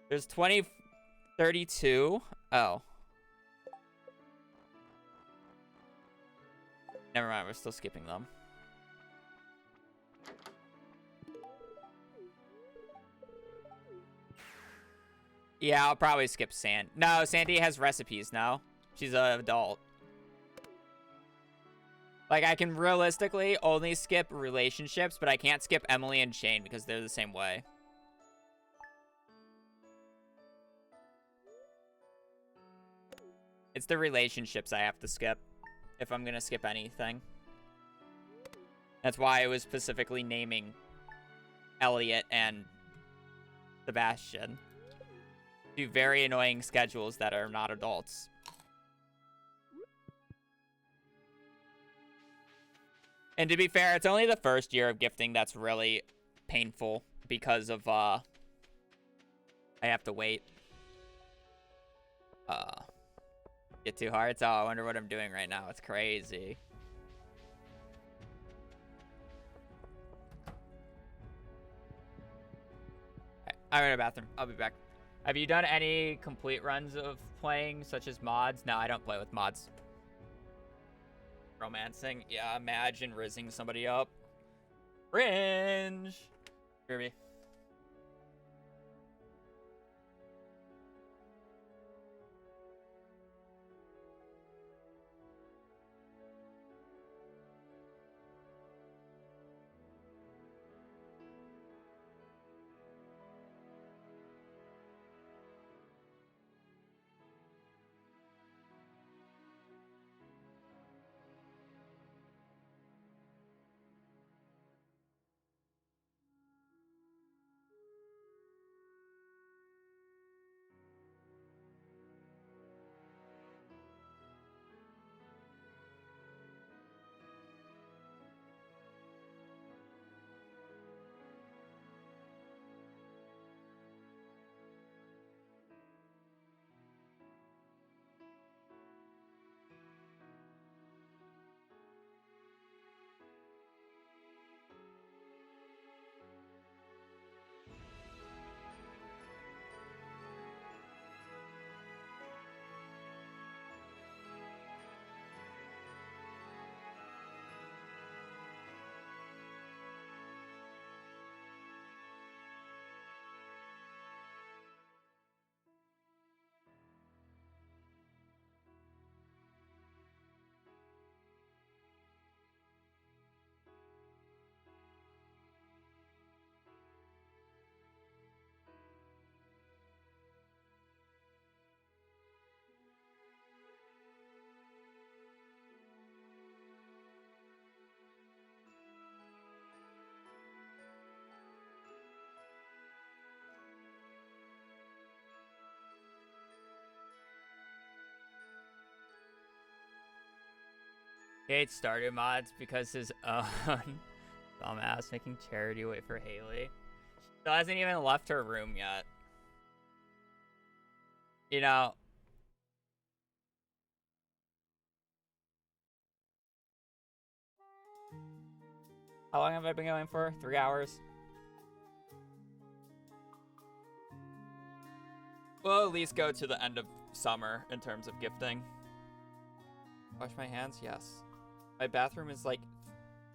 S1: There's 32. Oh. Never mind. We're still skipping them. Yeah, I'll probably skip Sandy. No, Sandy has recipes now. She's an adult. Like, I can realistically only skip relationships, but I can't skip Emily and Shane because they're the same way. It's the relationships I have to skip if I'm going to skip anything. That's why I was specifically naming Elliot and Sebastian. 2 very annoying schedules that are not adults. And to be fair, it's only the first year of gifting that's really painful because of, I have to wait. Get 2 hearts? Oh, I wonder what I'm doing right now. It's crazy. I'm in the bathroom. I'll be back. Have you done any complete runs of playing, such as mods? No, I don't play with mods. Romancing? Yeah, imagine rizzing somebody up. Cringe! Kirby. He hates Stardew mods because his own dumbass making Charity wait for Haley. She hasn't even left her room yet. You know. How long have I been going for? 3 hours? We'll at least go to the end of summer in terms of gifting. Wash my hands? Yes. My bathroom is like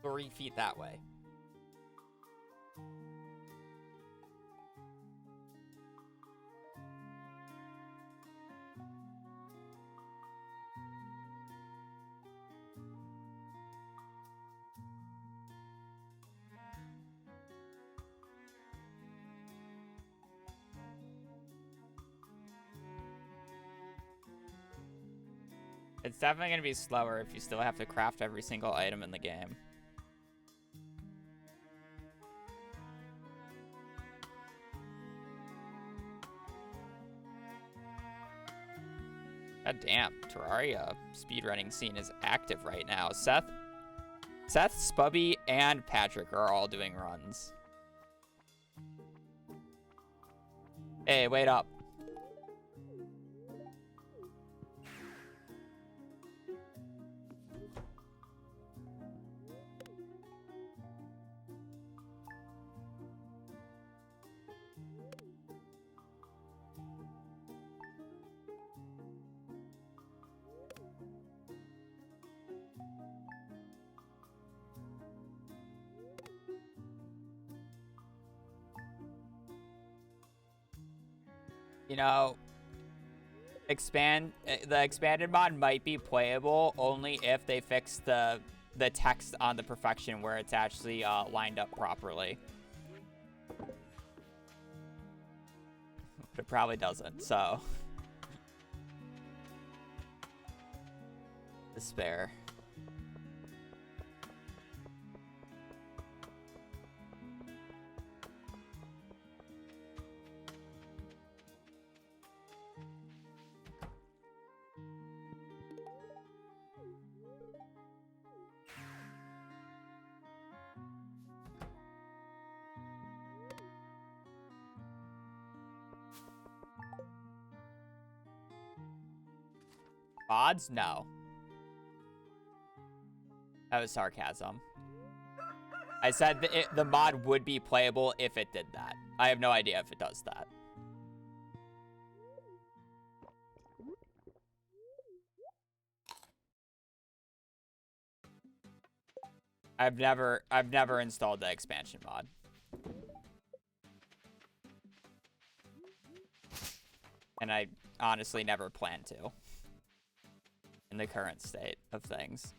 S1: 3 feet that way. It's definitely going to be slower if you still have to craft every single item in the game. God damn, Terraria speedrunning scene is active right now. Seth, Spubby, and Patrick are all doing runs. Hey, wait up. You know, the expanded mod might be playable only if they fix the text on the perfection where it's actually lined up properly. But it probably doesn't, so. Despair. Mods? No. That was sarcasm. I said the mod would be playable if it did that. I have no idea if it does that. I've never installed the expansion mod. And I honestly never plan to. In the current state of things.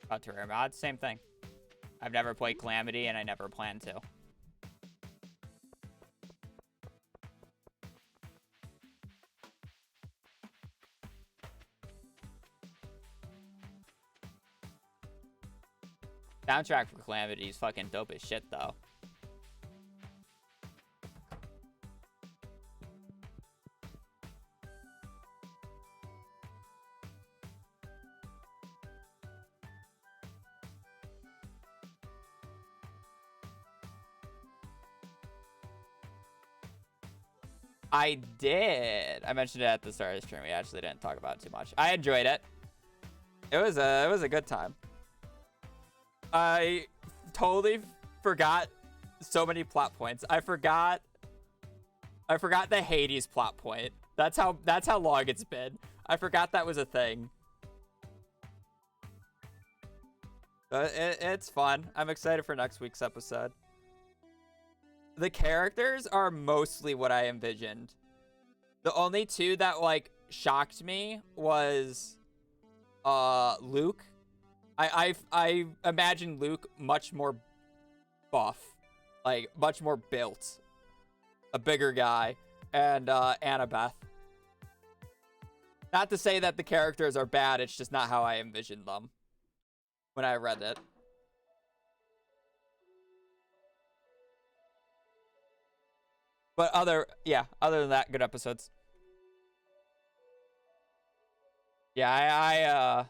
S1: Terraria mod, same thing. I've never played Calamity, and I never plan to. Soundtrack for Calamity is fucking dope as shit, though. I did. I mentioned it at the start of the stream. We actually didn't talk about it too much. I enjoyed it. It was a good time. I totally forgot so many plot points. I forgot the Hades plot point. That's how long it's been. I forgot that was a thing. But it's fun. I'm excited for next week's episode. The characters are mostly what I envisioned. The only two that like shocked me was Luke. I imagine Luke much more buff, like much more built, a bigger guy, and Annabeth. Not to say that the characters are bad, it's just not how I envisioned them when I read it. But other than that, good episodes. Yeah,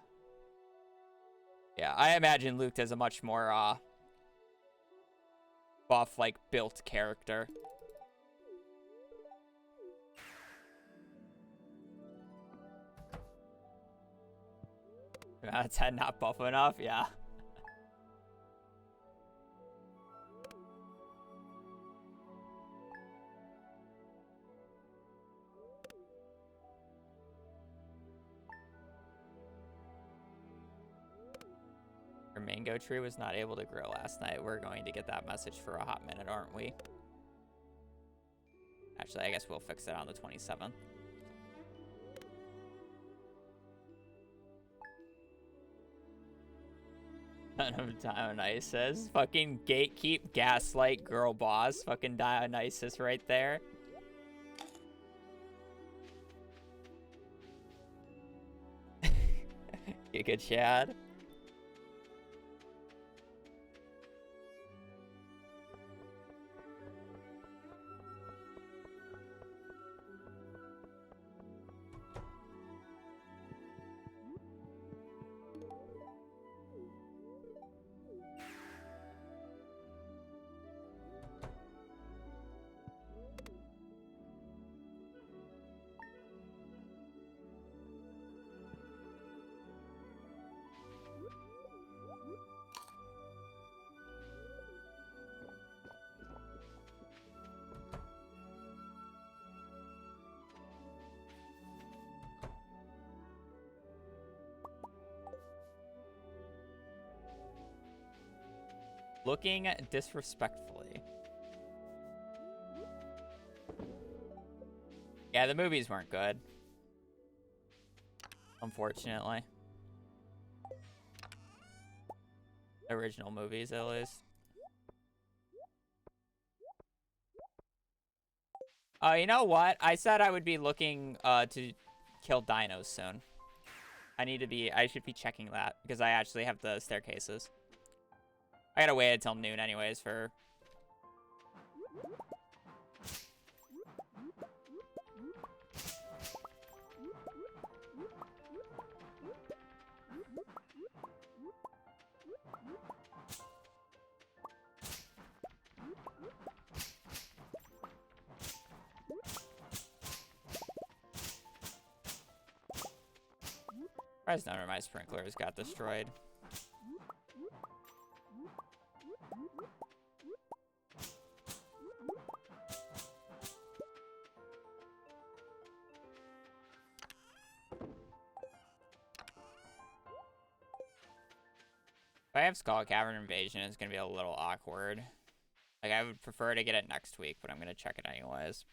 S1: I imagine Luke as a much more buff, like built character. That's not buff enough, yeah. Your mango tree was not able to grow last night. We're going to get that message for a hot minute, aren't we? Actually, I guess we'll fix it on the 27th. None of Dionysus. Fucking gatekeep, gaslight, girl boss. Fucking Dionysus right there. Giga Chad. Looking disrespectfully. Yeah, the movies weren't good. Unfortunately. Original movies, at least. You know what? I said I would be looking to kill dinos soon. I should be checking that because I actually have the staircases. I gotta wait until noon anyways for... Surprised none of my sprinklers got destroyed. If I have Skull Cavern Invasion, it's going to be a little awkward. Like, I would prefer to get it next week, but I'm going to check it anyways.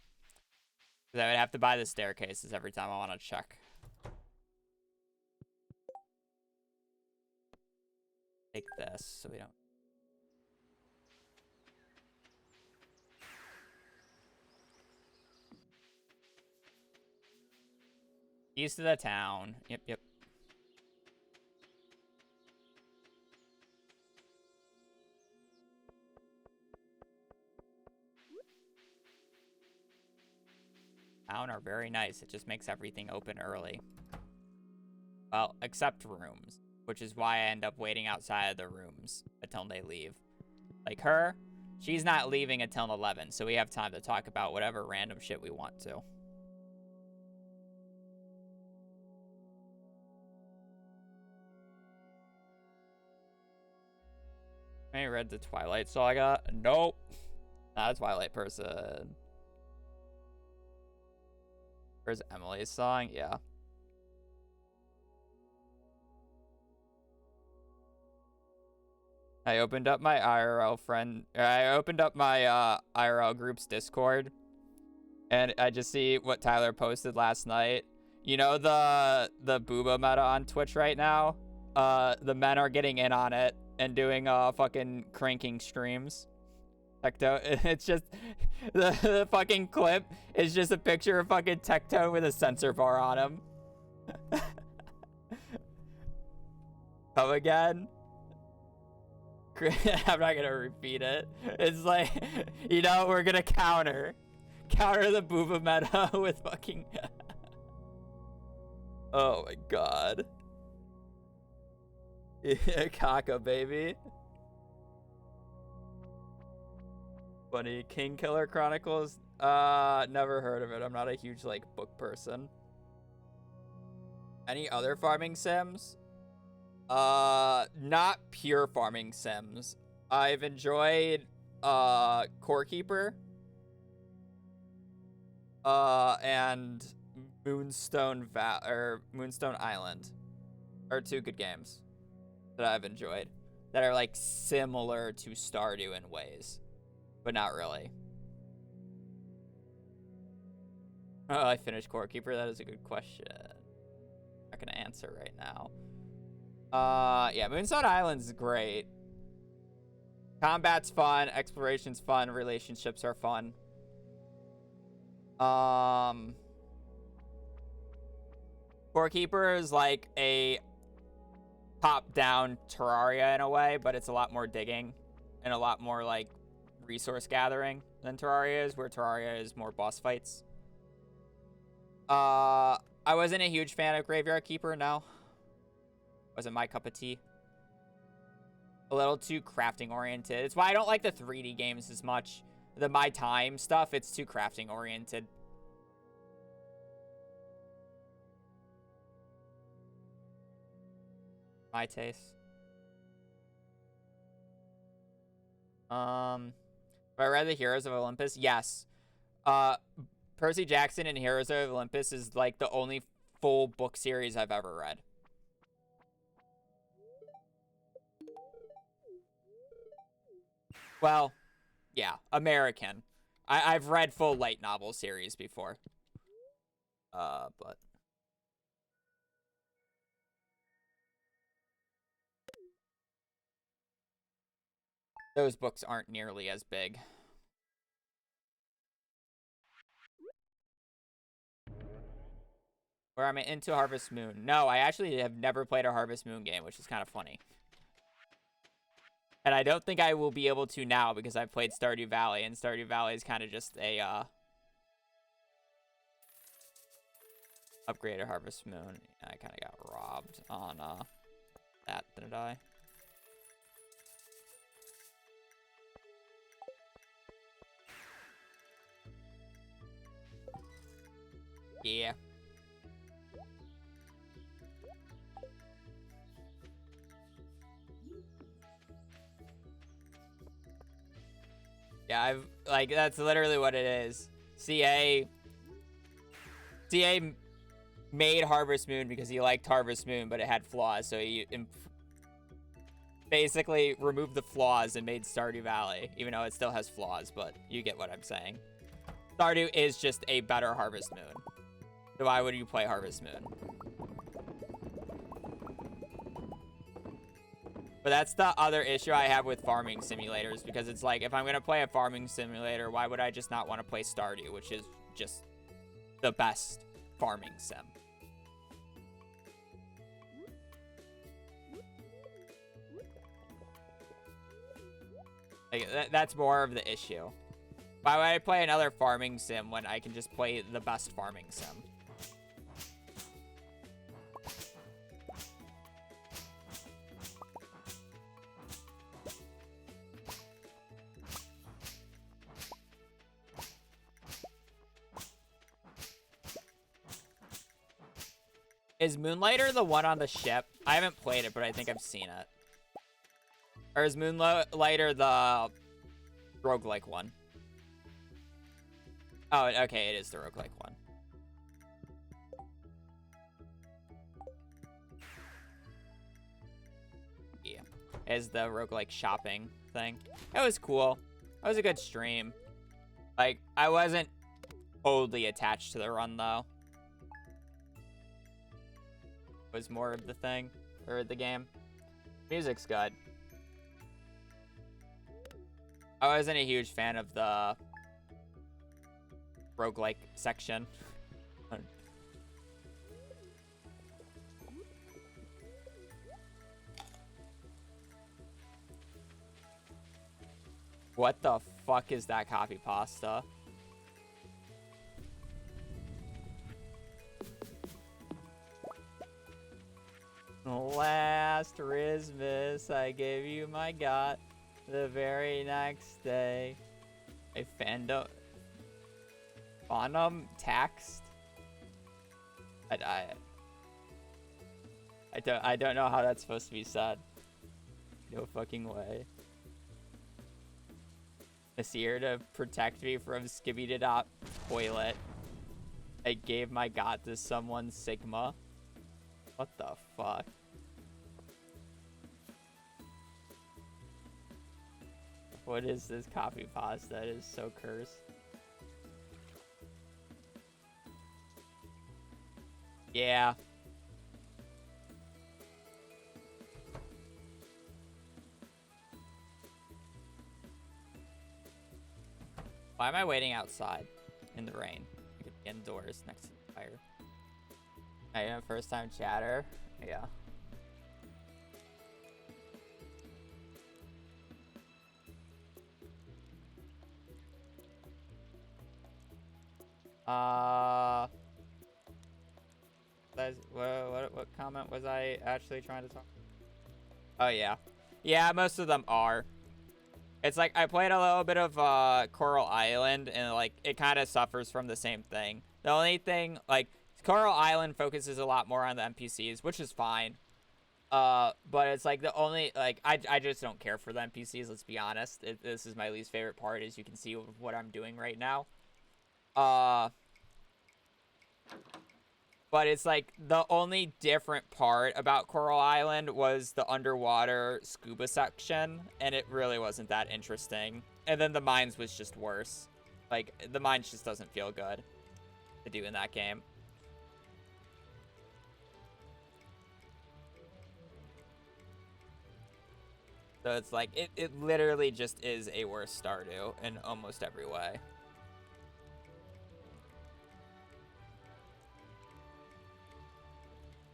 S1: Because I would have to buy the staircases every time I want to check. Take this so we don't... East of the town. Yep, yep. Town are very nice. It just makes everything open early. Well, except rooms, which is why I end up waiting outside of the rooms until they leave. Like her, she's not leaving until 11, so we have time to talk about whatever random shit we want to. I read the Twilight Saga. Nope. Not a Twilight person. Where's Emily's song? Yeah. I opened up my IRL group's Discord, and I just see what Tyler posted last night. You know the booba meta on Twitch right now? The men are getting in on it and doing fucking cranking streams. Tectone, it's just the fucking clip is just a picture of fucking Tectone with a sensor bar on him. Come again? I'm not gonna repeat it. It's like, you know, we're gonna counter the booba meta with fucking oh my god. Yeah, Kaka, baby. Funny. King Killer Chronicles? Never heard of it. I'm not a huge, like, book person. Any other farming sims? Not pure farming sims. I've enjoyed, Core Keeper. And Moonstone Island are two good games that I've enjoyed that are, like, similar to Stardew in ways. But not really. Oh, I finished Core Keeper. That is a good question. Not gonna answer right now. Yeah, Moonstone Island's great. Combat's fun. Exploration's fun. Relationships are fun. Core Keeper is like a top-down Terraria in a way, but it's a lot more digging and a lot more like resource gathering than Terraria is, where Terraria is more boss fights. I wasn't a huge fan of Graveyard Keeper, no. Wasn't my cup of tea. A little too crafting oriented. It's why I don't like the 3D games as much. The My Time stuff, it's too crafting oriented. My taste. Have I read the Heroes of Olympus? Yes. Percy Jackson and Heroes of Olympus is like the only full book series I've ever read. Well, yeah, American. I've read full light novel series before. But those books aren't nearly as big. Where I'm into Harvest Moon. No, I actually have never played a Harvest Moon game, which is kind of funny. And I don't think I will be able to now because I've played Stardew Valley, and Stardew Valley is kind of just a upgraded Harvest Moon. I kind of got robbed on that, didn't I? Yeah. Yeah, like, that's literally what it is. CA made Harvest Moon because he liked Harvest Moon, but it had flaws, so he basically removed the flaws and made Stardew Valley, even though it still has flaws, but you get what I'm saying. Stardew is just a better Harvest Moon. So why would you play Harvest Moon? But that's the other issue I have with farming simulators, because it's like, if I'm going to play a farming simulator, why would I just not want to play Stardew, which is just the best farming sim? Like, that's more of the issue. Why would I play another farming sim when I can just play the best farming sim? Is Moonlighter the one on the ship? I haven't played it, but I think I've seen it. Or is Moonlighter the roguelike one? Oh, okay, it is the roguelike one. Yeah, is the roguelike shopping thing. It was cool. It was a good stream. Like, I wasn't totally attached to the run, though. It was more of the thing, or the game. Music's good. I wasn't a huge fan of the roguelike section. What the fuck is that copy pasta? Last Christmas, I gave you my got. The very next day, a fandom taxed. I don't know how that's supposed to be said. No fucking way. This year to protect me from Skibidi toilet, I gave my got to someone Sigma. What the fuck? What is this copy pasta? That is so cursed. Yeah. Why am I waiting outside in the rain? I could be indoors next to the fire. I am first time chatter. Yeah. What comment was I actually trying to talk? Oh yeah. Yeah, most of them are. It's like I played a little bit of Coral Island, and like it kind of suffers from the same thing. The only thing, like, Coral Island focuses a lot more on the NPCs, which is fine. But it's like the only, like, I just don't care for the NPCs, let's be honest. This is my least favorite part, as you can see with what I'm doing right now. But it's like the only different part about Coral Island was the underwater scuba section, and it really wasn't that interesting. And then the mines was just worse. Like, the mines just doesn't feel good to do in that game. So it's like, it literally just is a worse Stardew in almost every way.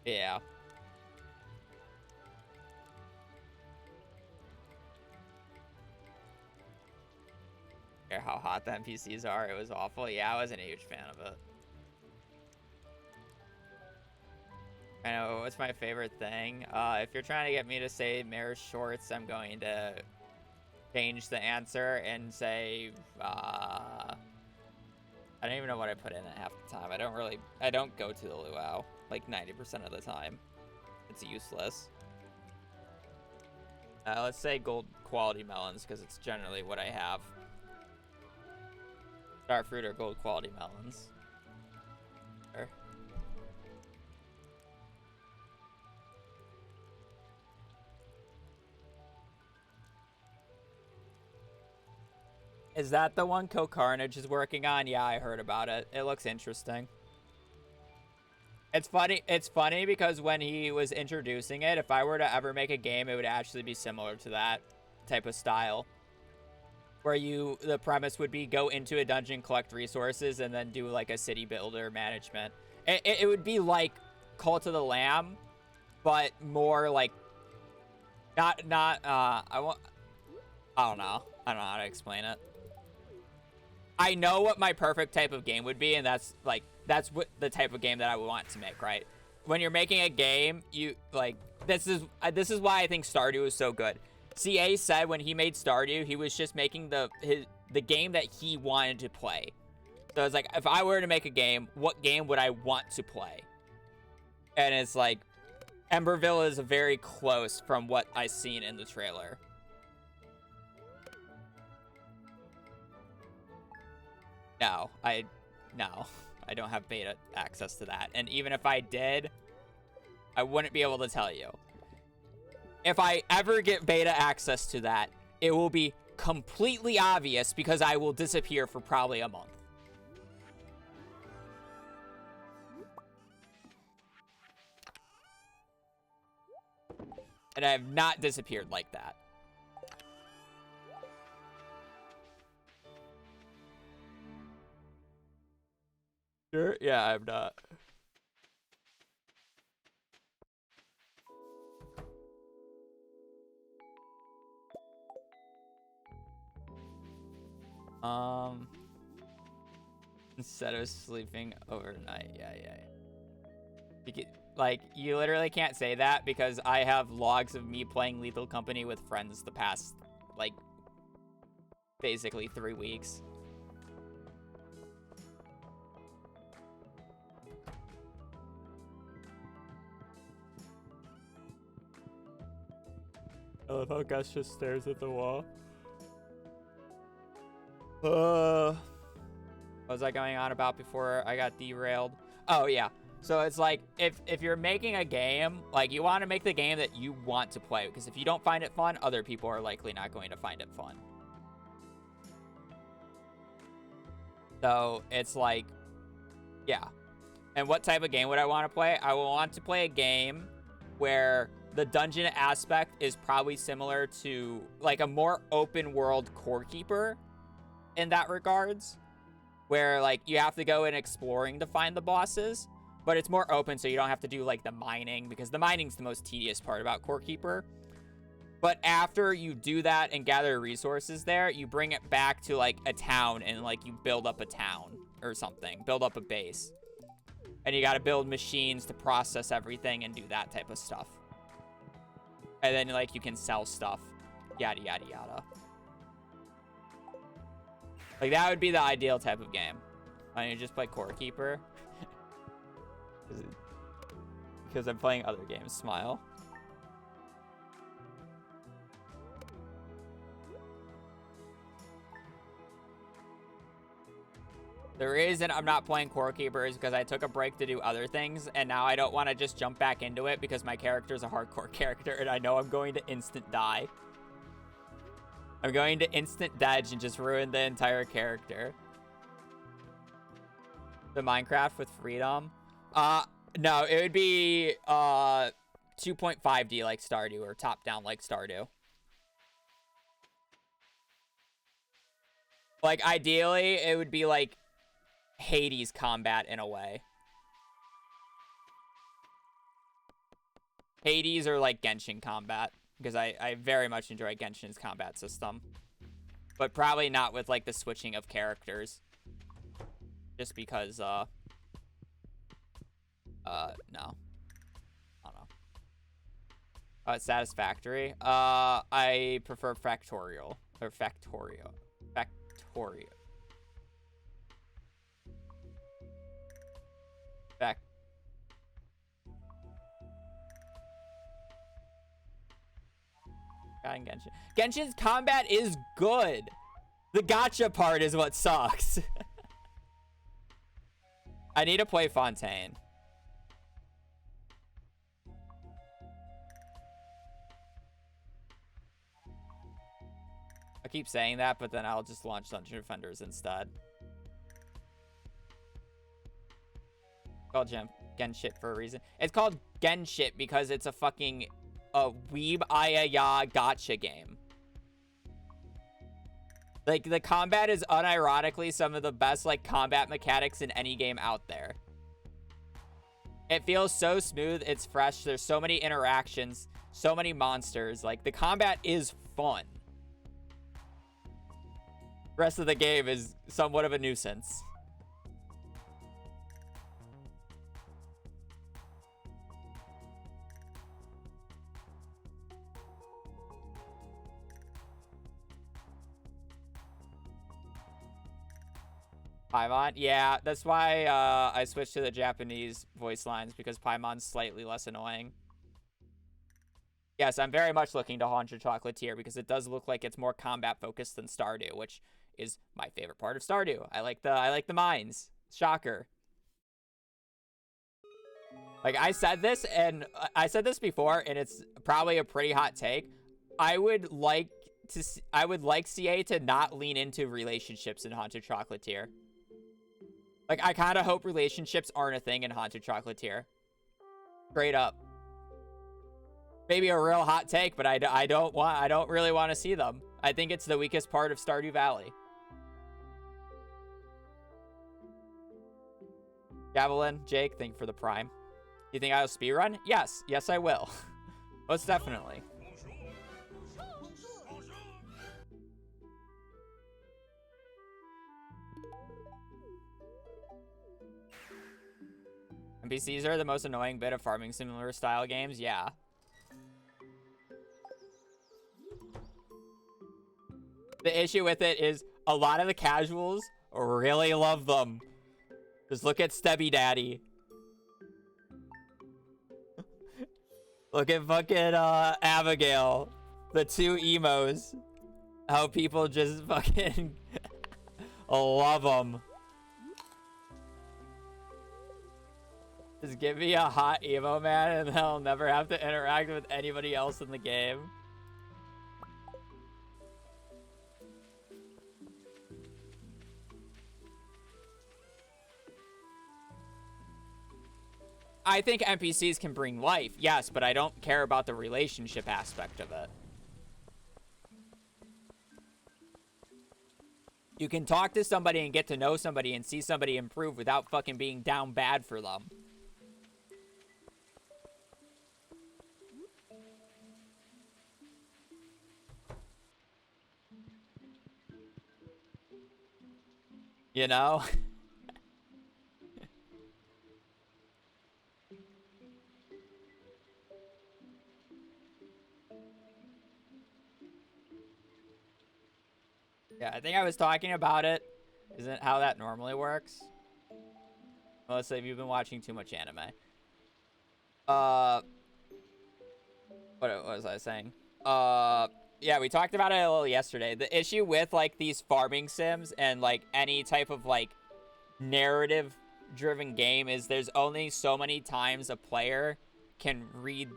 S1: Yeah. Care how hot the NPCs are. It was awful. Yeah, I wasn't a huge fan of it. I know, what's my favorite thing? If you're trying to get me to say Mare's Shorts, I'm going to change the answer and say, I don't even know what I put in it half the time. I don't go to the luau, like 90% of the time. It's useless. Let's say gold quality melons, because it's generally what I have. Star fruit or gold quality melons. Sure. Is that the one Carnage is working on? Yeah, I heard about it. It looks interesting. It's funny because when he was introducing it, if I were to ever make a game, it would actually be similar to that type of style. Where the premise would be go into a dungeon, collect resources, and then do like a city builder management. It would be like Cult of the Lamb, but more like I don't know how to explain it. I know what my perfect type of game would be, and that's what the type of game that I would want to make, right? When you're making a game, you like this is why I think Stardew is so good. CA said when he made Stardew, he was just making the game that he wanted to play. So it's like, if I were to make a game, what game would I want to play? And it's like, Emberville is very close from what I've seen in the trailer. No, I don't have beta access to that. And even if I did, I wouldn't be able to tell you. If I ever get beta access to that, it will be completely obvious because I will disappear for probably a month. And I have not disappeared like that. Sure? Yeah, I'm not. Instead of sleeping overnight. Yeah. Like, you literally can't say that because I have logs of me playing Lethal Company with friends the past, like, basically 3 weeks. I love how Gus just stares at the wall. What was I going on about before I got derailed? Oh, yeah. So it's like, if you're making a game, like, you want to make the game that you want to play. Because if you don't find it fun, other people are likely not going to find it fun. So it's like, yeah. And what type of game would I want to play? I would want to play a game where the dungeon aspect is probably similar to, like, a more open world Core Keeper in that regards. Where, like, you have to go in exploring to find the bosses. But it's more open, so you don't have to do, like, the mining. Because the mining's the most tedious part about Core Keeper. But after you do that and gather resources there, you bring it back to, like, a town. And, like, you build up a town or something. Build up a base. And you gotta build machines to process everything and do that type of stuff. And then, like, you can sell stuff. Yada, yada, yada. Like, that would be the ideal type of game. Why don't you just play Core Keeper? Because I'm playing other games. Smile. The reason I'm not playing Core Keeper is because I took a break to do other things, and now I don't want to just jump back into it because my character's a hardcore character, and I know I'm going to instant die. I'm going to instant dodge and just ruin the entire character. The Minecraft with freedom? No, it would be 2.5D like Stardew, or top-down like Stardew. Like, ideally, it would be like Hades combat in a way. Hades or like Genshin combat. Because I very much enjoy Genshin's combat system. But probably not with, like, the switching of characters. Just because, no. I don't know. It's satisfactory. I prefer factorial. Or factorial. Factorial. Genshin's combat is good. The gacha part is what sucks. I need to play Fontaine. I keep saying that, but then I'll just launch Dungeon Defenders instead. It's called Gen shit for a reason. It's called Gen shit because it's a fucking weeb ayaya gotcha game. Like, the combat is unironically some of the best, like, combat mechanics in any game out there. It feels so smooth, it's fresh, there's so many interactions, so many monsters. Like, the combat is fun. The rest of the game is somewhat of a nuisance. Paimon? Yeah, that's why I switched to the Japanese voice lines, because Paimon's slightly less annoying. Yes, I'm very much looking to Haunted Chocolatier because it does look like it's more combat focused than Stardew, which is my favorite part of Stardew. I like the mines. Shocker. Like, I said this before, and it's probably a pretty hot take. I would like CA to not lean into relationships in Haunted Chocolatier. Like, I kind of hope relationships aren't a thing in Haunted Chocolatier. Straight up. Maybe a real hot take, but I don't really want to see them. I think it's the weakest part of Stardew Valley. Javelin, Jake, thank you for the prime. You think I'll speedrun? Yes. Yes, I will. Most definitely. NPCs are the most annoying bit of farming simulator style games. Yeah. The issue with it is a lot of the casuals really love them. Just look at Stebby Daddy. Look at fucking Abigail. The two emos. How people just fucking love them. Just give me a hot emo man and I'll never have to interact with anybody else in the game. I think NPCs can bring life, yes, but I don't care about the relationship aspect of it. You can talk to somebody and get to know somebody and see somebody improve without fucking being down bad for them. You know? Yeah, I think I was talking about it. Isn't how that normally works. Melissa, if you've been watching too much anime. What was I saying? Yeah, we talked about it a little yesterday. The issue with, like, these farming sims and, like, any type of, like, narrative-driven game is there's only so many times a player can read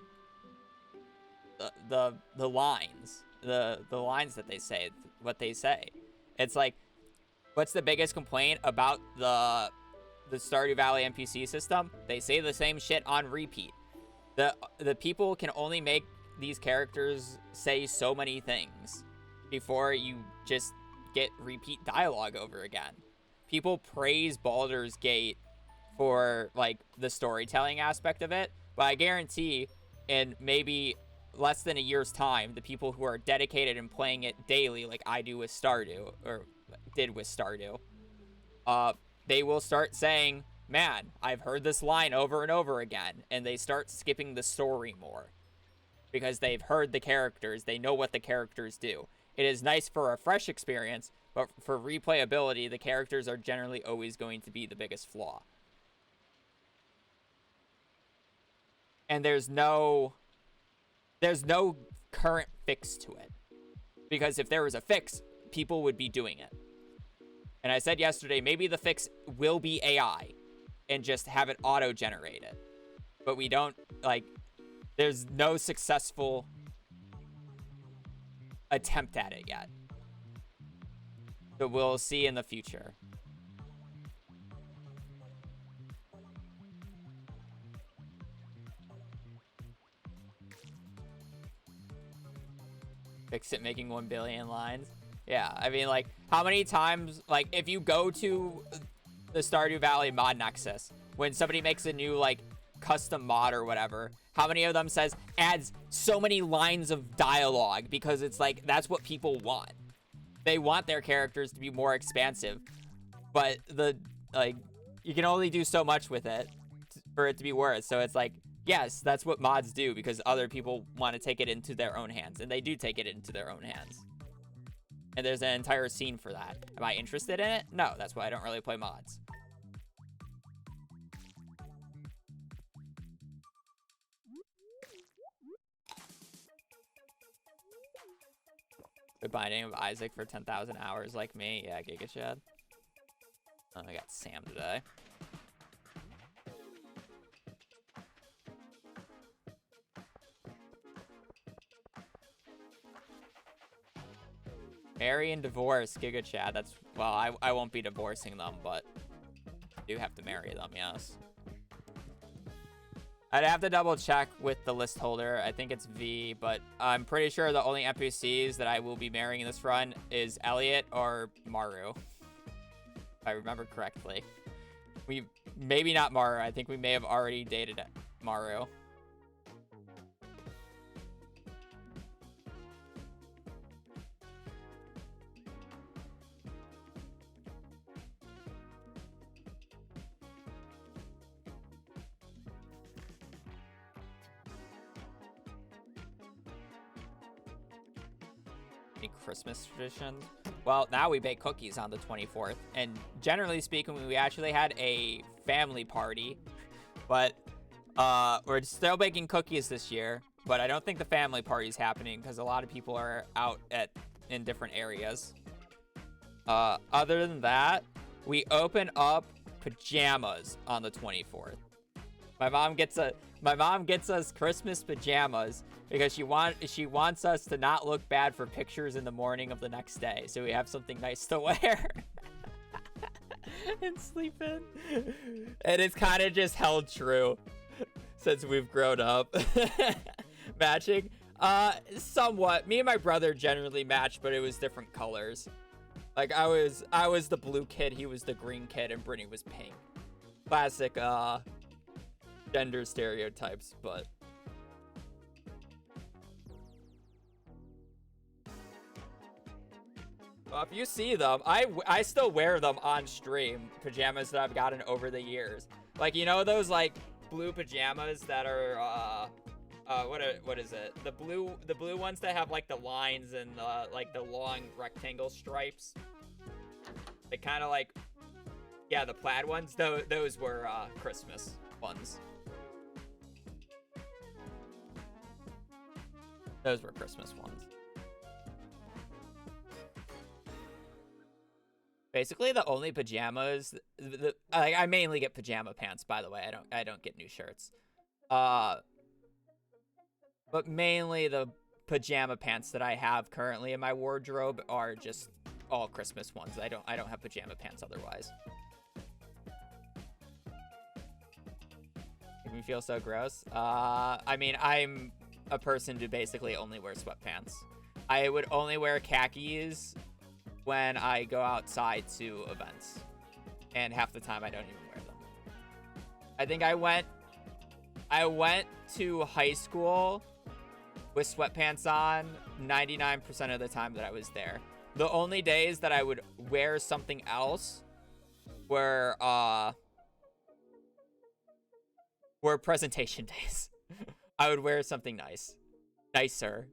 S1: the lines. The lines that they say, what they say. It's like, what's the biggest complaint about the Stardew Valley NPC system? They say the same shit on repeat. The people can only make these characters say so many things before you just get repeat dialogue over again. People praise Baldur's Gate for, like, the storytelling aspect of it, but I guarantee in maybe less than a year's time, the people who are dedicated and playing it daily, like I do with Stardew, or did with Stardew, they will start saying, man, I've heard this line over and over again, and they start skipping the story more. Because they've heard the characters, they know what the characters do. It is nice for a fresh experience, but for replayability, the characters are generally always going to be the biggest flaw. And there's no current fix to it. Because if there was a fix, people would be doing it. And I said yesterday, maybe the fix will be AI. and just have it auto-generate it. But we don't, like, there's no successful attempt at it yet. So we'll see in the future. Fix it making 1 billion lines. Yeah, I mean, like, how many times, like, if you go to the Stardew Valley mod Nexus, when somebody makes a new, like, custom mod or whatever, how many of them says adds so many lines of dialogue because it's like, that's what people want. They want their characters to be more expansive, but like, you can only do so much with it for it to be worth. So it's like, yes, that's what mods do because other people want to take it into their own hands, and they do take it into their own hands. And there's an entire scene for that. Am I interested in it? No, that's why I don't really play mods. The Binding of Isaac for 10,000 hours like me. Yeah, Giga Chad. Oh, I got Sam today. Marry and divorce, Giga Chad. That's, well, I won't be divorcing them, but I do have to marry them, yes. I'd have to double check with the list holder. I think it's V, but I'm pretty sure the only NPCs that I will be marrying in this run is Elliot or Maru. If I remember correctly. Maybe not Maru. I think we may have already dated Maru. Christmas traditions. Well, now we bake cookies on the 24th, and generally speaking, we actually had a family party, but we're still baking cookies this year, but I don't think the family party is happening because a lot of people are out in different areas. Other than that, we open up pajamas on the 24th. My mom gets us Christmas pajamas because she wants us to not look bad for pictures in the morning of the next day, so we have something nice to wear and sleep in. And it's kind of just held true since we've grown up. Matching, somewhat. Me and my brother generally matched, but it was different colors. Like I was the blue kid, he was the green kid, and Brittany was pink. Classic gender stereotypes, but if you see them, I still wear them on stream. Pajamas that I've gotten over the years, like, you know, those like blue pajamas that are what is it, the blue ones that have like the lines and like the long rectangle stripes, they kind of like, yeah, the plaid ones. Those were Christmas ones. Those were Christmas ones. Basically, the only pajamas, I mainly get pajama pants, by the way. I don't get new shirts. But mainly the pajama pants that I have currently in my wardrobe are just all Christmas ones. I don't have pajama pants otherwise. Make me feel so gross. I mean, I'm a person who basically only wears sweatpants. I would only wear khakis when I go outside to events, and half the time I don't even wear them. I think I went to high school with sweatpants on 99% of the time that I was there. The only days that I would wear something else were presentation days. I would wear something nicer.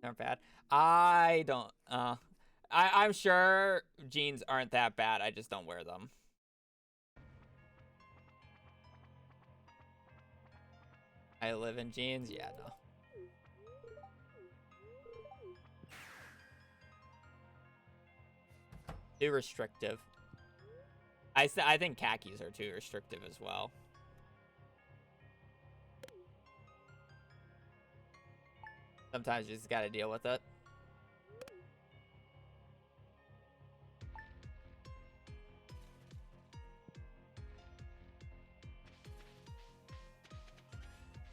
S1: Not bad. I don't. I'm sure jeans aren't that bad. I just don't wear them. I live in jeans. Yeah, no. Too restrictive. I think khakis are too restrictive as well. Sometimes you just gotta deal with it.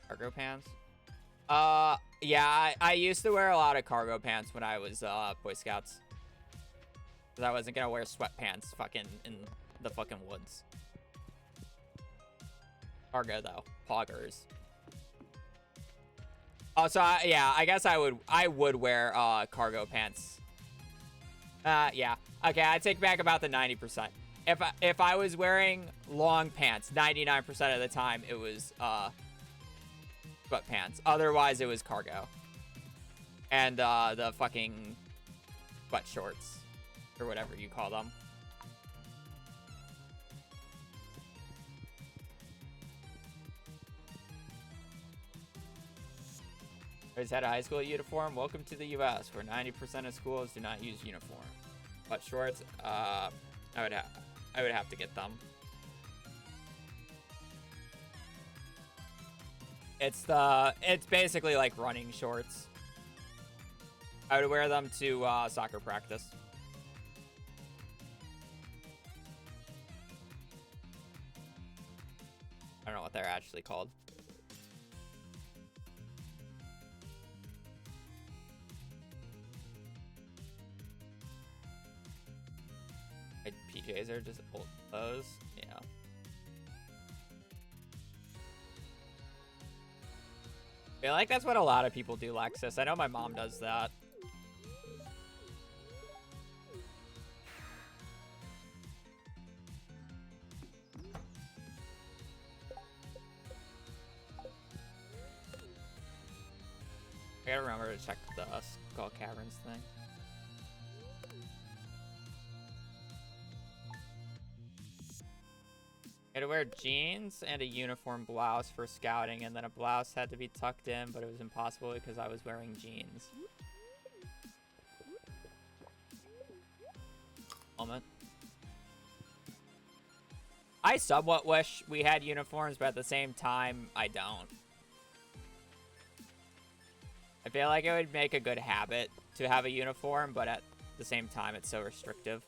S1: Cargo pants? Yeah, I used to wear a lot of cargo pants when I was Boy Scouts. Because I wasn't gonna wear sweatpants fucking in the fucking woods. Cargo though. Poggers. Oh, so yeah, I guess I would wear cargo pants. Yeah. Okay, I take back about the 90%. If I was wearing long pants, 99% of the time it was sweatpants. Otherwise, it was cargo. And the fucking sweat shorts. Or whatever you call them. I just had a high school uniform. Welcome to the U.S., where 90% of schools do not use uniform. Sweat shorts, I would have to get them. It's basically like running shorts. I would wear them to soccer practice. I don't know what they're actually called. My PJs are just old clothes. Yeah. I feel like that's what a lot of people do, Lexus. I know my mom does that. I gotta remember to check the Skull Caverns thing. I had to wear jeans and a uniform blouse for scouting, and then a blouse had to be tucked in, but it was impossible because I was wearing jeans. Moment. I somewhat wish we had uniforms, but at the same time, I don't. I feel like it would make a good habit to have a uniform, but at the same time, it's so restrictive.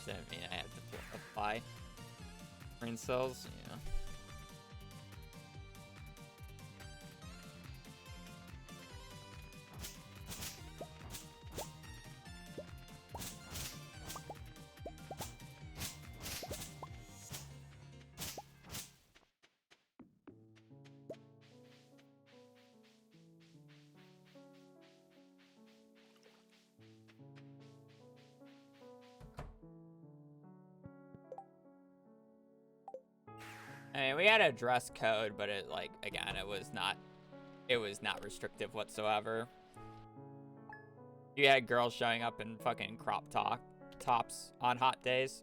S1: Doesn't mean I have to apply brain cells. Yeah. I mean, we had a dress code, but it, like, again, it was not restrictive whatsoever. You had girls showing up in fucking crop tops on hot days.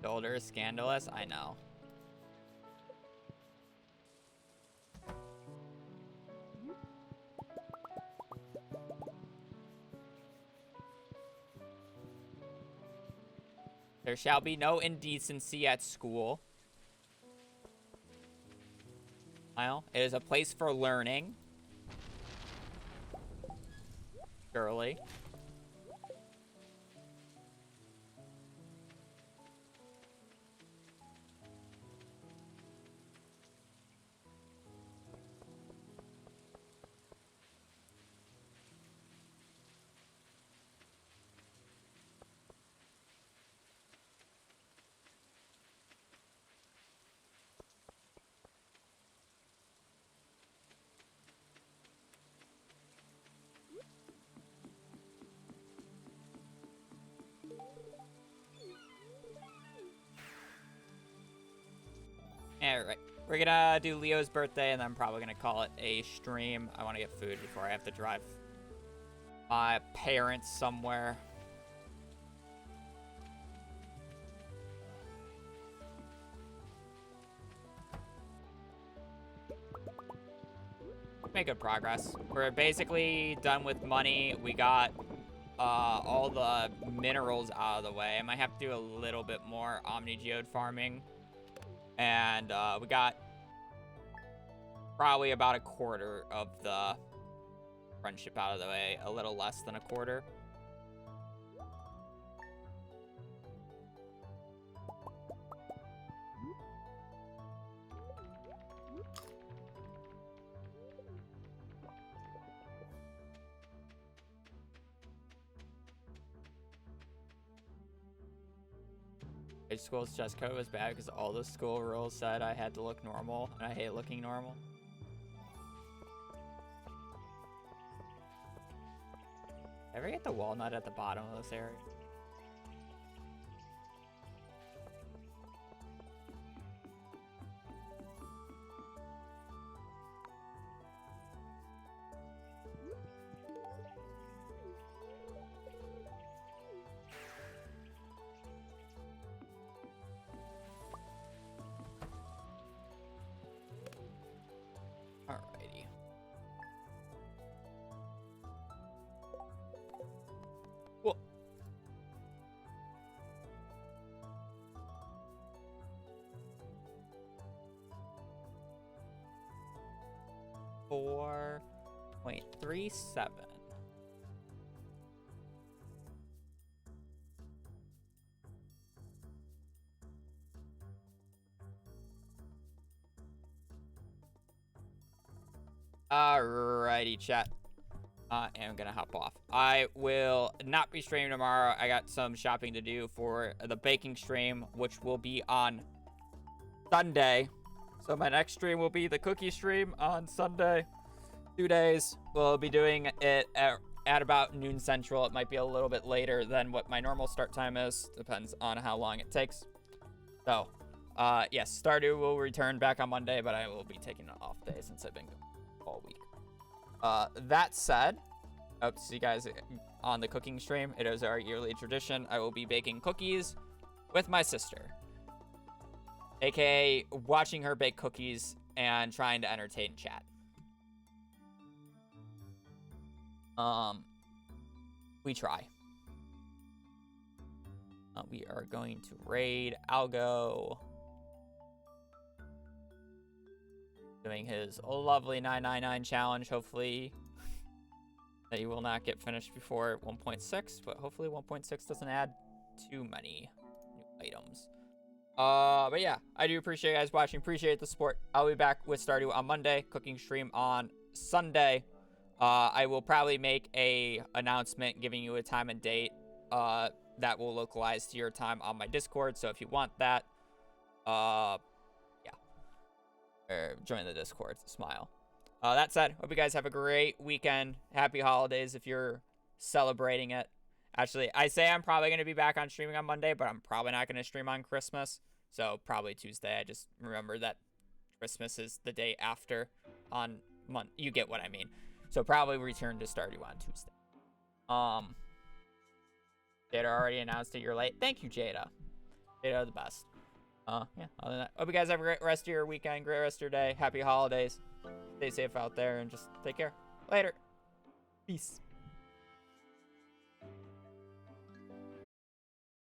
S1: Older is scandalous, I know. There shall be no indecency at school. Well, it is a place for learning. Surely. Alright. We're gonna do Leo's birthday, and I'm probably gonna call it a stream. I want to get food before I have to drive my parents somewhere. Make good progress. We're basically done with money. We got all the minerals out of the way. I might have to do a little bit more Geode farming. And we got probably about a quarter of the friendship out of the way. A little less than a quarter. School's dress code was bad because all the school rules said I had to look normal, and I hate looking normal. Ever get the walnut at the bottom of this area? Alrighty. Well, $4.37. Alrighty, chat. I am gonna hop off. I will not be streaming tomorrow. I got some shopping to do for the baking stream, which will be on Sunday. So my next stream will be the cookie stream on Sunday. 2 days. We'll be doing it at about noon central. It might be a little bit later than what my normal start time is. Depends on how long it takes. So, yes, Stardew will return back on Monday, but I will be taking an off day since I've been gone all week. That said, I hope to see you guys on the cooking stream. It is our yearly tradition. I will be baking cookies with my sister, aka watching her bake cookies and trying to entertain chat. We try. We are going to raid Algo, doing his lovely 999 challenge. Hopefully that he will not get finished before 1.6, but hopefully 1.6 doesn't add too many new items. But yeah, I do appreciate you guys watching. Appreciate the support. I'll be back with Stardew on Monday, cooking stream on Sunday. I will probably make a announcement giving you a time and date that will localize to your time on my Discord. So if you want that, join the Discord. Smile. That said, hope you guys have a great weekend. Happy holidays if you're celebrating it. Actually, I say I'm probably going to be back on streaming on Monday, but I'm probably not going to stream on Christmas. So probably Tuesday. I just remember that Christmas is the day after on Monday. You get what I mean. So probably return to Stardew on Tuesday. Jada already announced it. You're late. Thank you, Jada. Jada, the best. Yeah, other than that, hope you guys have a great rest of your weekend, great rest of your day. Happy holidays. Stay safe out there and just take care. Later. Peace.